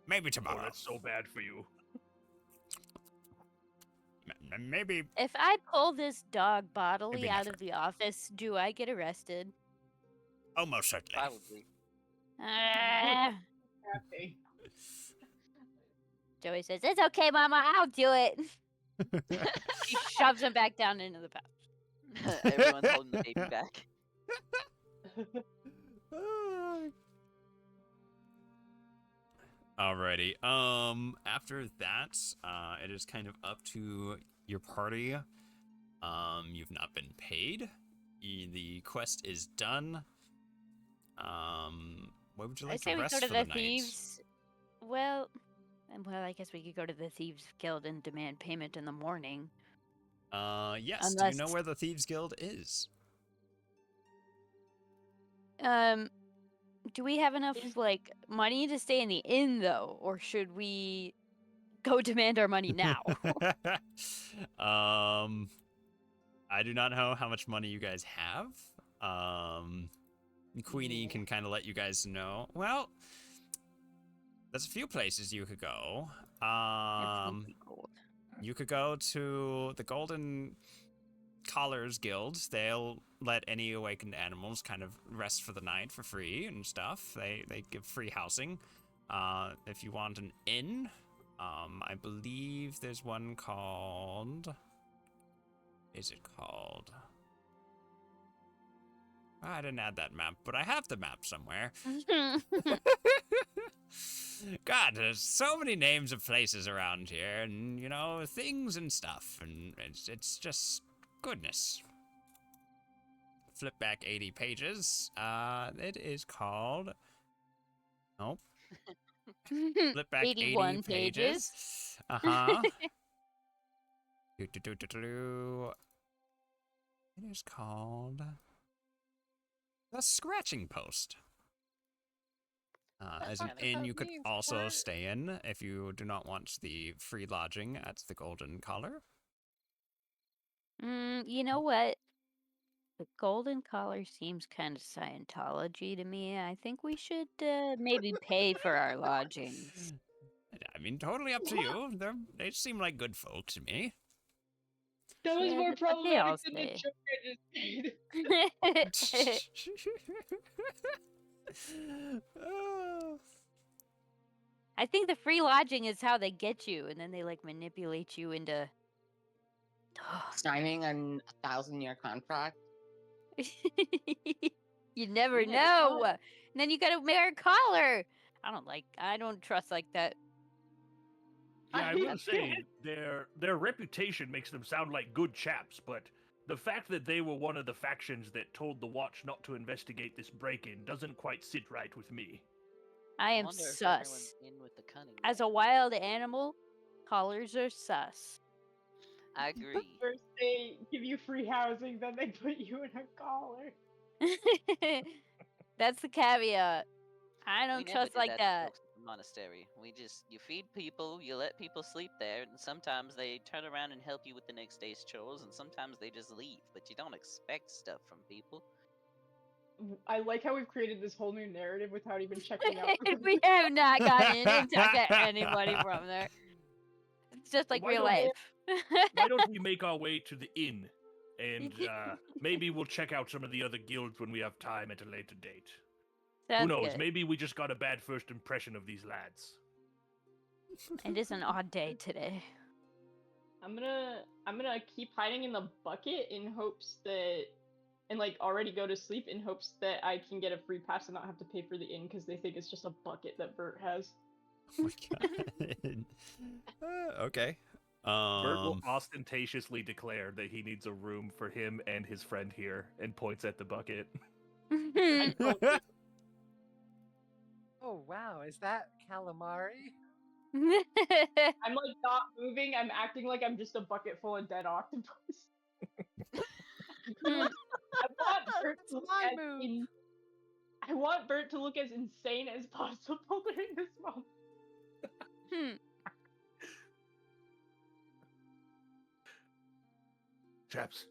Speaker 2: Maybe
Speaker 4: Oh,
Speaker 2: tomorrow.
Speaker 4: that's so bad for you.
Speaker 2: Maybe.
Speaker 9: If I pull this dog bodily
Speaker 2: Maybe
Speaker 9: out
Speaker 2: never.
Speaker 9: of the office, do I get arrested?
Speaker 2: Almost certainly.
Speaker 7: Probably.
Speaker 9: Ah.
Speaker 5: Happy.
Speaker 9: Joey says, "It's okay, Mama. I'll do it." She shoves him back down into the pouch.
Speaker 7: Everyone's holding the baby back.
Speaker 2: Alrighty. After that, it is kind of up to your party. You've not been paid. The quest is done. Where would you
Speaker 9: I
Speaker 2: like
Speaker 9: say
Speaker 2: to
Speaker 9: we
Speaker 2: rest
Speaker 9: go to
Speaker 2: for
Speaker 9: the
Speaker 2: the night?
Speaker 9: thieves. Well, I guess we could go to the Thieves Guild and demand payment in the morning.
Speaker 2: Yes. Do you know where the Thieves Guild is?
Speaker 9: Do we have enough like money to stay in the inn though, or should we go demand our money now?
Speaker 2: I do not know how much money you guys have. Queenie can kind of let you guys know. Well, there's a few places you could go. You could go to the Golden Collars Guild. They'll let any awakened animals kind of rest for the night for free and stuff. They give free housing. If you want an inn, I believe there's one called... Is it called? I didn't add that map, but I have the map somewhere. God, there's so many names of places around here, and, you know, things and stuff, and it's just goodness. Flip back 80 pages. It is called... Nope. Flip back
Speaker 9: 81
Speaker 2: 80 pages. Uh-huh. It is called... The Scratching Post. As an inn you could also stay in if you do not want the free lodging at the Golden Collar.
Speaker 9: You know what? The Golden Collar seems kind of Scientology to me. I think we should maybe pay for our lodgings.
Speaker 2: I mean, totally up to you. They seem like good folk to me.
Speaker 5: That was
Speaker 9: Yeah,
Speaker 5: more
Speaker 9: that's what they all
Speaker 5: problematic than the
Speaker 9: say.
Speaker 5: joke I just made.
Speaker 9: I think the free lodging is how they get you, and then they like manipulate you into
Speaker 6: Signing an 1,000-year contract.
Speaker 9: You never
Speaker 5: Yeah,
Speaker 9: know. And then you gotta wear a collar. I don't trust like that.
Speaker 4: Yeah, I will say their reputation makes them sound like good chaps, but the fact that they were one of the factions that told the Watch not to investigate this break-in doesn't quite sit right with me.
Speaker 9: I am
Speaker 7: wonder if
Speaker 9: sus.
Speaker 7: everyone's in with the cunning.
Speaker 9: As a wild animal, collars are sus.
Speaker 7: I agree.
Speaker 5: First they give you free housing, then they put you in a collar.
Speaker 9: That's the caveat. I
Speaker 7: We
Speaker 9: don't
Speaker 7: never
Speaker 9: trust
Speaker 7: did
Speaker 9: like
Speaker 7: that.
Speaker 9: that.
Speaker 7: To folks at the monastery. You feed people, you let people sleep there, and sometimes they turn around and help you with the next day's chores, and sometimes they just leave. But you don't expect stuff from people.
Speaker 5: I like how we've created this whole new narrative without even checking out.
Speaker 9: We have not gotten in and talked to anybody from there. It's just like
Speaker 4: Why
Speaker 9: real
Speaker 4: don't-
Speaker 9: life.
Speaker 4: Why don't we make our way to the inn, and maybe we'll check out some of the other guilds when we have time at a later date. Who
Speaker 9: Sounds
Speaker 4: knows?
Speaker 9: good.
Speaker 4: Maybe we just got a bad first impression of these lads.
Speaker 9: It is an odd day today.
Speaker 5: I'm gonna keep hiding in the bucket in hopes that, and like already go to sleep in hopes that I can get a free pass and not have to pay for the inn because they think it's just a bucket that Bert has.
Speaker 2: Oh my god. Okay.
Speaker 4: Bert will ostentatiously declare that he needs a room for him and his friend here, and points at the bucket.
Speaker 3: Oh wow, is that calamari?
Speaker 5: I'm like not moving. I'm acting like I'm just a bucket full of dead octopus. I want Bert to look as insane as possible during this moment.
Speaker 4: Chaps,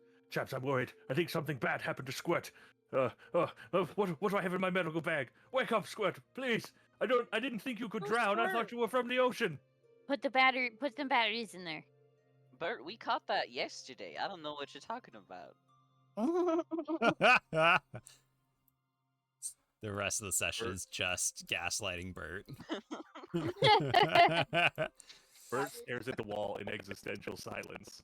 Speaker 4: I'm worried. I think something bad happened to Squirt. What do I have in my medical bag? Wake up, Squirt, please. I didn't think you could drown. I thought you were from the ocean.
Speaker 9: Put some batteries in there.
Speaker 7: Bert, we caught that yesterday. I don't know what you're talking about.
Speaker 2: The rest of the session is just gaslighting Bert.
Speaker 4: Bert stares at the wall in existential silence.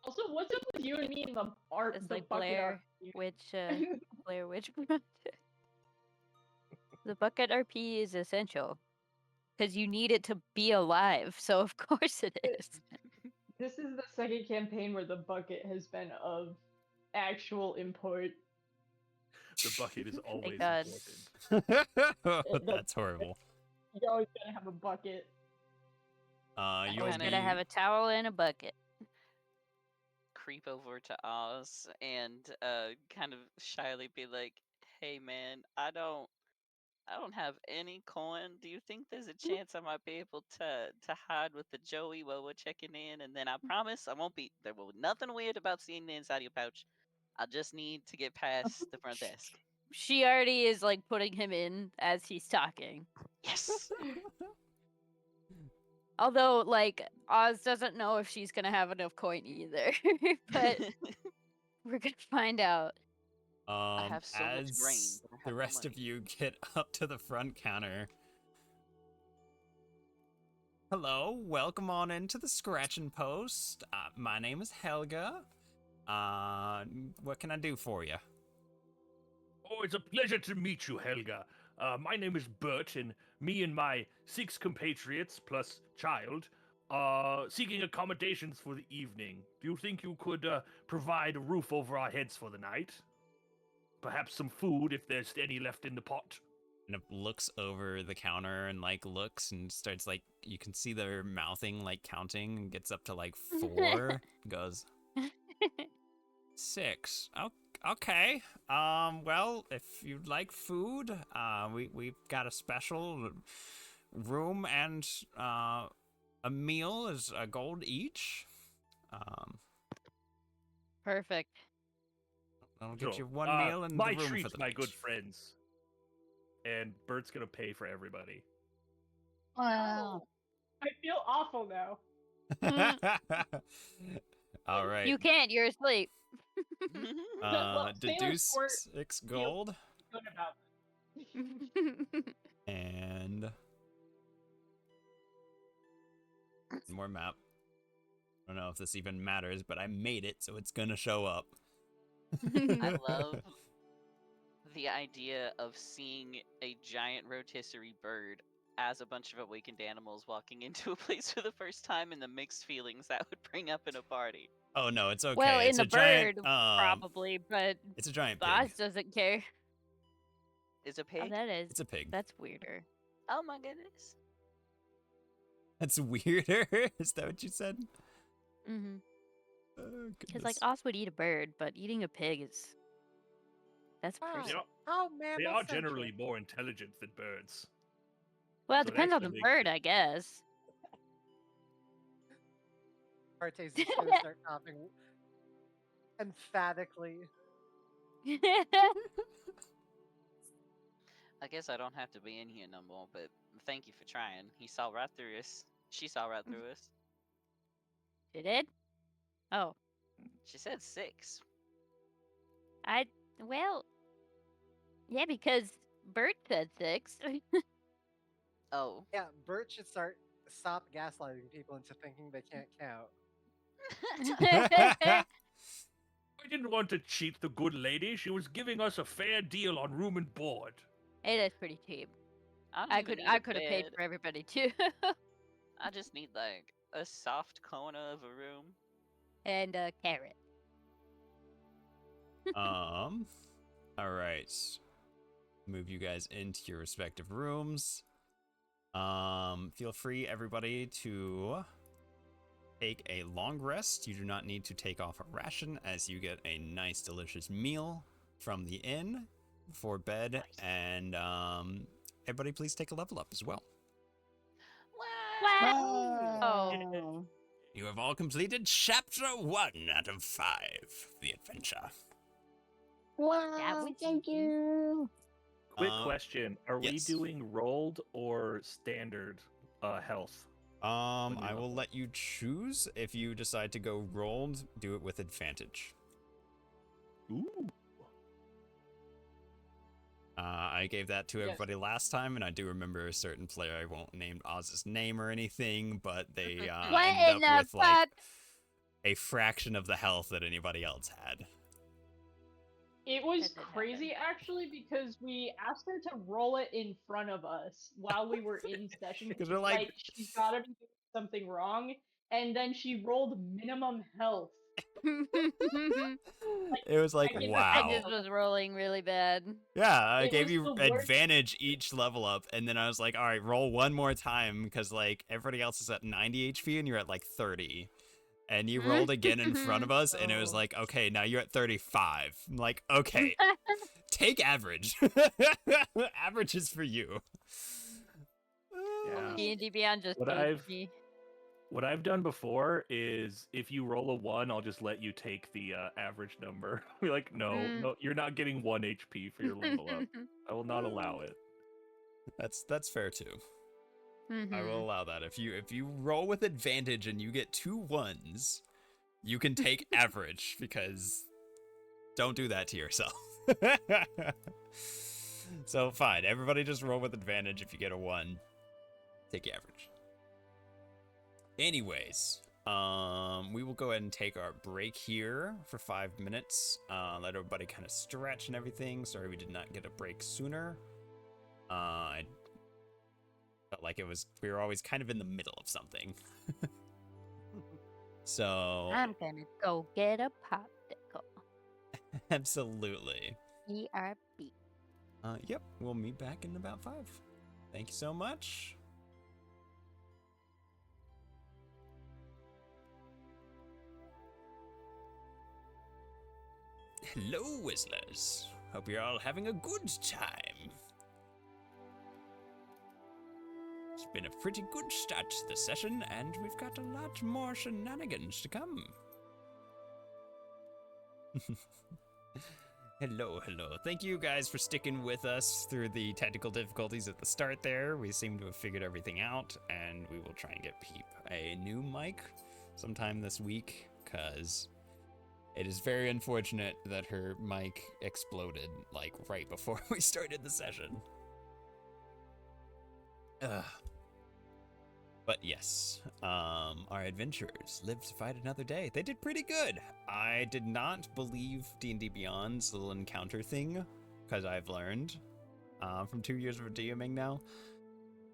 Speaker 5: Also, what's up with you and me in the art?
Speaker 9: It's
Speaker 5: the
Speaker 9: like
Speaker 5: bucket
Speaker 9: Blair
Speaker 5: art?
Speaker 9: Witch, Blair Witch. The bucket RP is essential. Because you need it to be alive, so of course it is.
Speaker 5: This is the second campaign where the bucket has been of actual import.
Speaker 4: The bucket is always
Speaker 9: God.
Speaker 4: important.
Speaker 2: That's horrible.
Speaker 5: You always gotta have a bucket.
Speaker 2: You'll
Speaker 9: Always
Speaker 2: be...
Speaker 9: gotta have a towel and a bucket.
Speaker 7: Creep over to Oz and kind of shyly be like, "Hey man, I don't have any coin. Do you think there's a chance I might be able to hide with the Joey while we're checking in? And then I promise there will be nothing weird about seeing the inside of your pouch. I just need to get past the front desk."
Speaker 9: She already is like putting him in as he's talking.
Speaker 7: Yes.
Speaker 9: Although, like, Oz doesn't know if she's gonna have enough coin either. But we're gonna find out.
Speaker 7: I have so much
Speaker 2: as
Speaker 7: grain, but I have
Speaker 2: the
Speaker 7: no
Speaker 2: rest of
Speaker 7: money.
Speaker 2: you get up to the front counter. Hello, welcome on into the scratching post. My name is Helga. What can I do for you?
Speaker 4: Oh, it's a pleasure to meet you, Helga. My name is Bert, and me and my 6 compatriots, plus child, are seeking accommodations for the evening. Do you think you could provide a roof over our heads for the night? Perhaps some food, if there's any left in the pot?
Speaker 2: And it looks over the counter and, like, looks and starts, like, you can see their mouthing, like, counting, and gets up to, like, 4, goes, 6. Okay. Well, if you'd like food, we've got a special room and a meal is a gold each.
Speaker 9: Perfect.
Speaker 2: I'll get
Speaker 4: Sure.
Speaker 2: you one meal and
Speaker 4: my
Speaker 2: the room
Speaker 4: treats,
Speaker 2: for the
Speaker 4: my
Speaker 2: night.
Speaker 4: good friends. And Bert's gonna pay for everybody.
Speaker 6: Wow.
Speaker 5: I feel awful now.
Speaker 2: All right.
Speaker 9: You can't, you're asleep.
Speaker 5: Well, Sailor
Speaker 2: Deduce
Speaker 5: Squirt
Speaker 2: 6 gold
Speaker 5: Good about
Speaker 2: and more map. I don't know if this even matters, but I made it, so it's gonna show up.
Speaker 7: I love the idea of seeing a giant rotisserie bird as a bunch of awakened animals walking into a place for the first time and the mixed feelings that would bring up in a party.
Speaker 2: Oh no, it's okay.
Speaker 9: Well,
Speaker 2: it's
Speaker 9: in
Speaker 2: a
Speaker 9: the
Speaker 2: giant,
Speaker 9: bird, probably, but
Speaker 2: It's a giant
Speaker 9: Oz
Speaker 2: pig.
Speaker 9: doesn't care.
Speaker 7: Is a
Speaker 9: Oh,
Speaker 7: pig?
Speaker 9: that is.
Speaker 2: It's a pig.
Speaker 9: That's weirder.
Speaker 7: Oh my goodness.
Speaker 2: That's weirder. Is that what you said?
Speaker 9: Mm-hmm.
Speaker 2: Oh,
Speaker 9: Because, like,
Speaker 2: goodness.
Speaker 9: Oz would eat a bird, but eating a pig is... That's
Speaker 3: Wow.
Speaker 9: pretty...
Speaker 4: They are,
Speaker 3: Oh man,
Speaker 4: they are generally more intelligent than birds.
Speaker 9: Well, it
Speaker 4: So
Speaker 9: depends on
Speaker 4: that's
Speaker 9: the
Speaker 4: the big
Speaker 9: bird,
Speaker 4: thing.
Speaker 9: I guess.
Speaker 3: Arte's just gonna start coughing emphatically.
Speaker 7: I guess I don't have to be in here no more, but thank you for trying. He saw right through us. She saw right through us.
Speaker 9: She did? Oh.
Speaker 7: She said 6.
Speaker 9: Well... Yeah, because Bert said 6.
Speaker 7: Oh.
Speaker 3: Yeah, Bert should stop gaslighting people into thinking they can't count.
Speaker 4: I didn't want to cheat the good lady. She was giving us a fair deal on room and board.
Speaker 9: It is pretty cheap.
Speaker 7: don't
Speaker 9: I
Speaker 7: even
Speaker 9: could
Speaker 7: need
Speaker 9: I
Speaker 7: a
Speaker 9: could have paid
Speaker 7: bed.
Speaker 9: for everybody too.
Speaker 7: I just need like a soft corner of a room.
Speaker 9: And a carrot.
Speaker 2: All right. Move you guys into your respective rooms. Feel free, everybody, to take a long rest. You do not need to take off a ration, as you get a nice, delicious meal from the inn before bed.
Speaker 7: Nice.
Speaker 2: And everybody, please take a level up as well.
Speaker 6: Wow.
Speaker 2: You have all completed Chapter 1 out of 5 of the adventure.
Speaker 6: Wow.
Speaker 9: was
Speaker 6: Thank
Speaker 9: easy.
Speaker 6: you.
Speaker 4: Quick question. Are we
Speaker 2: yes.
Speaker 4: doing rolled or standard health?
Speaker 2: I will let you choose. If you decide to go rolled, do it with advantage.
Speaker 4: Ooh.
Speaker 2: I gave that to everybody last time, and I do remember a certain player. I won't name Oz's name or anything, but they
Speaker 9: What
Speaker 2: ended
Speaker 9: in
Speaker 2: up
Speaker 9: the
Speaker 2: with like
Speaker 9: fuck?
Speaker 2: a fraction of the health that anybody else had.
Speaker 5: It was
Speaker 9: That did
Speaker 5: crazy actually because we asked her to roll it in front of us while we were in session.
Speaker 2: Because we're like,
Speaker 5: she's gotta be doing something wrong, and then she rolled minimum health.
Speaker 2: it was like,
Speaker 5: I did-
Speaker 2: wow.
Speaker 9: I just was rolling really bad.
Speaker 2: Yeah, I
Speaker 5: It
Speaker 2: gave
Speaker 5: was
Speaker 2: you
Speaker 5: the worst.
Speaker 2: advantage each level up, and then I was like, all right, roll one more time, because like everybody else is at 90 HP and you're at like 30. And you rolled again in front of us, and it was
Speaker 5: Oh.
Speaker 2: like, okay, now you're at 35. I'm like, okay, take average. Average is for you.
Speaker 4: Yeah.
Speaker 9: D&D Beyond just
Speaker 4: What
Speaker 9: hates me.
Speaker 4: What I've done before is if you roll a 1, I'll just let you take the average number. Be like, no, you're not getting 1 HP for your level up. I will not allow it.
Speaker 2: That's fair too. I
Speaker 9: Mhm.
Speaker 2: will allow that. If you roll with advantage and you get 2 1s, you can take average, because don't do that to yourself. So fine, everybody just roll with advantage. If you get a 1, take the average. Anyways, we will go ahead and take our break here for 5 minutes. Let everybody kind of stretch and everything. Sorry we did not get a break sooner. I felt like we were always kind of in the middle of something. So
Speaker 9: I'm gonna go get a popsicle.
Speaker 2: absolutely.
Speaker 9: ERB.
Speaker 2: Yep, we'll meet back in about 5. Thank you so much. Hello, Whistlers. Hope you're all having a good time. It's been a pretty good start to the session, and we've got a lot more shenanigans to come. Hello. Thank you guys for sticking with us through the technical difficulties at the start there. We seem to have figured everything out, and we will try and get Peep a new mic sometime this week, because it is very unfortunate that her mic exploded, like, right before we started the session. But yes, our adventurers lived to fight another day. They did pretty good. I did not believe D&D Beyond's little encounter thing, because I've learned from 2 years of DMing now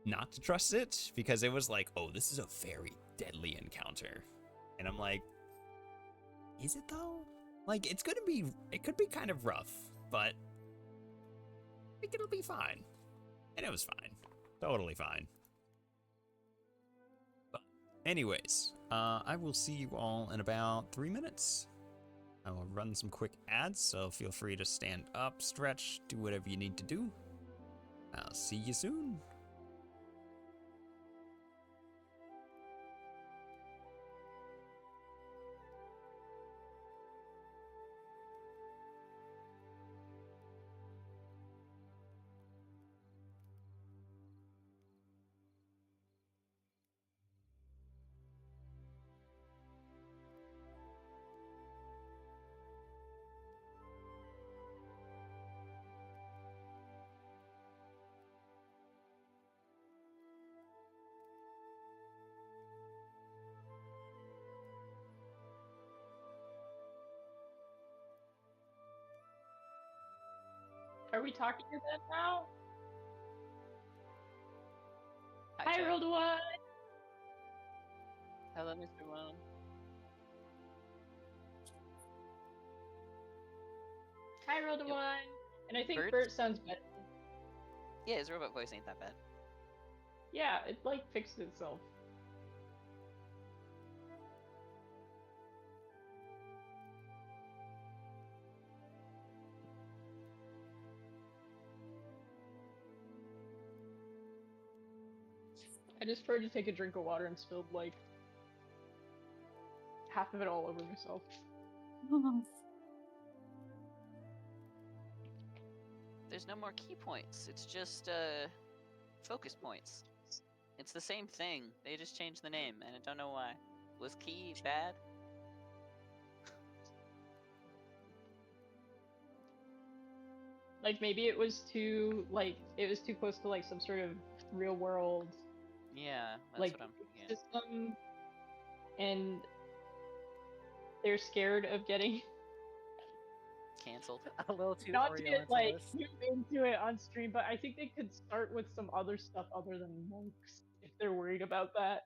Speaker 2: not to trust it, because it was like, oh, this is a very deadly encounter. And I'm like, is it though? Like, it could be kind of rough, but I think it'll be fine. And it was fine. Totally fine. Anyways, I will see you all in about 3 minutes. I will run some quick ads, so feel free to stand up, stretch, do whatever you need to do. I'll see you soon.
Speaker 5: Are we talking to them now?
Speaker 7: Hi,
Speaker 5: I
Speaker 7: Joe.
Speaker 5: rolled a 1.
Speaker 7: Hello, Mr. One.
Speaker 5: I rolled a 1. And I think
Speaker 7: Bert?
Speaker 5: Bert sounds better.
Speaker 7: Yeah, his robot voice ain't that bad.
Speaker 5: Yeah, it like fixed itself. I just tried to take a drink of water and spilled like half of it all over myself.
Speaker 7: There's no more key points. It's just focus points. It's the same thing. They just changed the name, and I don't know why. Was key bad?
Speaker 5: Like maybe it was too close to like some sort of real world
Speaker 7: Yeah, that's
Speaker 5: like
Speaker 7: what I'm. Yeah.
Speaker 5: system, and they're scared of getting
Speaker 7: canceled.
Speaker 3: A little too
Speaker 5: Not to get like
Speaker 3: Orientalist.
Speaker 5: too into it on stream, but I think they could start with some other stuff other than monks if they're worried about that.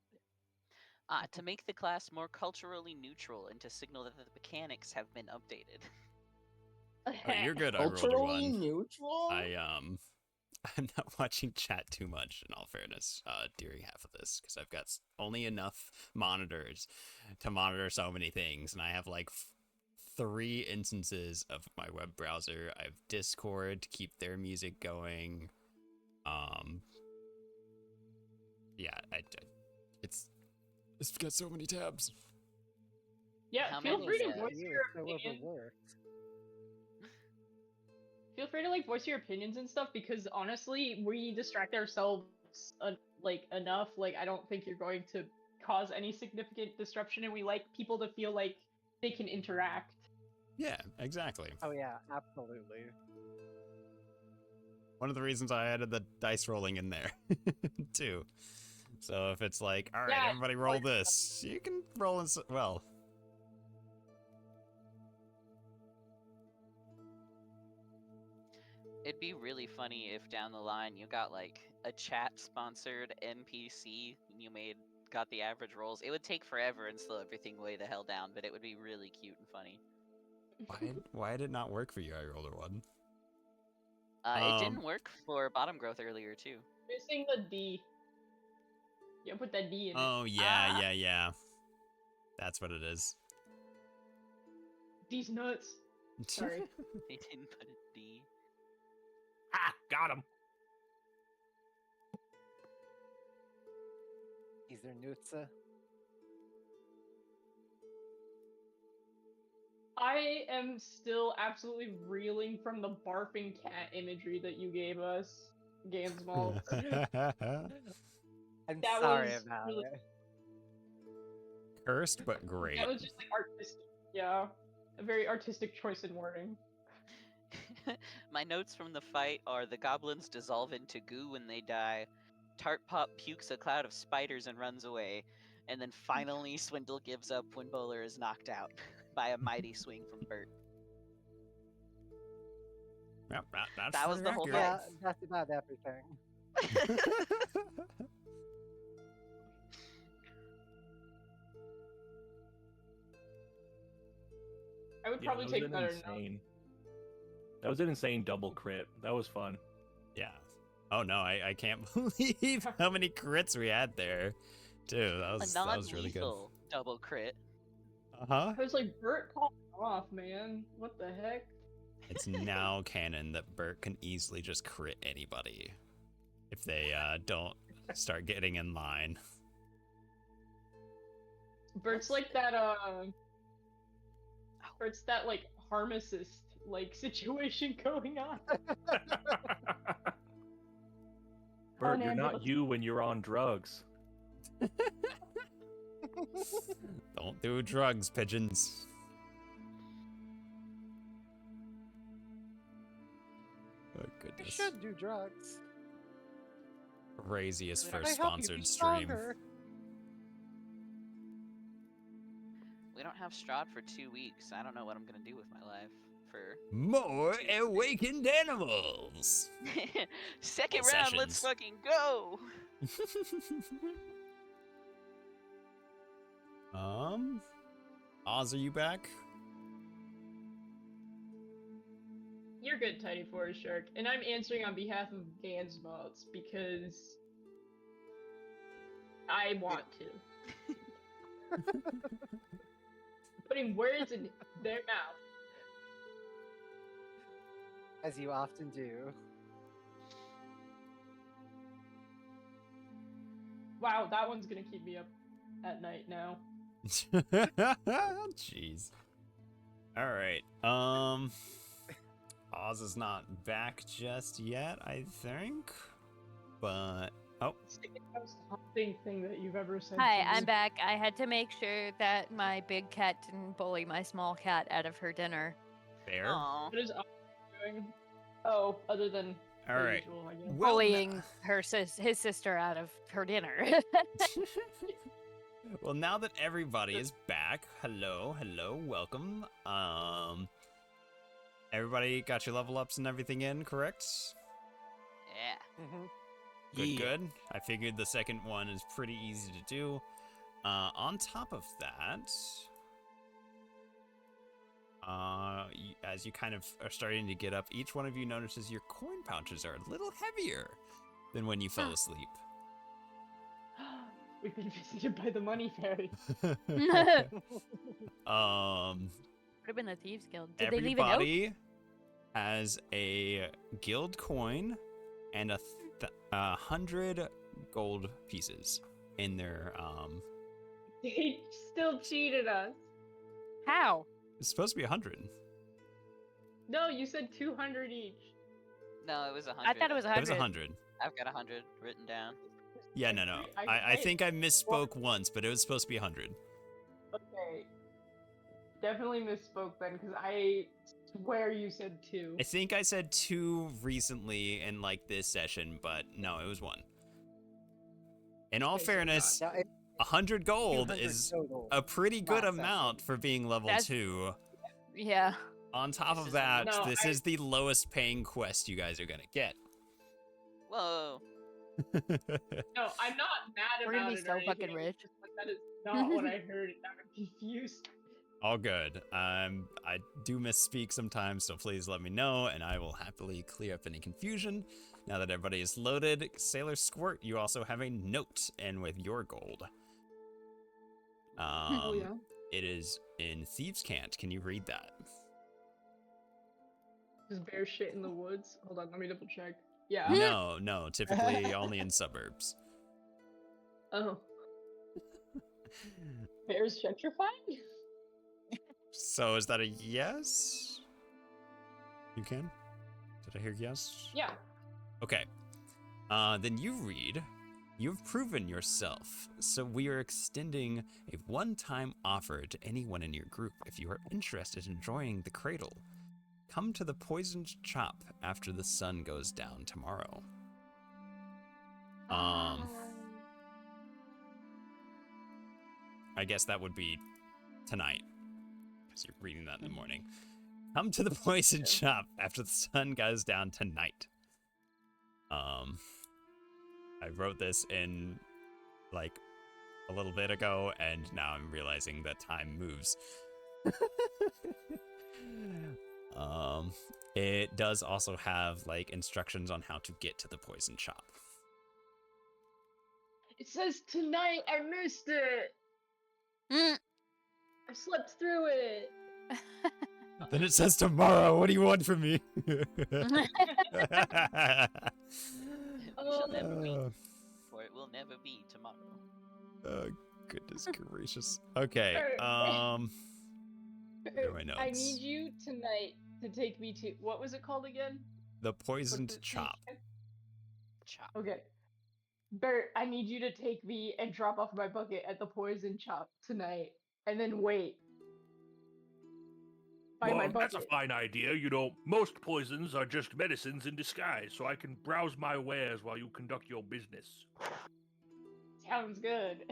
Speaker 7: To make the class more culturally neutral and to signal that the mechanics have been updated.
Speaker 2: Oh, you're good. I rolled a
Speaker 6: Culturally
Speaker 2: one.
Speaker 6: neutral?
Speaker 2: I'm not watching chat too much, in all fairness, during half of this, because I've got only enough monitors to monitor so many things, and I have like 3 instances of my web browser. I have Discord to keep their music going. Yeah, it's got so many tabs.
Speaker 5: Yeah,
Speaker 7: How
Speaker 5: feel
Speaker 7: many,
Speaker 5: free to
Speaker 7: uh,
Speaker 5: voice
Speaker 3: You
Speaker 5: your
Speaker 3: so
Speaker 5: opinion.
Speaker 3: overworked.
Speaker 5: Feel free to like voice your opinions and stuff because honestly, we distract ourselves like enough. Like I don't think you're going to cause any significant disruption, and we like people to feel like they can interact.
Speaker 2: Yeah, exactly.
Speaker 3: Oh yeah, absolutely.
Speaker 2: One of the reasons I added the dice rolling in there, too. So if it's like, all right,
Speaker 5: Yeah,
Speaker 2: everybody roll this, you can roll in. Well,
Speaker 7: It'd be really funny if down the line you got like a chat sponsored NPC and you got the average rolls. It would take forever and slow everything way the hell down, but it would be really cute and funny.
Speaker 2: why did it not work for you? I rolled a 1.
Speaker 7: It didn't work for bottom growth earlier too.
Speaker 5: Missing the D. Yeah, put that D in it.
Speaker 2: Oh yeah, yeah. That's what it is.
Speaker 5: D's nuts. Sorry.
Speaker 7: They didn't put a D.
Speaker 4: Ha! Got him.
Speaker 3: Is there Nutsa?
Speaker 5: I am still absolutely reeling from the barfing cat imagery that you gave us, Gansmal.
Speaker 3: I'm
Speaker 5: That
Speaker 3: sorry
Speaker 5: was
Speaker 3: about
Speaker 5: really-
Speaker 3: it.
Speaker 2: Cursed but great.
Speaker 5: That was just like artistic. Yeah, a very artistic choice in wording.
Speaker 7: My notes from the fight are the goblins dissolve into goo when they die. Tart Pop pukes a cloud of spiders and runs away. And then finally Swindle gives up when Bowler is knocked out by a mighty swing from Bert.
Speaker 2: Yep, that's
Speaker 7: That was the whole
Speaker 2: pretty
Speaker 3: Yeah,
Speaker 2: accurate.
Speaker 3: that's about everything.
Speaker 5: I would
Speaker 4: Yeah,
Speaker 5: probably
Speaker 4: that was
Speaker 5: take
Speaker 4: an
Speaker 5: better
Speaker 4: insane. That was an insane double crit. That was fun.
Speaker 2: Yeah. Oh no, I can't believe how many crits we had there. Dude, that
Speaker 7: A
Speaker 2: was really good.
Speaker 7: non-lethal double crit.
Speaker 2: Uh-huh.
Speaker 5: I was like, Bert called off, man. What the heck?
Speaker 2: It's now canon that Bert can easily just crit anybody if they don't start getting in line.
Speaker 5: Bert's like that, Bert's that, like, pharmacist, like, situation going on.
Speaker 4: Bert, you're
Speaker 5: ambulance.
Speaker 4: not you when you're on drugs.
Speaker 2: Don't do drugs, pigeons. Oh
Speaker 3: You
Speaker 2: goodness.
Speaker 3: should do drugs.
Speaker 2: Craziest
Speaker 3: They
Speaker 2: first
Speaker 3: help you be
Speaker 2: sponsored stream.
Speaker 3: stronger.
Speaker 7: We don't have Strahd for 2 weeks. I don't know what I'm gonna do with my life for
Speaker 2: More awakened animals.
Speaker 7: second
Speaker 2: Well,
Speaker 7: round. Let's
Speaker 2: sessions.
Speaker 7: fucking go.
Speaker 2: Oz, are you back?
Speaker 5: You're good, Tiny Forest Shark. And I'm answering on behalf of Gansmalls because I want to. Putting words in their mouth.
Speaker 3: As you often do.
Speaker 5: Wow, that one's gonna keep me up at night now.
Speaker 2: Jeez. All right. Oz is not back just yet, I think. But
Speaker 5: It's the most haunting thing that you've ever said.
Speaker 9: Hi,
Speaker 5: to me.
Speaker 9: I'm back. I had to make sure that my big cat didn't bully my small cat out of her dinner.
Speaker 2: fair.
Speaker 7: Aw.
Speaker 5: What is Oz doing? Oh, other than
Speaker 2: All
Speaker 5: the
Speaker 2: right.
Speaker 5: usual, I guess.
Speaker 2: Well,
Speaker 9: Bullying his sister out of her dinner.
Speaker 2: Well, now that everybody is back, hello, welcome. Everybody got your level ups and everything in, correct?
Speaker 7: Yeah.
Speaker 2: Good, good. I figured the second one is pretty easy to do. On top of that, as you kind of are starting to get up, each one of you notices your coin pouches are a little heavier than when you fell asleep.
Speaker 5: We've been visited by the money fairy.
Speaker 9: Would have been the Thieves Guild. Did they leave a note?
Speaker 2: Everybody has a guild coin and 100 gold pieces in their
Speaker 5: They still cheated us.
Speaker 9: How?
Speaker 2: It's supposed to be 100.
Speaker 5: No, you said 200 each.
Speaker 7: No, it was 100.
Speaker 9: I thought it was 100.
Speaker 2: It was 100.
Speaker 7: I've got 100 written down.
Speaker 2: Yeah, no. I think I misspoke once, but it was supposed to be 100.
Speaker 5: Okay. Definitely misspoke then, because I swear you said 2.
Speaker 2: I think I said 2 recently in like this session, but no, it was 1. In all fairness, 100 gold is a pretty good amount for being level 2.
Speaker 9: Yeah.
Speaker 2: On top of that, this is the lowest paying quest you guys are gonna get.
Speaker 7: Whoa.
Speaker 5: No, I'm not mad
Speaker 9: We're
Speaker 5: about
Speaker 9: gonna be
Speaker 5: it.
Speaker 9: so
Speaker 5: or anything,
Speaker 9: fucking
Speaker 5: it's
Speaker 9: rich.
Speaker 5: just like, that is not what I heard. I'm confused.
Speaker 2: All good. I do misspeak sometimes, so please let me know, and I will happily clear up any confusion. Now that everybody is loaded, Sailor Squirt, you also have a note in with your gold.
Speaker 5: Yeah.
Speaker 2: It is in Thieves' Cant. Can you read that?
Speaker 5: Just bear shit in the woods. Hold on, let me double check. Yeah.
Speaker 2: No, typically only in suburbs.
Speaker 5: Oh. Bears gentrified?
Speaker 2: So is that a yes? You can? Did I hear yes?
Speaker 5: Yeah.
Speaker 2: Okay. Then you read, "You've proven yourself, so we are extending a one-time offer to anyone in your group if you are interested in joining the Cradle. Come to the Poisoned Chop after the sun goes down tomorrow." I guess that would be tonight, because you're reading that in the morning. Come to the Poisoned Chop after the sun goes down tonight. I wrote this in like a little bit ago, and now I'm realizing that time moves. It does also have like instructions on how to get to the Poison Chop.
Speaker 5: It says tonight. I missed it. I slept through it.
Speaker 2: Then it says tomorrow. What do you want from me?
Speaker 7: We shall never meet, for it will never be tomorrow.
Speaker 2: Oh, goodness gracious. Okay, where are my notes?
Speaker 5: I need you tonight to take me to, what was it called again?
Speaker 2: The Poisoned Chop.
Speaker 7: Chop.
Speaker 5: Okay. Bert, I need you to take me and drop off my bucket at the Poison Chop tonight, and then wait. By my
Speaker 4: Well, that's a
Speaker 5: bucket.
Speaker 4: fine idea. You know, most poisons are just medicines in disguise, so I can browse my wares while you conduct your business.
Speaker 5: Sounds good.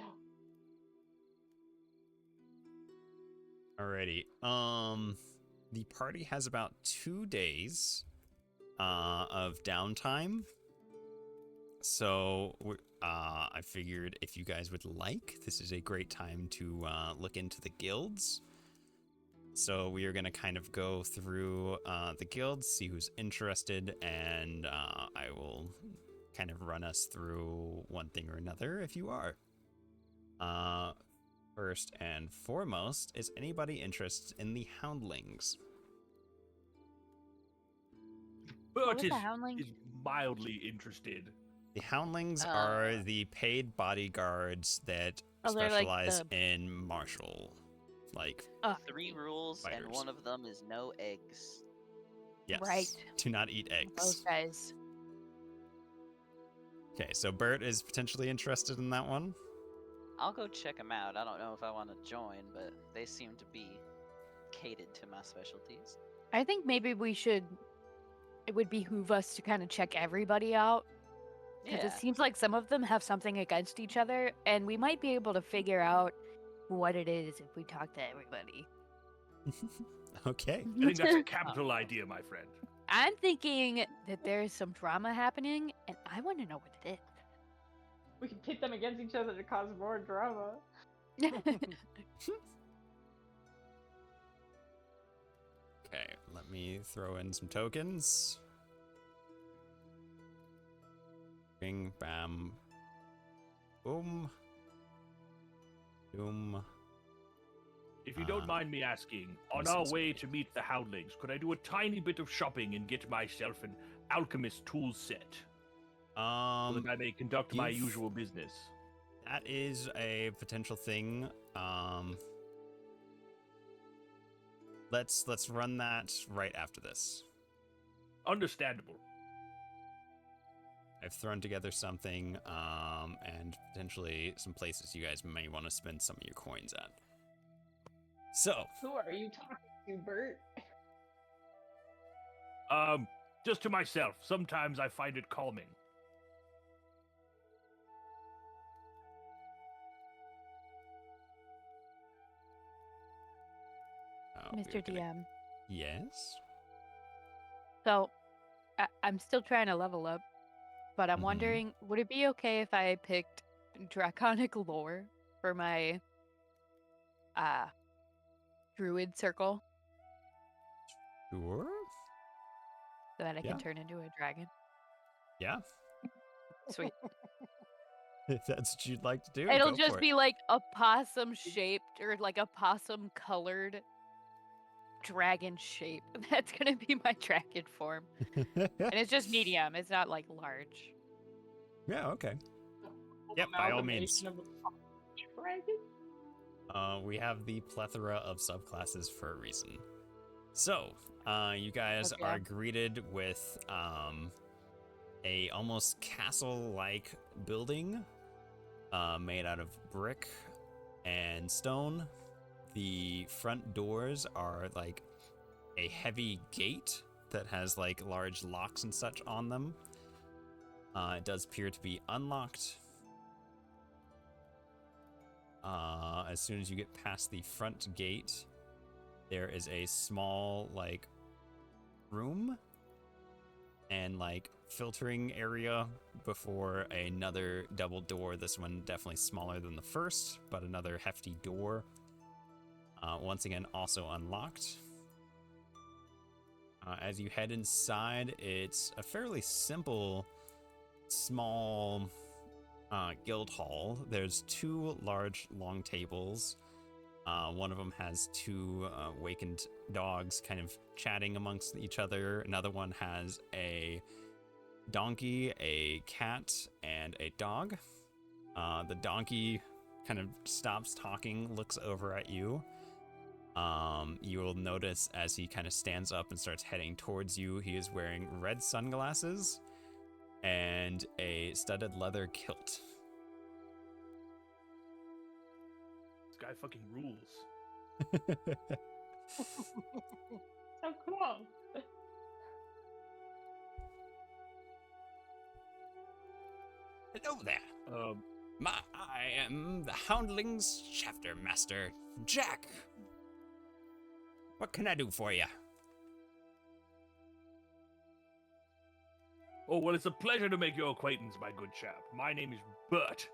Speaker 2: Alrighty. The party has about 2 days of downtime. So I figured if you guys would like, this is a great time to look into the guilds. So we are going to kind of go through the guilds, see who's interested, and I will kind of run us through one thing or another if you are. First and foremost, is anybody interested in the Houndlings?
Speaker 4: Bert
Speaker 9: was the Houndling?
Speaker 4: is mildly interested.
Speaker 2: The Houndlings are the paid bodyguards that
Speaker 9: they're like
Speaker 2: specialize
Speaker 9: the-
Speaker 2: in martial. Like,
Speaker 7: 3 rules, and
Speaker 2: fighters.
Speaker 7: one of them is no eggs.
Speaker 2: yes.
Speaker 9: Right.
Speaker 2: Do not eat eggs.
Speaker 9: Those guys.
Speaker 2: Okay, so Bert is potentially interested in that one.
Speaker 7: I'll go check them out. I don't know if I want to join, but they seem to be catered to my specialties.
Speaker 9: I think maybe we should. It would behoove us to kind of check everybody out. Because
Speaker 7: Yeah.
Speaker 9: it seems like some of them have something against each other, and we might be able to figure out what it is if we talk to everybody.
Speaker 2: Okay.
Speaker 4: I think that's a capital idea, my friend.
Speaker 9: I'm thinking that there's some drama happening, and I want to know what it
Speaker 5: We can pit them against each other to cause more drama.
Speaker 9: is.
Speaker 2: Okay, let me throw in some tokens. Bing, bam, boom, boom.
Speaker 4: If you don't mind me asking, on our way to meet the Howlings, could I do a tiny bit of shopping and get myself an alchemist tool set? So that I may conduct my usual business.
Speaker 2: That is a potential thing. Let's run that right after this.
Speaker 4: Understandable.
Speaker 2: I've thrown together something, and potentially some places you guys may want to spend some of your coins at. So,
Speaker 5: Who are you talking to, Bert?
Speaker 4: Just to myself. Sometimes I find it calming.
Speaker 9: Mr. DM.
Speaker 2: Yes?
Speaker 9: So, I'm still trying to level up, but I'm wondering, would it be okay if I picked Draconic Lore for my Druid Circle?
Speaker 2: Sure.
Speaker 9: So that I
Speaker 2: Yeah.
Speaker 9: can turn into a dragon?
Speaker 2: Yeah.
Speaker 9: Sweet.
Speaker 2: If that's what you'd like to do,
Speaker 9: It'll
Speaker 2: go
Speaker 9: just
Speaker 2: for
Speaker 9: be like a possum shaped or like a possum colored dragon shape. That's gonna be my dragon form.
Speaker 2: it.
Speaker 9: And it's just medium, it's not like large.
Speaker 2: Yeah, okay. Yep, by all means.
Speaker 5: Dragon?
Speaker 2: We have the plethora of subclasses for a reason. So, you guys
Speaker 9: Okay.
Speaker 2: are greeted with a almost castle-like building made out of brick and stone. The front doors are like a heavy gate that has like large locks and such on them. It does appear to be unlocked. As soon as you get past the front gate, there is a small like room and like filtering area before another double door. This one definitely smaller than the first, but another hefty door. Once again, also unlocked. As you head inside, it's a fairly simple, small guild hall. There's two large long tables. One of them has two wakened dogs kind of chatting amongst each other. Another one has a donkey, a cat, and a dog. The donkey kind of stops talking, looks over at you. You will notice as he kind of stands up and starts heading towards you, he is wearing red sunglasses and a studded leather kilt.
Speaker 4: This guy fucking rules.
Speaker 5: So cool.
Speaker 2: Hello there. I am the Houndlings Chapter Master, Jack. What can I do for you?
Speaker 4: Oh, well, it's a pleasure to make your acquaintance, my good chap. My name is Bert,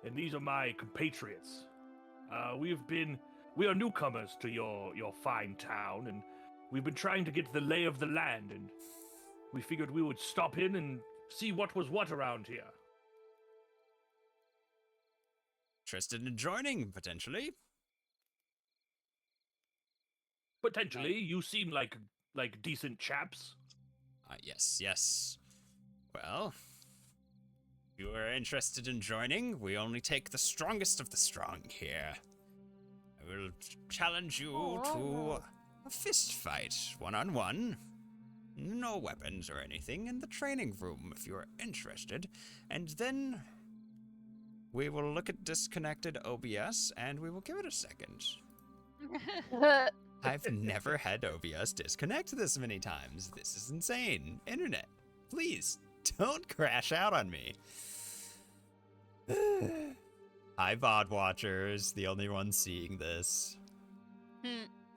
Speaker 4: and these are my compatriots. We are newcomers to your fine town, and we've been trying to get the lay of the land, and we figured we would stop in and see what was what around here.
Speaker 2: Interested in joining, potentially?
Speaker 4: Potentially, you seem like decent chaps.
Speaker 2: Yes. Well, if you are interested in joining, we only take the strongest of the strong here. I will challenge you to a fist fight, one-on-one. No weapons or anything in the training room if you're interested. And then we will look at disconnected OBS and we will give it a second. I've never had OBS disconnect this many times. This is insane. Internet, please don't crash out on me. Hi, VOD watchers, the only ones seeing this.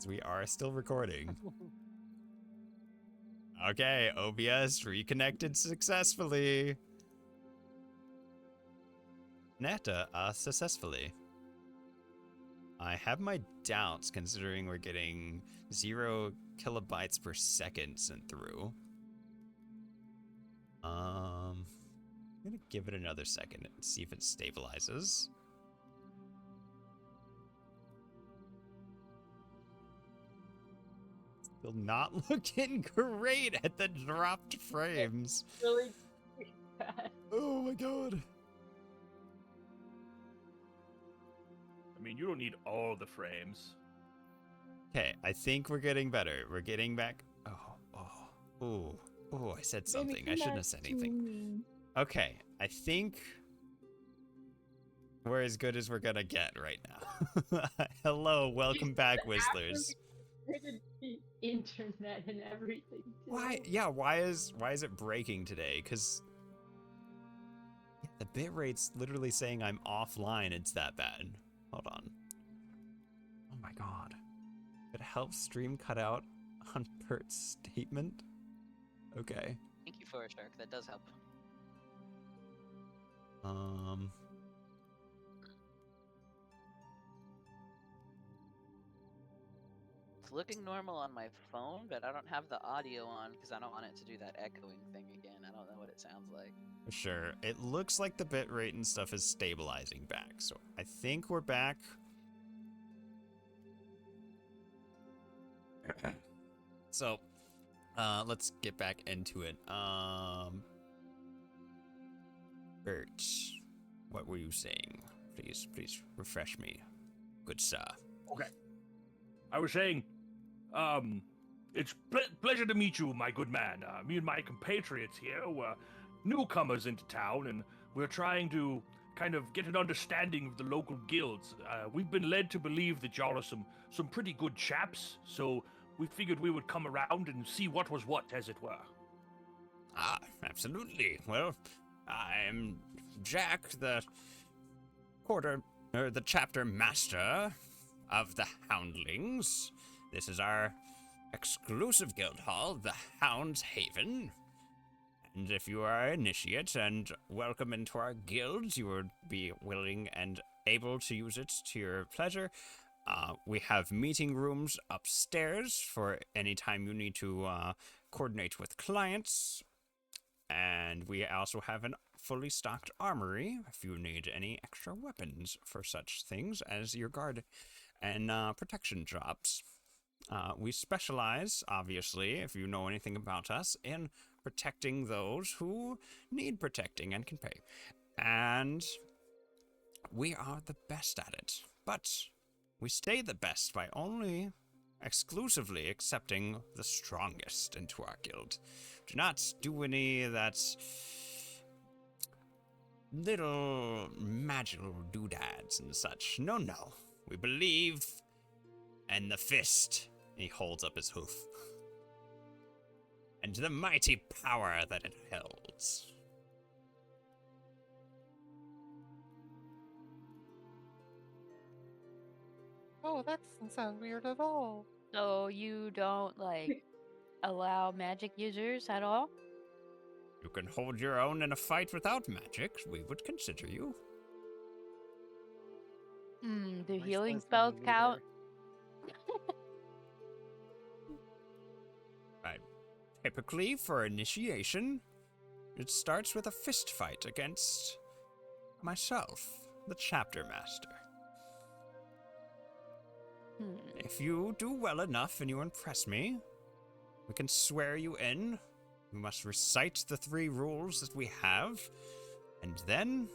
Speaker 2: We are still recording. Okay, OBS reconnected successfully. Netta, successfully. I have my doubts considering we're getting 0 kilobytes per second sent through. I'm gonna give it another second and see if it stabilizes. Still not looking great at the dropped frames.
Speaker 5: Really bad.
Speaker 2: Oh my god.
Speaker 4: I mean, you don't need all the frames.
Speaker 2: Okay, I think we're getting better. We're getting back. Oh, I said something. I shouldn't have said anything. Okay, I think we're as good as we're gonna get right now. Hello, welcome back, Whistlers.
Speaker 5: The internet and everything.
Speaker 2: Why? Yeah, why is it breaking today? Because the bitrate's literally saying I'm offline. It's that bad. Hold on. Oh my god. It helps stream cut out on Bert's statement. Okay.
Speaker 7: Thank you for it, Shark. That does help. It's looking normal on my phone, but I don't have the audio on because I don't want it to do that echoing thing again. I don't know what it sounds like.
Speaker 2: Sure. It looks like the bitrate and stuff is stabilizing back. So I think we're back. So, let's get back into it. Bert, what were you saying? Please refresh me, good sir.
Speaker 4: Okay. I was saying, it's pleasure to meet you, my good man. Me and my compatriots here were newcomers into town, and we're trying to kind of get an understanding of the local guilds. We've been led to believe that y'all are some pretty good chaps, so we figured we would come around and see what was what, as it were.
Speaker 2: Ah, absolutely. Well, I'm Jack, the chapter master of the Houndlings. This is our exclusive guild hall, the Hound's Haven. And if you are an initiate and welcome into our guild, you would be willing and able to use it to your pleasure. We have meeting rooms upstairs for any time you need to coordinate with clients. And we also have a fully stocked armory if you need any extra weapons for such things as your guard and protection jobs. We specialize, obviously, if you know anything about us, in protecting those who need protecting and can pay. And we are the best at it. But we stay the best by only exclusively accepting the strongest into our guild. Do not do any of that little magical doodads and such. No. We believe in the fist. He holds up his hoof. And the mighty power that it holds.
Speaker 3: Oh, that doesn't sound weird at all.
Speaker 9: So you don't, like, allow magic users at all?
Speaker 2: You can hold your own in a fight without magic. We would consider you.
Speaker 9: Do
Speaker 3: My
Speaker 9: healing
Speaker 3: son's
Speaker 9: spells
Speaker 3: doesn't
Speaker 9: count?
Speaker 2: Typically, for initiation, it starts with a fist fight against myself, the chapter master. If you do well enough and you impress me, we can swear you in. You must recite the 3 rules that we have, and then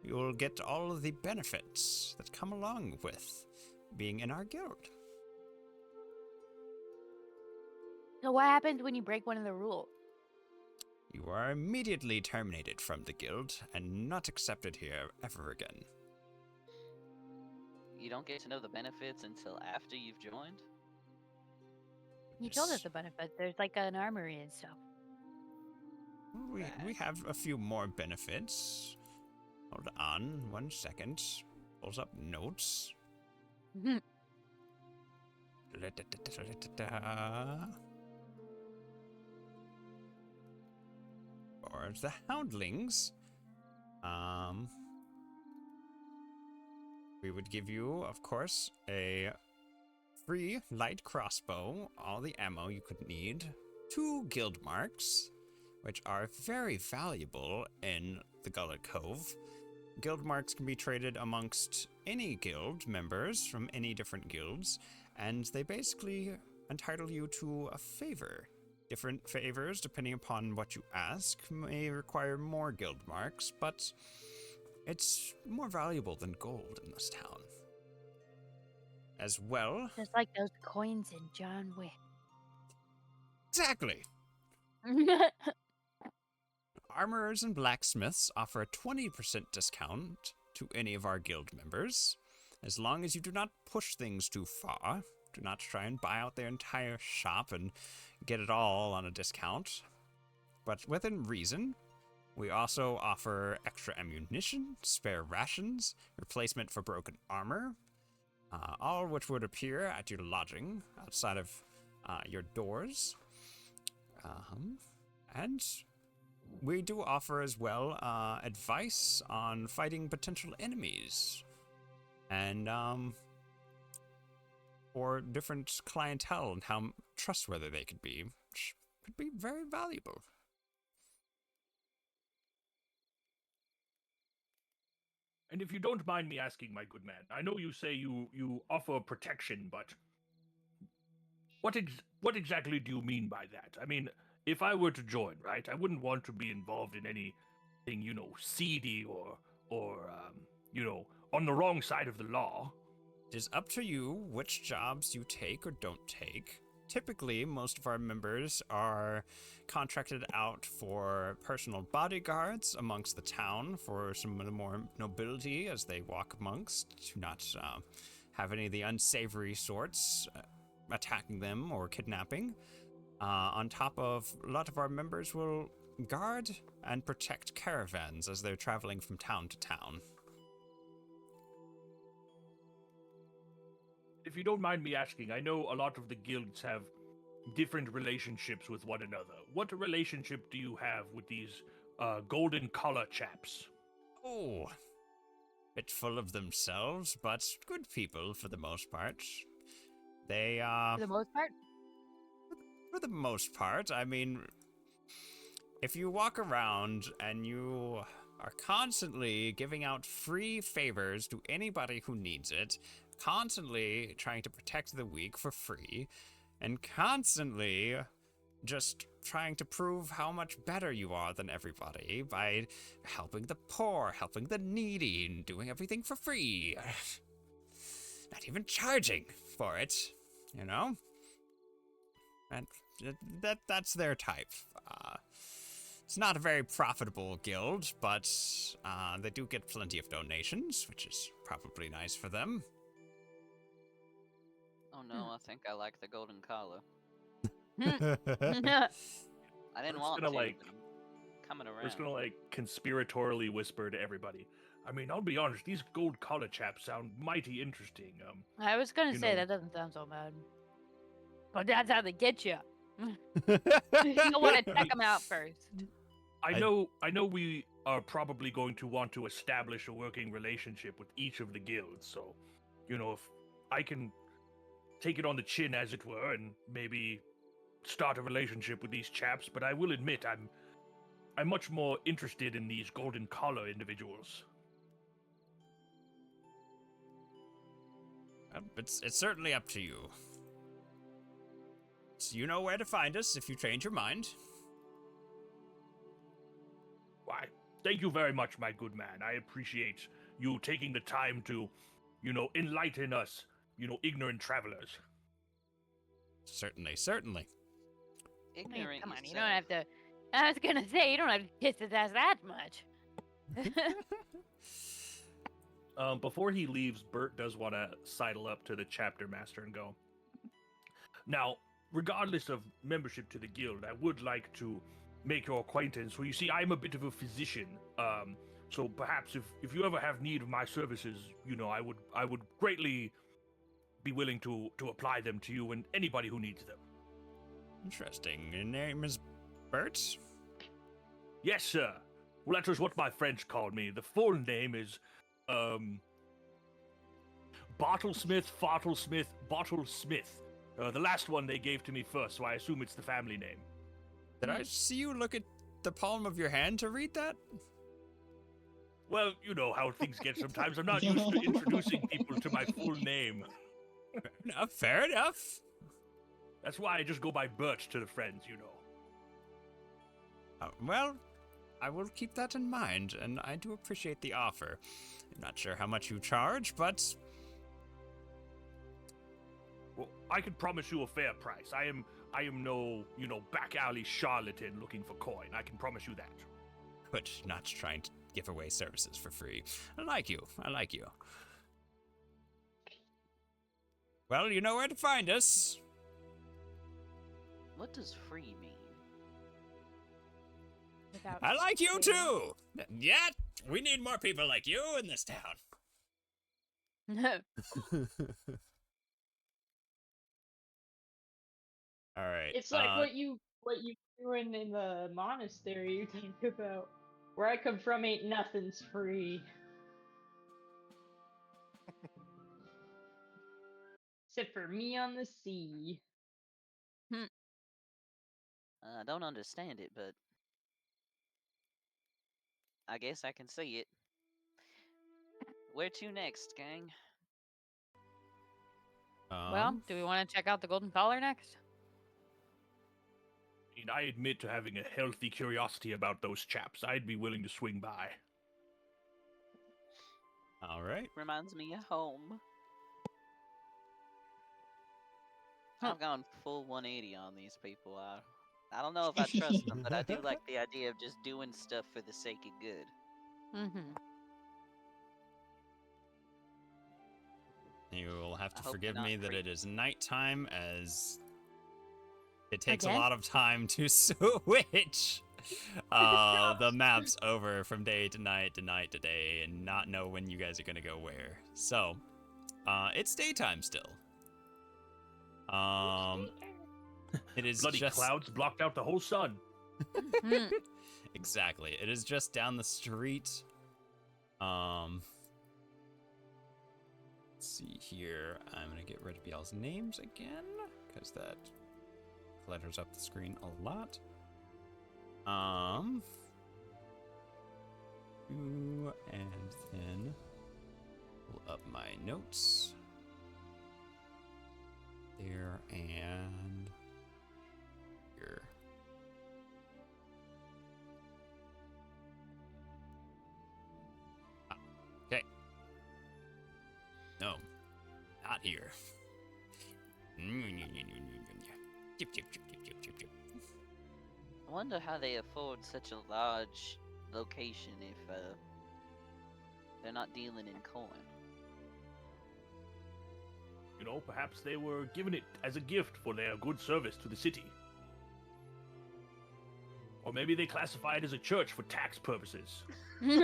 Speaker 2: you'll get all of the benefits that come along with being in our guild.
Speaker 9: So what happens when you break one of the rules?
Speaker 2: You are immediately terminated from the guild and not accepted here ever again.
Speaker 7: You don't get to know the benefits until after you've joined?
Speaker 9: You told us the benefit. There's like an armory and stuff.
Speaker 2: We have a few more benefits. Hold on 1 second. Pulls up notes. For the Houndlings, we would give you, of course, a free light crossbow, all the ammo you could need, 2 guild marks, which are very valuable in the Gullet Cove. Guild marks can be traded amongst any guild members from any different guilds, and they basically entitle you to a favor. Different favors, depending upon what you ask, may require more guild marks, but it's more valuable than gold in this town. As well...
Speaker 9: Just like those coins in John Wick.
Speaker 2: Exactly! Armorers and blacksmiths offer a 20% discount to any of our guild members, as long as you do not push things too far. Do not try and buy out their entire shop and get it all on a discount. But within reason, we also offer extra ammunition, spare rations, replacement for broken armor, all which would appear at your lodging outside of your doors. And we do offer as well advice on fighting potential enemies and or different clientele and how trustworthy they could be, which could be very valuable.
Speaker 4: And if you don't mind me asking, my good man, I know you say you offer protection, but what exactly do you mean by that? I mean, if I were to join, right, I wouldn't want to be involved in anything, seedy or on the wrong side of the law.
Speaker 2: It is up to you which jobs you take or don't take. Typically, most of our members are contracted out for personal bodyguards amongst the town for some of the more nobility as they walk amongst, to not have any of the unsavory sorts attacking them or kidnapping. On top of, a lot of our members will guard and protect caravans as they're traveling from town to town.
Speaker 4: If you don't mind me asking, I know a lot of the guilds have different relationships with one another. What relationship do you have with these golden collar chaps?
Speaker 2: Oh, bit full of themselves, but good people for the most part. They
Speaker 9: For the most part?
Speaker 2: For the most part, I mean, if you walk around and you are constantly giving out free favors to anybody who needs it, constantly trying to protect the weak for free, and constantly just trying to prove how much better you are than everybody by helping the poor, helping the needy, and doing everything for free. Not even charging for it, And that's their type. It's not a very profitable guild, but they do get plenty of donations, which is probably nice for them.
Speaker 7: Oh no, I think I like the golden collar.
Speaker 9: Hmm.
Speaker 7: I didn't
Speaker 4: It's
Speaker 7: want
Speaker 4: gonna,
Speaker 7: to,
Speaker 4: like-
Speaker 7: but I'm coming
Speaker 4: We're
Speaker 7: around.
Speaker 4: just gonna conspiratorially whisper to everybody. I mean, I'll be honest, these gold collar chaps sound mighty interesting.
Speaker 9: I was gonna
Speaker 4: You
Speaker 9: say
Speaker 4: know.
Speaker 9: that doesn't sound so bad, but that's how they get you. You want to check them out first.
Speaker 4: I know we are probably going to want to establish a working relationship with each of the guilds, so, if I can take it on the chin, as it were, and maybe start a relationship with these chaps, but I will admit I'm much more interested in these golden collar individuals.
Speaker 2: It's certainly up to you. So you know where to find us if you change your mind.
Speaker 4: Why, thank you very much, my good man. I appreciate you taking the time to, enlighten us, ignorant travelers.
Speaker 2: Certainly.
Speaker 9: I mean,
Speaker 7: Ignorant.
Speaker 9: come on,
Speaker 7: you
Speaker 9: you don't
Speaker 7: say.
Speaker 9: have to. I was gonna say you don't have to kiss his ass that much.
Speaker 4: Before he leaves, Bert does want to sidle up to the chapter master and go, now, regardless of membership to the guild, I would like to make your acquaintance. Well, you see, I'm a bit of a physician, so perhaps if you ever have need of my services, I would greatly be willing to apply them to you and anybody who needs them.
Speaker 2: Interesting. Your name is Bert?
Speaker 4: Yes, sir. Well, that was what my friends called me. The full name is, Bottlesmith, Fartlesmith, Bottlesmith. The last one they gave to me first, so I assume it's the family name.
Speaker 2: Did I see you look at the palm of your hand to read that?
Speaker 4: Well, you know how things get sometimes. I'm not used to introducing people to my full name.
Speaker 2: Fair enough.
Speaker 4: That's why I just go by Bert to the friends, you know.
Speaker 2: Well, I will keep that in mind, and I do appreciate the offer. I'm not sure how much you charge, but...
Speaker 4: Well, I can promise you a fair price. I am no, back alley charlatan looking for coin. I can promise you that.
Speaker 2: But not trying to give away services for free. I like you. Well, you know where to find us.
Speaker 7: What does free mean?
Speaker 2: I like you too! Yet, we need more people like you in this town. Alright.
Speaker 5: It's like what you doing in the monastery you think about. Where I come from ain't nothing's free. Except for me on the sea.
Speaker 7: I don't understand it, but I guess I can see it. Where to next, gang?
Speaker 9: Well, do we want to check out the Golden Collar next?
Speaker 4: And I admit to having a healthy curiosity about those chaps. I'd be willing to swing by.
Speaker 2: Alright.
Speaker 7: Reminds me of home. I've gone full 180 on these people. I don't know if I trust them, but I do like the idea of just doing stuff for the sake of good.
Speaker 9: Mm-hmm.
Speaker 2: You will have to
Speaker 7: I hope
Speaker 2: forgive
Speaker 7: you're
Speaker 2: me
Speaker 7: not
Speaker 2: that
Speaker 7: creepy.
Speaker 2: it is nighttime, as it takes
Speaker 9: Again?
Speaker 2: a lot of time to switch the maps over from day to night to night to day and not know when you guys are going to go where. So, it's daytime still. It is
Speaker 4: Bloody
Speaker 2: just...
Speaker 4: clouds blocked out the whole sun.
Speaker 2: Exactly. It is just down the street. Let's see here. I'm gonna get rid of y'all's names again, because that clutters up the screen a lot. And then pull up my notes. There and here. Okay. No, not here.
Speaker 7: I wonder how they afford such a large location if they're not dealing in coin.
Speaker 4: You know, perhaps they were given it as a gift for their good service to the city. Or maybe they classify it as a church for tax purposes.
Speaker 2: Is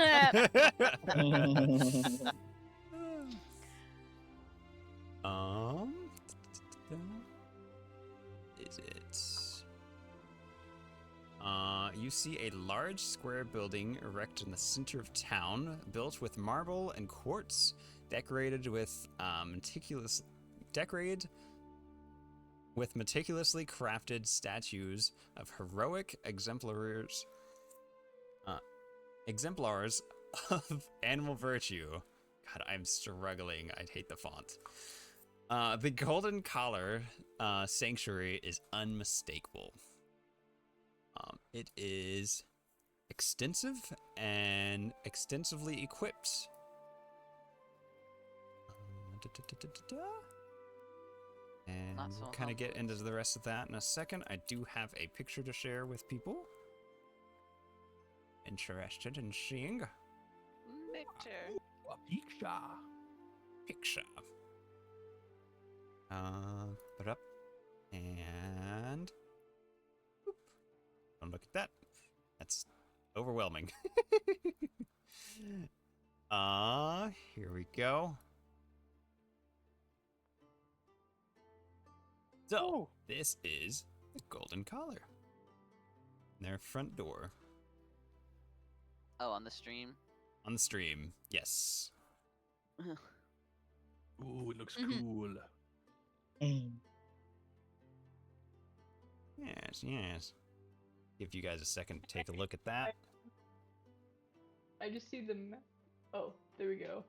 Speaker 2: it? You see a large square building erect in the center of town, built with marble and quartz, decorated with meticulously crafted statues of heroic exemplars of animal virtue. God, I'm struggling. I'd hate the font. The Golden Collar Sanctuary is unmistakable. It is extensive and extensively equipped. And
Speaker 7: Not so
Speaker 2: we'll kind of get
Speaker 7: humble.
Speaker 2: into the rest of that in a second. I do have a picture to share with people interested in seeing.
Speaker 7: Victor.
Speaker 2: Picture. Put up and boop. Don't look at that. That's overwhelming. Here we go. So, this is the Golden Collar. Their front door.
Speaker 7: Oh, on the stream?
Speaker 2: On the stream, yes.
Speaker 4: Ooh, it looks cool.
Speaker 2: Yes, yes. Give you guys a second to take a look at that.
Speaker 5: I just see the map. Oh, there we go.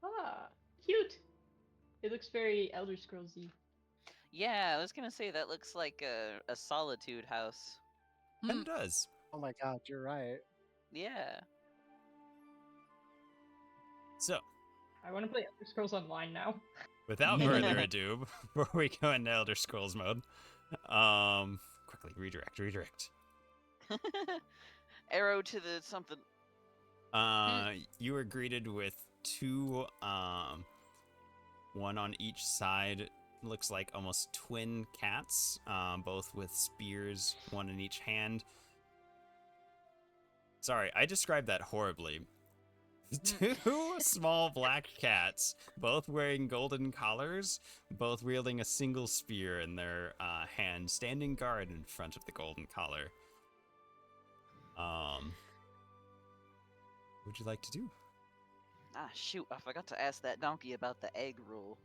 Speaker 5: Ah, cute. It looks very Elder Scrolls-y.
Speaker 7: Yeah, I was gonna say that looks like a solitude house.
Speaker 2: And it does.
Speaker 3: Oh my god, you're right.
Speaker 7: Yeah.
Speaker 2: So,
Speaker 5: I want to play Elder Scrolls Online now.
Speaker 2: without further ado, before we go into Elder Scrolls mode, quickly redirect.
Speaker 7: Arrow to the something.
Speaker 2: You were greeted with two, one on each side. Looks like almost twin cats, both with spears, one in each hand. Sorry, I described that horribly. Two small black cats, both wearing golden collars, both wielding a single spear in their hand, standing guard in front of the golden collar. What would you like to do?
Speaker 7: Ah, shoot, I forgot to ask that donkey about the egg rule.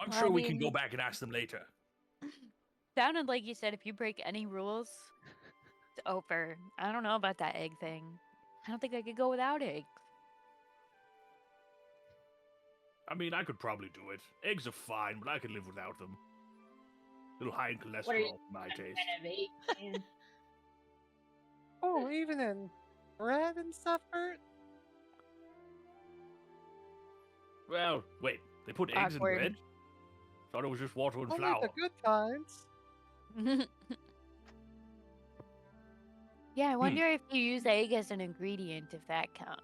Speaker 4: I'm
Speaker 9: Well,
Speaker 4: sure
Speaker 9: I
Speaker 4: we can
Speaker 9: mean-
Speaker 4: go back and ask them later.
Speaker 9: Sounded like you said if you break any rules, it's over. I don't know about that egg thing. I don't think I could go without eggs.
Speaker 4: I mean, I could probably do it. Eggs are fine, but I could live without them. A little high in
Speaker 5: What are you-
Speaker 4: cholesterol for my taste.
Speaker 3: Oh, even in bread and stuff, Bert?
Speaker 4: Well, wait, they put eggs in
Speaker 9: Awkward.
Speaker 4: bread? Thought it was just water and
Speaker 3: Only
Speaker 4: flour.
Speaker 3: the good times.
Speaker 9: Yeah, I wonder if you use egg as an ingredient, if that counts.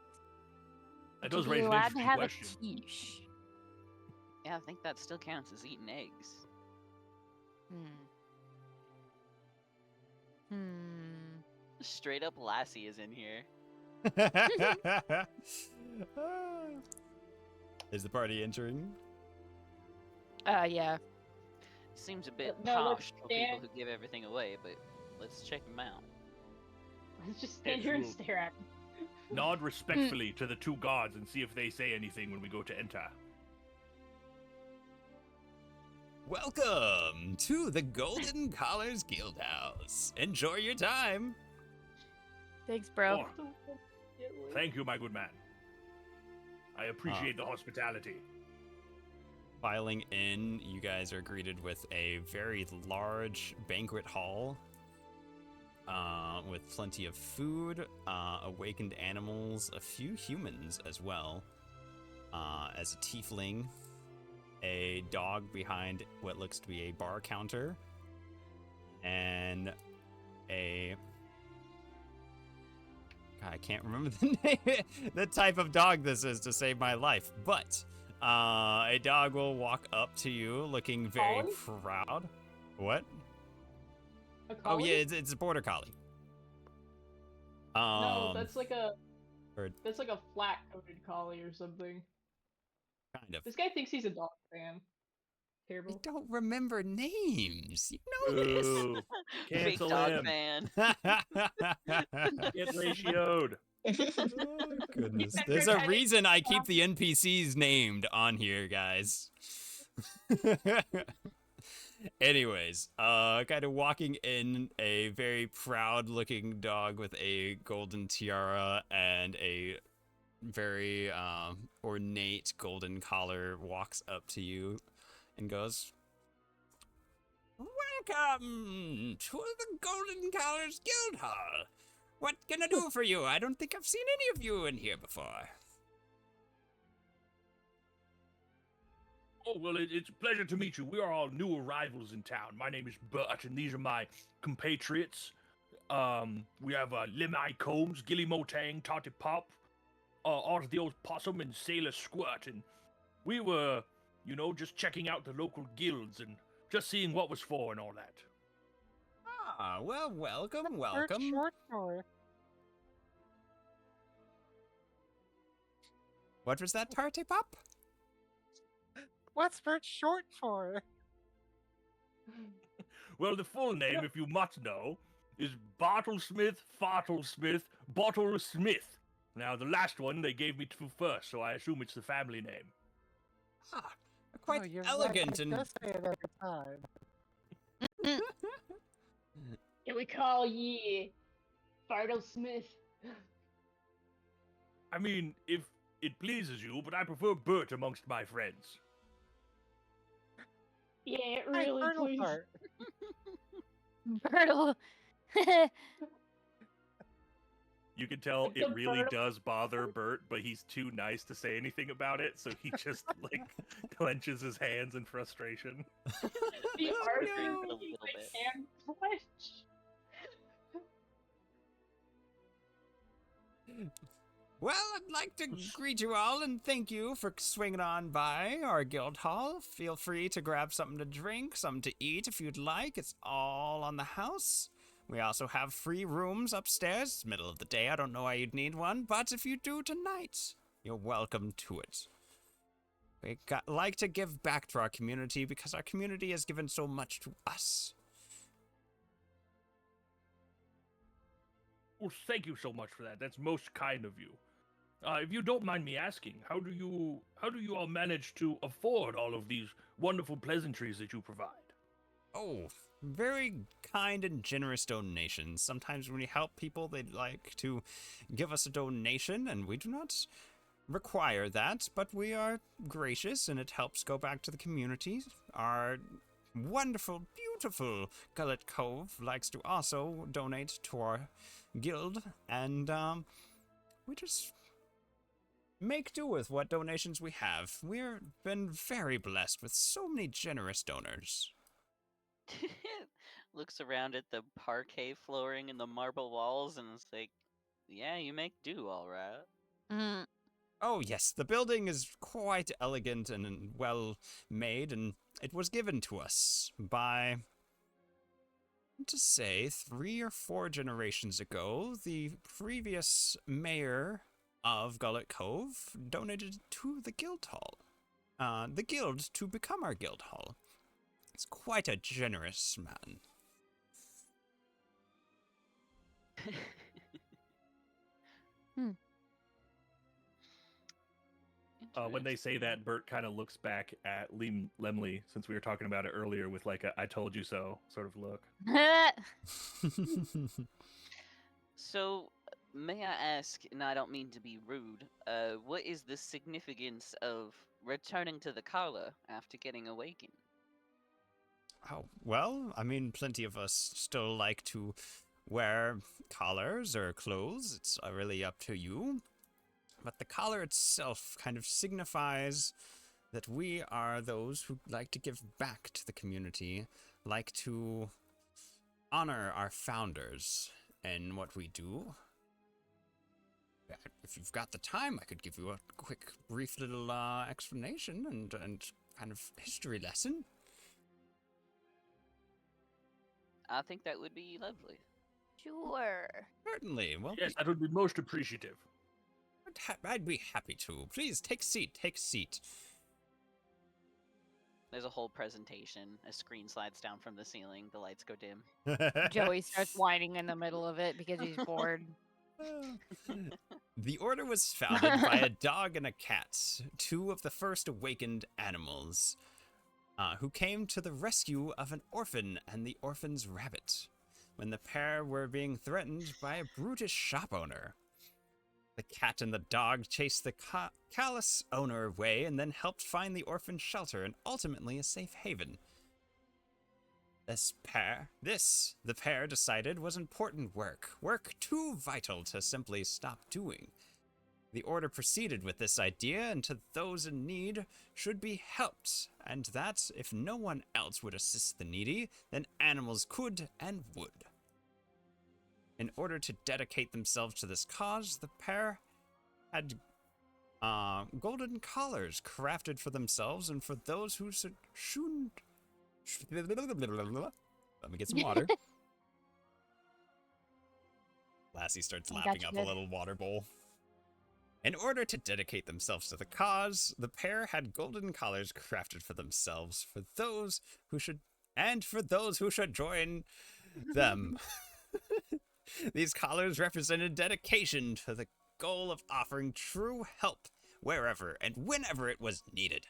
Speaker 4: That does
Speaker 9: Are
Speaker 4: raise
Speaker 9: you
Speaker 4: an
Speaker 9: allowed to
Speaker 4: interesting
Speaker 9: have
Speaker 4: question.
Speaker 9: a quiche?
Speaker 7: Yeah, I think that still counts as eating eggs. Straight up Lassie is in here.
Speaker 2: Is the party entering?
Speaker 9: Yeah.
Speaker 7: Seems a bit
Speaker 5: No, let's
Speaker 7: posh for people
Speaker 5: stand-
Speaker 7: who give everything away, but let's check them out.
Speaker 5: Let's just stand here and
Speaker 4: Absolute.
Speaker 5: stare at him.
Speaker 4: Nod respectfully to the two guards and see if they say anything when we go to enter.
Speaker 2: Welcome to the Golden Collars Guildhouse. Enjoy your time.
Speaker 9: Thanks, bro.
Speaker 4: Oh, thank you, my good man. I appreciate the hospitality.
Speaker 2: Filing in, you guys are greeted with a very large banquet hall with plenty of food, awakened animals, a few humans as well, as a tiefling, a dog behind what looks to be a bar counter, and a... God, I can't remember the name, the type of dog this is to save my life, but a dog will walk up to you looking very
Speaker 5: Collie?
Speaker 2: proud. What?
Speaker 5: A
Speaker 2: Oh
Speaker 5: collie?
Speaker 2: yeah, it's a border collie.
Speaker 5: No, that's like a
Speaker 2: or-
Speaker 5: that's like a flat coated collie or something.
Speaker 2: kind of.
Speaker 5: This guy thinks he's a dog fan.
Speaker 2: I
Speaker 5: Terrible.
Speaker 2: don't remember names. You know this.
Speaker 4: Ooh,
Speaker 7: Big
Speaker 4: cancel
Speaker 7: dog
Speaker 4: him.
Speaker 7: fan.
Speaker 4: Get ratioed.
Speaker 2: Oh, goodness. There's a reason I keep the NPCs named on here, guys. Anyways, kind of walking in, a very proud-looking dog with a golden tiara and a very ornate golden collar walks up to you and goes, "Welcome to the Golden Collars Guild Hall. What can I do for you? I don't think I've seen any of you in here before."
Speaker 4: Oh, well, it's a pleasure to meet you. We are all new arrivals in town. My name is Bert, and these are my compatriots. We have Lemai Combs, Gilly Motang, Totty Pop, Arthur the Old Possum, and Sailor Squirt. And we were, just checking out the local guilds and just seeing what was for and all that.
Speaker 2: Ah, well, welcome,
Speaker 3: Bert
Speaker 2: welcome.
Speaker 3: short story.
Speaker 2: What was that, Tarty Pop?
Speaker 3: What's Bert short for?
Speaker 4: Well, the full name, if you must know, is Bartlesmith, Fartlesmith, Bottlesmith. Now, the last one they gave me to first, so I assume it's the family name.
Speaker 2: Ah, quite
Speaker 3: Oh, you're
Speaker 2: elegant
Speaker 3: right.
Speaker 2: and
Speaker 3: I does say it every time.
Speaker 5: Can we call ye Bartle Smith?
Speaker 4: I mean, if it pleases you, but I prefer Bert amongst my friends.
Speaker 5: Yeah, it
Speaker 3: Hey,
Speaker 5: really
Speaker 3: Colonel
Speaker 5: please.
Speaker 3: Bart.
Speaker 9: Bertle.
Speaker 4: You can tell
Speaker 5: The
Speaker 4: it really
Speaker 5: Bert-
Speaker 4: does bother Bert, but he's too nice to say anything about it, so he just, like, clenches his hands in frustration.
Speaker 5: The
Speaker 7: Let's
Speaker 5: art
Speaker 7: restrain
Speaker 5: is
Speaker 7: it a little
Speaker 5: like
Speaker 7: bit.
Speaker 5: hand clench.
Speaker 2: Well, I'd like to greet you all and thank you for swinging on by our guild hall. Feel free to grab something to drink, something to eat if you'd like. It's all on the house. We also have free rooms upstairs. It's middle of the day. I don't know why you'd need one, but if you do tonight, you're welcome to it. We like to give back to our community because our community has given so much to us.
Speaker 4: Well, thank you so much for that. That's most kind of you. If you don't mind me asking, how do you all manage to afford all of these wonderful pleasantries that you provide?
Speaker 2: Oh, very kind and generous donations. Sometimes when we help people, they'd like to give us a donation, and we do not require that, but we are gracious, and it helps go back to the community. Our wonderful, beautiful Gullet Cove likes to also donate to our guild, and we just make do with what donations we have. We've been very blessed with so many generous donors.
Speaker 7: Looks around at the parquet flooring and the marble walls and it's like, yeah, you make do, all right.
Speaker 2: Oh yes, the building is quite elegant and well made, and it was given to us by, to say, 3 or 4 generations ago. The previous mayor of Gullet Cove donated to the guild hall. The guild to become our guild hall. He's quite a generous man.
Speaker 4: When they say that, Bert kind of looks back at Lemley, since we were talking about it earlier, with like a "I told you so" sort of look.
Speaker 7: So, may I ask, and I don't mean to be rude, what is the significance of returning to the collar after getting awakened?
Speaker 2: Oh, well, I mean, plenty of us still like to wear collars or clothes. It's really up to you. But the collar itself kind of signifies that we are those who like to give back to the community, like to honor our founders in what we do. If you've got the time, I could give you a quick, brief little explanation and kind of history lesson.
Speaker 7: I think that would be lovely.
Speaker 9: Sure.
Speaker 2: Certainly. Well,
Speaker 4: Yes, that would be most appreciative.
Speaker 2: I'd be happy to. Please, take a seat, take a seat.
Speaker 7: There's a whole presentation. A screen slides down from the ceiling. The lights go dim.
Speaker 9: Joey starts whining in the middle of it because he's bored.
Speaker 2: The order was founded by a dog and a cat, 2 of the first awakened animals, who came to the rescue of an orphan and the orphan's rabbit, when the pair were being threatened by a brutish shop owner. The cat and the dog chased the callous owner away and then helped find the orphan's shelter and ultimately a safe haven. The pair decided was important work too vital to simply stop doing. The order proceeded with this idea, and to those in need should be helped, and that if no one else would assist the needy, then animals could and would. In order to dedicate themselves to this cause, the pair had golden collars crafted for themselves and for those who shouldn't. Let me get some water. Lassie starts
Speaker 9: I got
Speaker 2: lapping
Speaker 9: you,
Speaker 2: up
Speaker 9: babe.
Speaker 2: a little water bowl. In order to dedicate themselves to the cause, the pair had golden collars crafted for themselves for those who should join them. These collars represented dedication to the goal of offering true help wherever and whenever it was needed.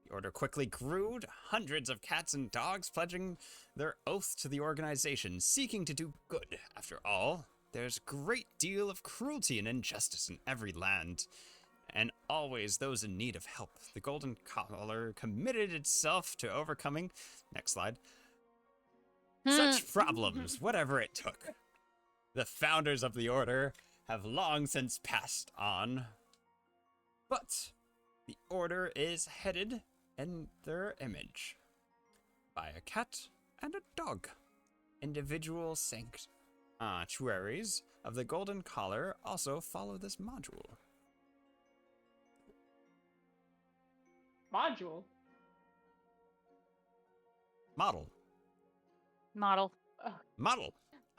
Speaker 2: The order quickly grew to hundreds of cats and dogs pledging their oath to the organization, seeking to do good. After all, there's a great deal of cruelty and injustice in every land, and always those in need of help. The Golden Collar committed itself to overcoming, next slide, such problems, whatever it took. The founders of the order have long since passed on, but the order is headed in their image by a cat and a dog. Individual sanctuaries of the Golden Collar also follow this module.
Speaker 5: Module.
Speaker 2: Model.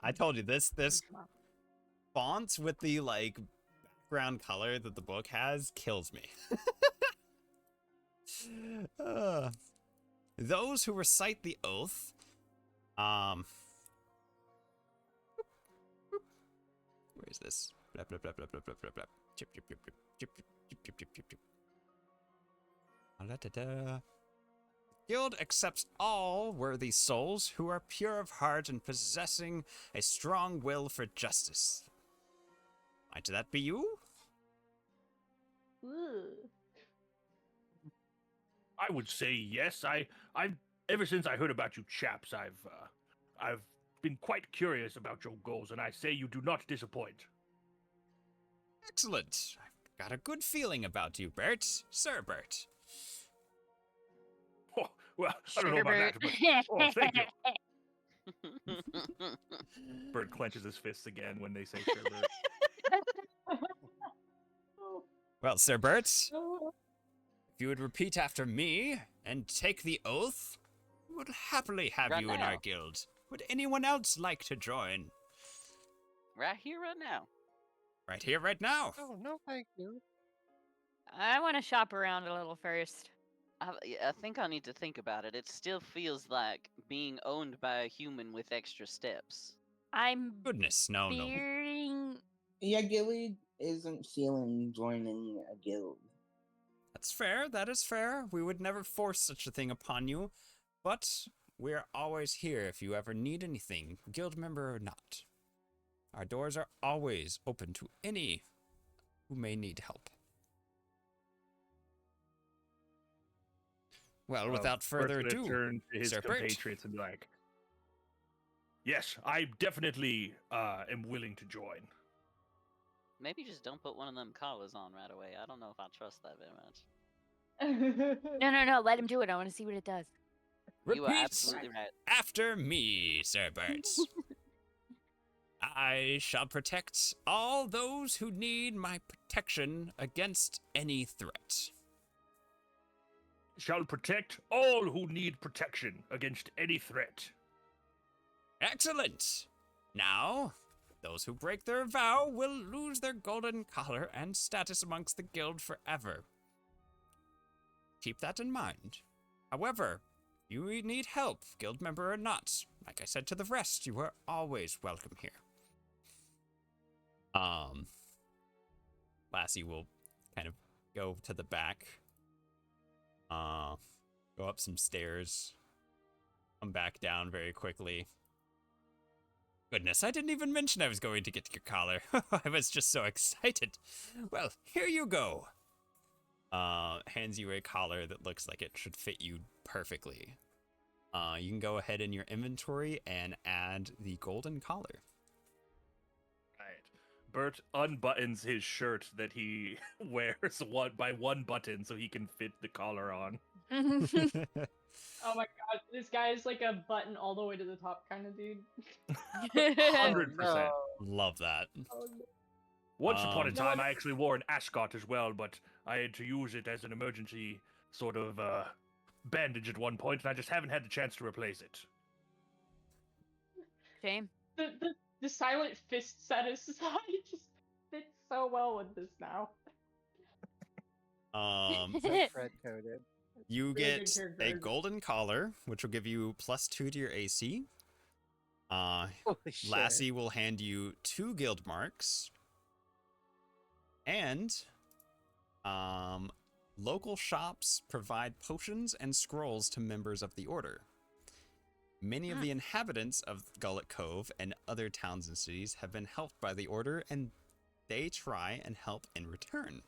Speaker 2: I told you this font with the like background color that the book has kills me. Those who recite the oath, where is this? Blah, blah, blah, blah, blah, blah, blah, blah. Chip, chip, chip, chip, chip, chip, chip, chip, chip, chip. Da-da-da. Guild accepts all worthy souls who are pure of heart and possessing a strong will for justice. Might that be you?
Speaker 4: I would say yes. I've ever since I heard about you chaps, I've been quite curious about your goals, and I say you do not disappoint.
Speaker 2: Excellent. I've got a good feeling about you, Bert. Sir Bert.
Speaker 4: Oh, well, I don't know about that, but oh, thank you. Bert clenches his fists again when they say Sir Bert.
Speaker 2: Well, Sir Bert, if you would repeat after me and take the oath, we would happily have you in our guild. Would anyone else like to join?
Speaker 7: Right here, right now.
Speaker 2: Right here, right now.
Speaker 3: Oh, no, thank you.
Speaker 9: I want to shop around a little first.
Speaker 7: I think I need to think about it. It still feels like being owned by a human with extra steps.
Speaker 9: I'm
Speaker 2: Goodness, no.
Speaker 9: fearing...
Speaker 6: Yeah, Gilly isn't feeling joining a guild.
Speaker 2: That's fair, that is fair. We would never force such a thing upon you, but we're always here if you ever need anything, guild member or not. Our doors are always open to any who may need help. Well, without further
Speaker 4: Bert's gonna
Speaker 2: ado,
Speaker 4: turn to his
Speaker 2: Sir Bert.
Speaker 4: compatriots and be like, yes, I definitely am willing to join.
Speaker 7: Maybe just don't put one of them collars on right away. I don't know if I trust that very much.
Speaker 9: No, let him do it. I want to see what it does.
Speaker 7: You are
Speaker 2: Repeat
Speaker 7: absolutely right.
Speaker 2: after me, Sir Bert. I shall protect all those who need my protection against any threat.
Speaker 4: Shall protect all who need protection against any threat.
Speaker 2: Excellent! Now, those who break their vow will lose their golden collar and status amongst the guild forever. Keep that in mind. However, if you need help, guild member or not, like I said to the rest, you are always welcome here. Lassie will kind of go to the back. Go up some stairs. Come back down very quickly. Goodness, I didn't even mention I was going to get your collar. I was just so excited. Well, here you go. Hands you a collar that looks like it should fit you perfectly. You can go ahead in your inventory and add the golden collar.
Speaker 4: Bert unbuttons his shirt that he wears by one button so he can fit the collar on.
Speaker 5: Oh my god, this guy is like a button all the way to the top kind of dude.
Speaker 4: 100%.
Speaker 2: Love that.
Speaker 5: Oh, no.
Speaker 4: Once upon a
Speaker 2: No,
Speaker 4: time, I actually wore an ascot as well, but I had to use it as an emergency sort of bandage at one point, and I just haven't had the chance to replace it.
Speaker 9: Shame.
Speaker 5: The silent fists at his side just fits so well with this now.
Speaker 3: Red coded.
Speaker 2: You
Speaker 5: Really
Speaker 2: get
Speaker 5: good
Speaker 2: a
Speaker 5: character.
Speaker 2: golden collar, which will give you +2 to your AC.
Speaker 3: Holy shit.
Speaker 2: Lassie will hand you 2 guild marks. And local shops provide potions and scrolls to members of the order. Many of the inhabitants of Gullet Cove and other towns and cities have been helped by the order, and they try and help in return.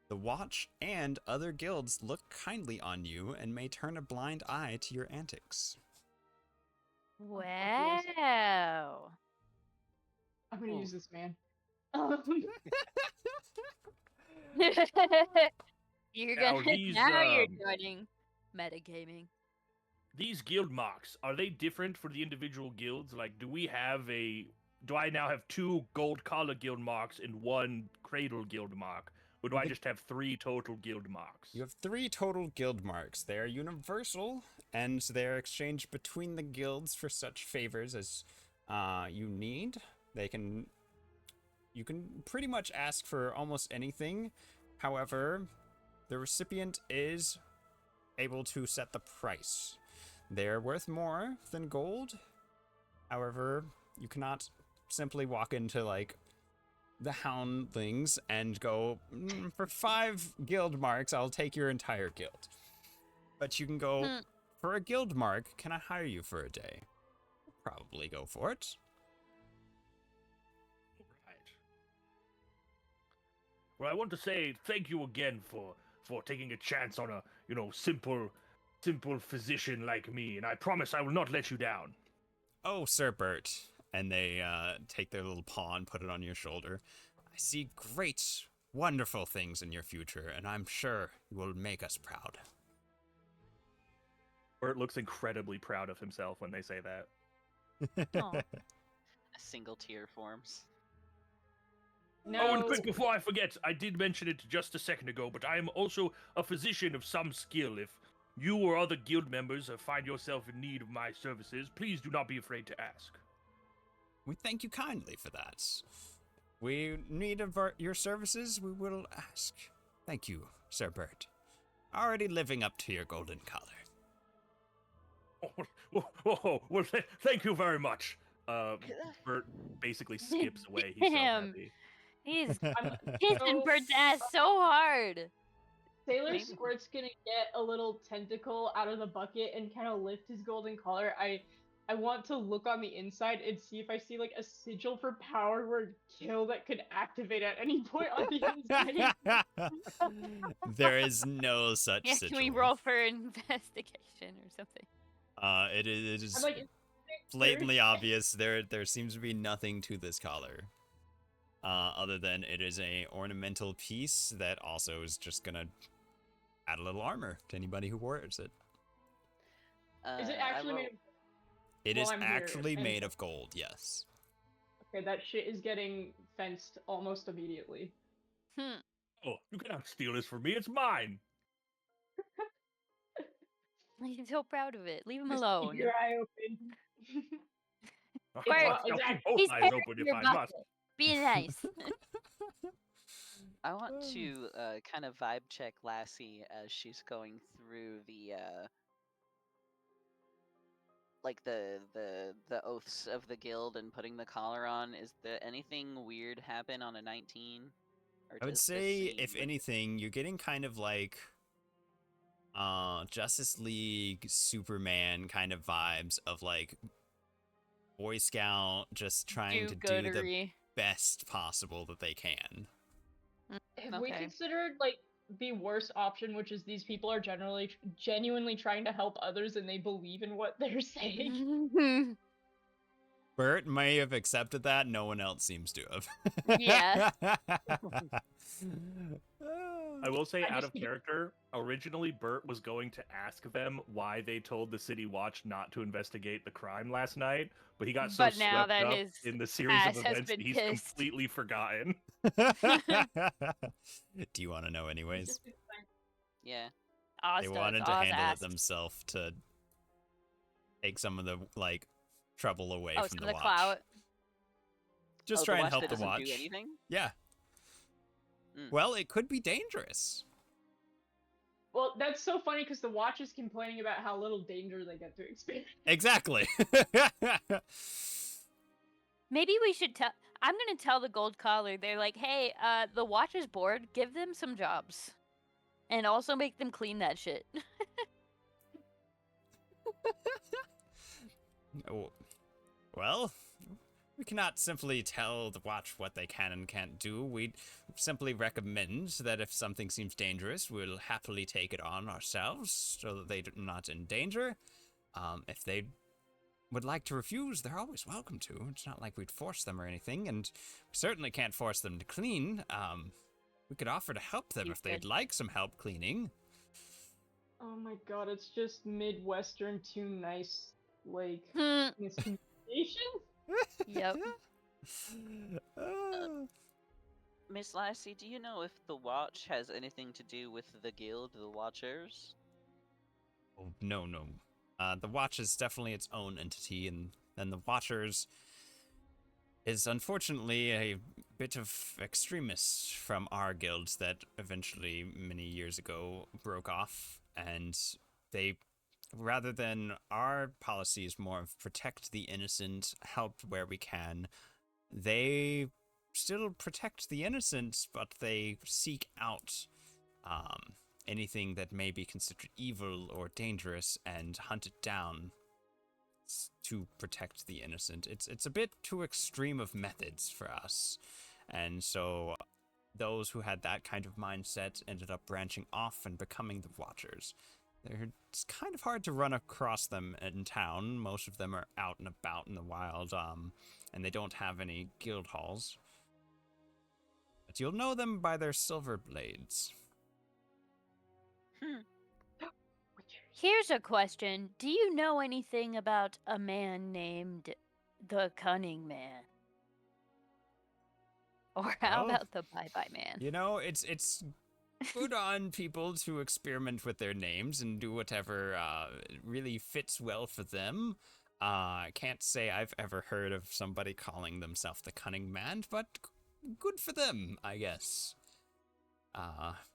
Speaker 2: The Watch and other guilds look kindly on you and may turn a blind eye to your antics.
Speaker 9: Wow.
Speaker 5: I'm gonna use this man.
Speaker 9: You're
Speaker 4: Now,
Speaker 9: gonna
Speaker 4: these,
Speaker 9: now you're
Speaker 4: um,
Speaker 9: joining metagaming.
Speaker 4: These guild marks, are they different for the individual guilds? Like, do I now have 2 gold collar guild marks and 1 cradle guild mark? Or do I just have 3 total guild marks?
Speaker 2: You have 3 total guild marks. They are universal, and they're exchanged between the guilds for such favors as you need. You can pretty much ask for almost anything. However, the recipient is able to set the price. They're worth more than gold. However, you cannot simply walk into, like, the Houndlings and go, for 5 guild marks, I'll take your entire guild. But you can go, for a guild mark, can I hire you for a day? Probably go for it.
Speaker 4: Right. Well, I want to say thank you again for taking a chance on a, simple physician like me, and I promise I will not let you down.
Speaker 2: Oh, Sir Bert. And they take their little paw and put it on your shoulder. I see great, wonderful things in your future, and I'm sure you will make us proud.
Speaker 4: Bert looks incredibly proud of himself when they say that.
Speaker 9: Aw.
Speaker 7: A single tear forms.
Speaker 5: No.
Speaker 4: Oh, and quick, before I forget, I did mention it just a second ago, but I am also a physician of some skill. If you or other guild members find yourself in need of my services, please do not be afraid to ask.
Speaker 2: We thank you kindly for that. We need your services, we will ask. Thank you, Sir Bert. Already living up to your golden collar.
Speaker 4: Well, thank you very much. Bert basically skips away. He's so
Speaker 9: Damn.
Speaker 4: happy.
Speaker 9: He's
Speaker 5: I'm
Speaker 9: kissing
Speaker 5: so
Speaker 9: Bert's ass so hard.
Speaker 5: Sailor
Speaker 7: Maybe-
Speaker 5: Squirt's gonna get a little tentacle out of the bucket and kind of lift his golden collar. I want to look on the inside and see if I see like a sigil for power word kill that could activate at any point on the inside.
Speaker 2: There is no such
Speaker 9: Yeah,
Speaker 2: sigil.
Speaker 9: can we roll for investigation or something?
Speaker 2: It is
Speaker 5: I'm like,
Speaker 2: blatantly obvious. There seems to be nothing to this collar. Other than it is a ornamental piece that also is just gonna add a little armor to anybody who wears it.
Speaker 5: is it
Speaker 7: I
Speaker 5: actually
Speaker 7: roll-
Speaker 5: made of...
Speaker 2: It
Speaker 5: Well,
Speaker 2: is
Speaker 5: I'm here,
Speaker 2: actually
Speaker 5: and-
Speaker 2: made of gold, yes.
Speaker 5: Okay, that shit is getting fenced almost immediately.
Speaker 4: Oh, you cannot steal this from me. It's mine.
Speaker 9: He's so proud of it. Leave him
Speaker 5: Just
Speaker 9: alone.
Speaker 5: keep your eye open.
Speaker 9: Bert,
Speaker 4: I'll keep
Speaker 5: exactly.
Speaker 4: both
Speaker 9: He's
Speaker 4: eyes
Speaker 9: carrying
Speaker 4: open if
Speaker 9: your
Speaker 4: I
Speaker 9: bucket.
Speaker 4: must.
Speaker 9: Be nice.
Speaker 7: I want to kind of vibe check Lassie as she's going through the like the oaths of the guild and putting the collar on. Is there anything weird happen on a 19? Or
Speaker 2: I would
Speaker 7: does this
Speaker 2: say,
Speaker 7: seem
Speaker 2: if anything, you're getting kind of like Justice League, Superman kind of vibes of like Boy Scout just trying to do the
Speaker 9: Do-goodery.
Speaker 2: best possible that they can.
Speaker 5: Have we
Speaker 9: Okay.
Speaker 5: considered like the worst option, which is these people are genuinely trying to help others and they believe in what they're saying?
Speaker 2: Bert may have accepted that, no one else seems to have.
Speaker 9: Yeah.
Speaker 4: I will say,
Speaker 5: I
Speaker 4: out
Speaker 5: just
Speaker 4: of
Speaker 5: think-
Speaker 4: character, originally Bert was going to ask them why they told the City Watch not to investigate the crime last night, but he got so
Speaker 9: But now
Speaker 4: swept
Speaker 9: that
Speaker 4: up
Speaker 9: his
Speaker 4: in the series
Speaker 9: ass
Speaker 4: of
Speaker 9: has
Speaker 4: events that
Speaker 9: been
Speaker 4: he's
Speaker 9: kissed.
Speaker 4: completely forgotten.
Speaker 2: Do you want to know anyways?
Speaker 7: Yeah.
Speaker 9: Oz
Speaker 2: They
Speaker 9: does.
Speaker 2: wanted to
Speaker 9: Oz
Speaker 2: handle
Speaker 9: asked.
Speaker 2: it themselves to take some of the like trouble away
Speaker 9: Oh,
Speaker 2: from
Speaker 9: some
Speaker 2: the
Speaker 9: of the
Speaker 2: watch.
Speaker 9: clout.
Speaker 2: Just
Speaker 7: Oh,
Speaker 2: try
Speaker 7: the
Speaker 2: and
Speaker 7: watch
Speaker 2: help
Speaker 7: that
Speaker 2: the
Speaker 7: doesn't
Speaker 2: watch.
Speaker 7: do anything?
Speaker 2: Yeah.
Speaker 7: Mm.
Speaker 2: Well, it could be dangerous.
Speaker 5: Well, that's so funny because the watch is complaining about how little danger they get to experience.
Speaker 2: Exactly.
Speaker 9: Maybe we should tell. I'm gonna tell the gold collar. They're like, hey, the watch is bored. Give them some jobs, and also make them clean that shit.
Speaker 2: Oh, well, we cannot simply tell the watch what they can and can't do. We simply recommend that if something seems dangerous, we'll happily take it on ourselves so that they're not in danger. If they would like to refuse, they're always welcome to. It's not like we'd force them or anything, and we certainly can't force them to clean. We could offer to help them if they'd like some help cleaning.
Speaker 5: Oh my god, it's just Midwestern too nice, like,
Speaker 9: Hmm.
Speaker 5: miscommunication?
Speaker 9: Yep.
Speaker 7: Miss Lassie, do you know if the watch has anything to do with the guild, the Watchers?
Speaker 2: Oh, no. The Watch is definitely its own entity, and then the Watchers is unfortunately a bit of extremists from our guilds that eventually, many years ago, broke off, and they, rather than our policy is more of protect the innocent, help where we can, they still protect the innocent, but they seek out anything that may be considered evil or dangerous and hunt it down to protect the innocent. It's a bit too extreme of methods for us. And so those who had that kind of mindset ended up branching off and becoming the Watchers. It's kind of hard to run across them in town. Most of them are out and about in the wild, and they don't have any guild halls. But you'll know them by their silver blades.
Speaker 9: Here's a question. Do you know anything about a man named the Cunning Man? Or how
Speaker 2: Well,
Speaker 9: about the Bye-Bye Man?
Speaker 2: You know, it's good on people to experiment with their names and do whatever really fits well for them. I can't say I've ever heard of somebody calling themselves the Cunning Man, but good for them, I guess.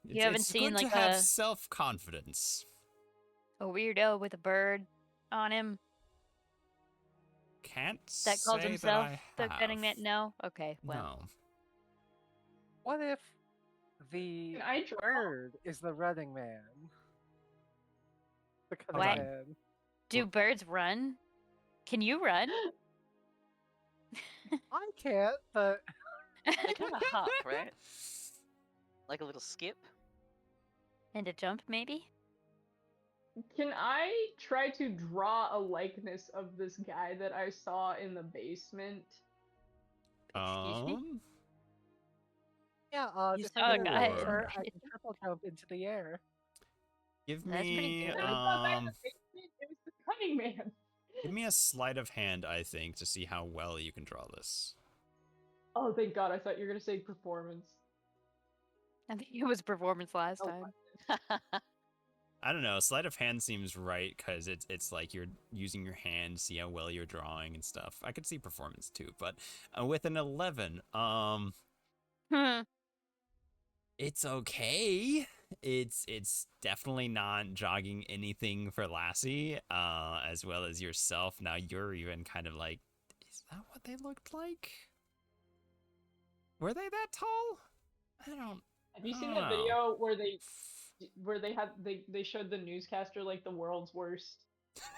Speaker 9: You haven't
Speaker 2: it's
Speaker 9: seen,
Speaker 2: good
Speaker 9: like,
Speaker 2: to have
Speaker 9: a
Speaker 2: self-confidence.
Speaker 9: weirdo with a bird on him
Speaker 2: Can't
Speaker 9: that calls
Speaker 2: say
Speaker 9: himself
Speaker 2: that
Speaker 9: the
Speaker 2: I
Speaker 9: Cunning Man?
Speaker 2: have.
Speaker 9: No? Okay, well.
Speaker 2: No.
Speaker 3: What if the
Speaker 5: Can I draw?
Speaker 3: bird is the running man? The cunning
Speaker 9: What?
Speaker 3: man.
Speaker 9: Do birds run? Can you run?
Speaker 3: I can't, but
Speaker 7: They kind of hop, right? Like a little skip?
Speaker 9: And a jump, maybe?
Speaker 5: Can I try to draw a likeness of this guy that I saw in the basement?
Speaker 9: Excuse me?
Speaker 3: yeah,
Speaker 9: You
Speaker 3: just
Speaker 9: saw a
Speaker 3: like
Speaker 9: guy.
Speaker 3: or I can triple jump into the air.
Speaker 2: Give
Speaker 9: That's pretty
Speaker 2: me
Speaker 9: good.
Speaker 5: I saw that in the basement. It was the Cunning Man.
Speaker 2: give me a sleight of hand, I think, to see how well you can draw this.
Speaker 5: Oh, thank God! I thought you were gonna say performance.
Speaker 9: I think it was performance last
Speaker 5: Oh,
Speaker 9: time.
Speaker 2: I don't know. Sleight of hand seems right because it's like you're using your hand to see how well you're drawing and stuff. I could see performance too, but with an 11, it's okay. It's definitely not jogging anything for Lassie, as well as yourself. Now you're even kind of like, is that what they looked like? Were they that tall? I don't.
Speaker 5: Have you seen
Speaker 2: Oh.
Speaker 5: that video where they showed the newscaster like the world's worst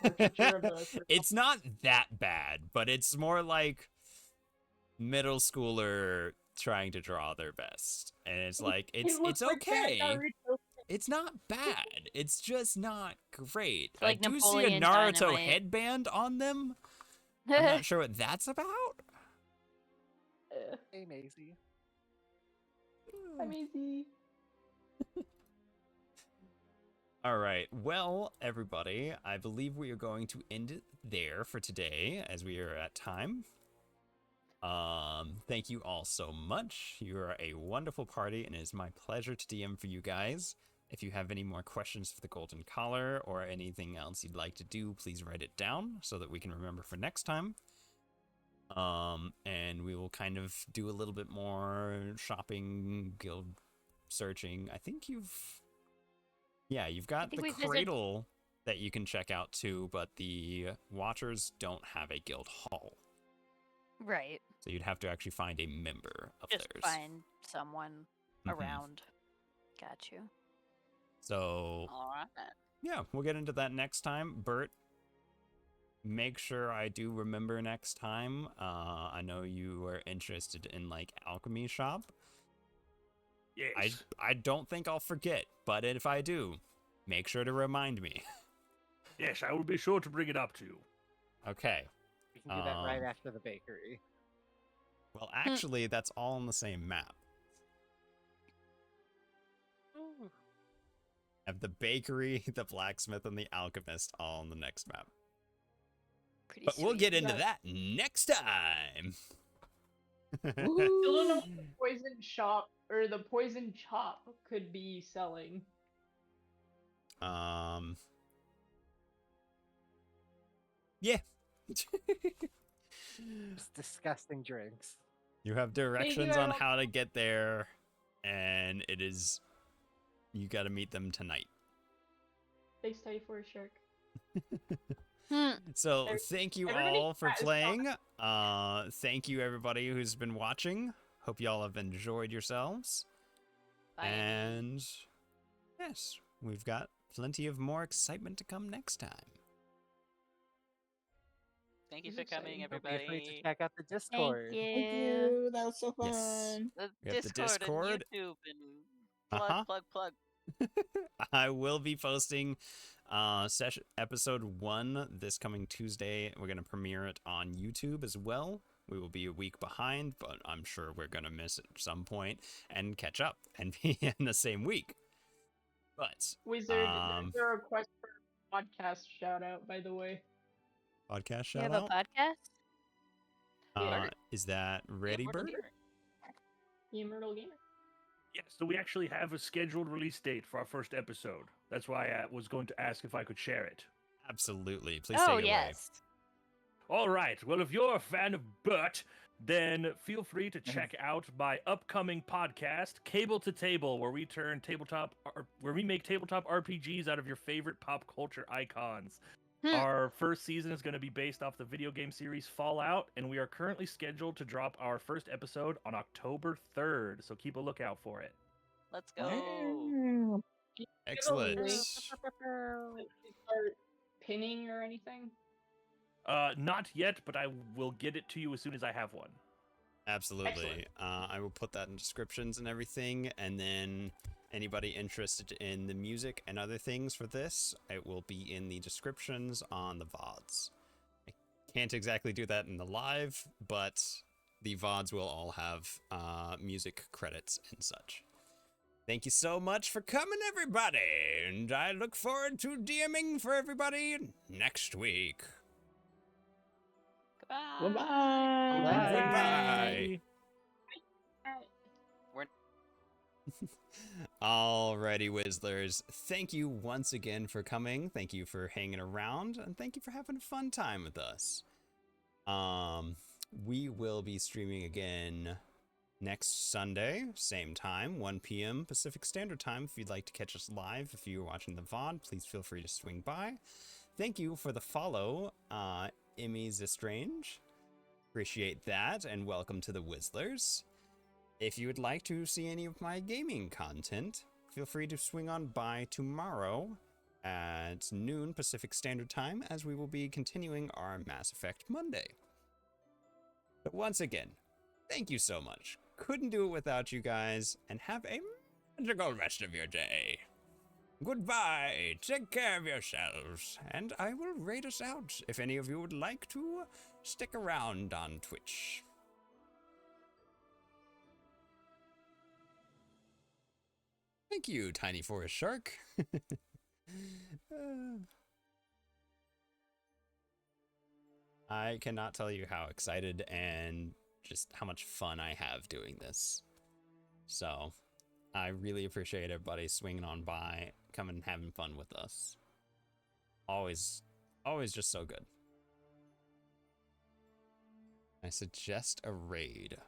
Speaker 5: portraiture of the
Speaker 2: It's not that bad, but it's more like middle schooler trying to draw their best. And it's like it's
Speaker 5: looks like
Speaker 2: okay.
Speaker 5: that Naruto.
Speaker 2: It's not bad. It's just not great.
Speaker 9: It's like
Speaker 2: I do see a
Speaker 9: Napoleon
Speaker 2: Naruto
Speaker 9: Dynamite.
Speaker 2: headband on them. I'm not sure what that's about.
Speaker 3: Hey, Maisie.
Speaker 5: Hi, Maisie.
Speaker 2: All right. Well, everybody, I believe we are going to end it there for today as we are at time. Thank you all so much. You are a wonderful party, and it is my pleasure to DM for you guys. If you have any more questions for the Golden Collar or anything else you'd like to do, please write it down so that we can remember for next time. And and we will kind of do a little bit more shopping, guild searching. I think you've got the cradle that you can check out too, but the Watchers don't have a guild hall.
Speaker 9: Right.
Speaker 2: So you'd have to actually find a member of
Speaker 9: Just
Speaker 2: theirs.
Speaker 9: find someone
Speaker 2: Mhm.
Speaker 9: around. Got you.
Speaker 2: So,
Speaker 7: Alright.
Speaker 2: yeah, we'll get into that next time. Bert, make sure I do remember next time. I know you were interested in, like, alchemy shop.
Speaker 4: Yes.
Speaker 2: I don't think I'll forget, but if I do, make sure to remind me.
Speaker 4: Yes, I will be sure to bring it up to you.
Speaker 2: Okay.
Speaker 3: We can do that right after the bakery.
Speaker 2: Well, actually, that's all on the same map.
Speaker 3: Ooh.
Speaker 2: Have the bakery, the blacksmith, and the alchemist all on the next map.
Speaker 9: Pretty
Speaker 2: But we'll
Speaker 9: sweet.
Speaker 2: get into that next time.
Speaker 5: Still don't know what the poison shop or the poison chop could be selling.
Speaker 2: Yeah.
Speaker 3: Just disgusting drinks.
Speaker 2: You have directions on
Speaker 5: everyone.
Speaker 2: how to get there, and it is, you got to meet them tonight.
Speaker 5: They study for a shark.
Speaker 2: So
Speaker 5: There-
Speaker 2: thank you
Speaker 5: everybody
Speaker 2: all for
Speaker 5: has
Speaker 2: playing. Thank you everybody who's been watching. Hope you all have enjoyed yourselves.
Speaker 7: Bye.
Speaker 2: And yes, we've got plenty of more excitement to come next time.
Speaker 7: Thank you
Speaker 5: This
Speaker 7: for
Speaker 5: is
Speaker 7: coming,
Speaker 5: exciting.
Speaker 3: Don't be afraid to
Speaker 7: everybody.
Speaker 3: check out the
Speaker 9: Thank
Speaker 3: Discord.
Speaker 9: you.
Speaker 6: Thank you. That was so fun.
Speaker 2: Yes.
Speaker 7: The
Speaker 2: We have the Discord.
Speaker 7: and YouTube and plug,
Speaker 2: Uh-huh.
Speaker 7: plug.
Speaker 2: I will be posting session episode 1 this coming Tuesday. We're gonna premiere it on YouTube as well. We will be a week behind, but I'm sure we're gonna miss it at some point and catch up and be in the same week. But
Speaker 5: Wizard,
Speaker 2: Um,
Speaker 5: there's a request for a podcast shout out, by the way.
Speaker 2: podcast
Speaker 9: You
Speaker 2: shout
Speaker 9: have a
Speaker 2: out.
Speaker 9: podcast?
Speaker 2: Is that ready,
Speaker 7: Immortal
Speaker 2: Bert?
Speaker 7: Gamer.
Speaker 5: The Immortal Gamer.
Speaker 4: Yes, so we actually have a scheduled release date for our first episode. That's why I was going to ask if I could share it.
Speaker 2: Absolutely. Please
Speaker 9: Oh,
Speaker 2: take it
Speaker 9: yes.
Speaker 4: All right. Well, if you're a fan of Bert, then feel free to check out my upcoming podcast, Cable to Table, where we make tabletop RPGs out of your favorite pop culture icons. Our first season is going to be based off the video game series Fallout, and we are currently scheduled to drop our first episode on October 3rd, so keep a lookout for it.
Speaker 7: Let's go.
Speaker 5: Do you have a
Speaker 2: Excellent.
Speaker 5: link to start pinning or anything?
Speaker 4: Not yet, but I will get it to you as soon as I have one.
Speaker 2: Absolutely.
Speaker 5: Excellent.
Speaker 2: I will put that in descriptions and everything, and then anybody interested in the music and other things for this, it will be in the descriptions on the VODs. I can't exactly do that in the live, but the VODs will all have music credits and such. Thank you so much for coming, everybody, and I look forward to DMing for everybody next week.
Speaker 7: Goodbye.
Speaker 5: Goodbye.
Speaker 2: Goodbye.
Speaker 7: We're
Speaker 2: Alrighty, Wizzlers. Thank you once again for coming. Thank you for hanging around, and thank you for having a fun time with us. We will be streaming again next Sunday, same time, 1 p.m. Pacific Standard Time. If you'd like to catch us live, if you're watching the VOD, please feel free to swing by. Thank you for the follow, Emmy's Estrange. Appreciate that, and welcome to the Wizzlers. If you would like to see any of my gaming content, feel free to swing on by tomorrow at noon Pacific Standard Time, as we will be continuing our Mass Effect Monday. But once again, thank you so much. Couldn't do it without you guys, and have a magical rest of your day. Goodbye, take care of yourselves, and I will raid us out if any of you would like to stick around on Twitch. Thank you, Tiny Forest Shark. I cannot tell you how excited and just how much fun I have doing this. So, I really appreciate everybody swinging on by, coming and having fun with us. Always just so good. I suggest a raid.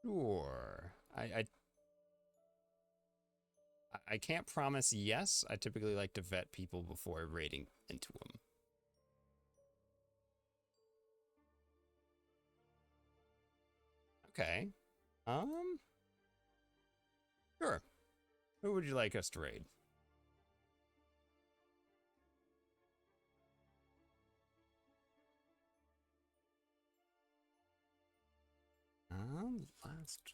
Speaker 2: Sure. I can't promise yes. I typically like to vet people before raiding into them. Okay. Sure. Who would you like us to raid? Last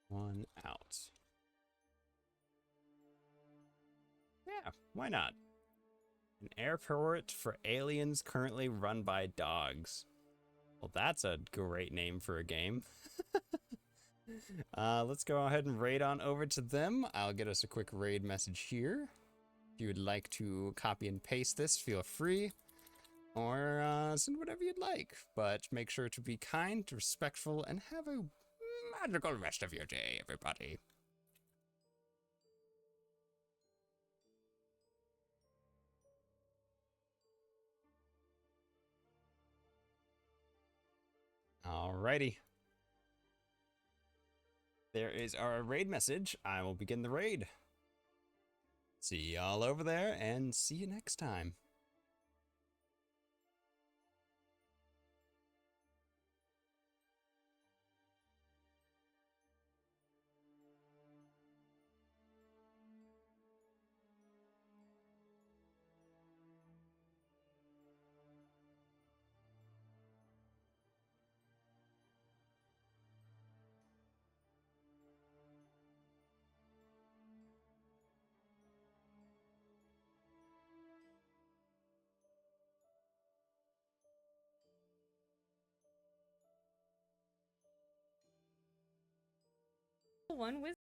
Speaker 2: one out. Yeah, why not? An airport for aliens currently run by dogs. Well, that's a great name for a game. Let's go ahead and raid on over to them. I'll get us a quick raid message here. If you would like to copy and paste this, feel free. Or send whatever you'd like. But make sure to be kind, respectful, and have a magical rest of your day, everybody. Alrighty. There is our raid message. I will begin the raid. See y'all over there, and see you next time.
Speaker 10: One Wizard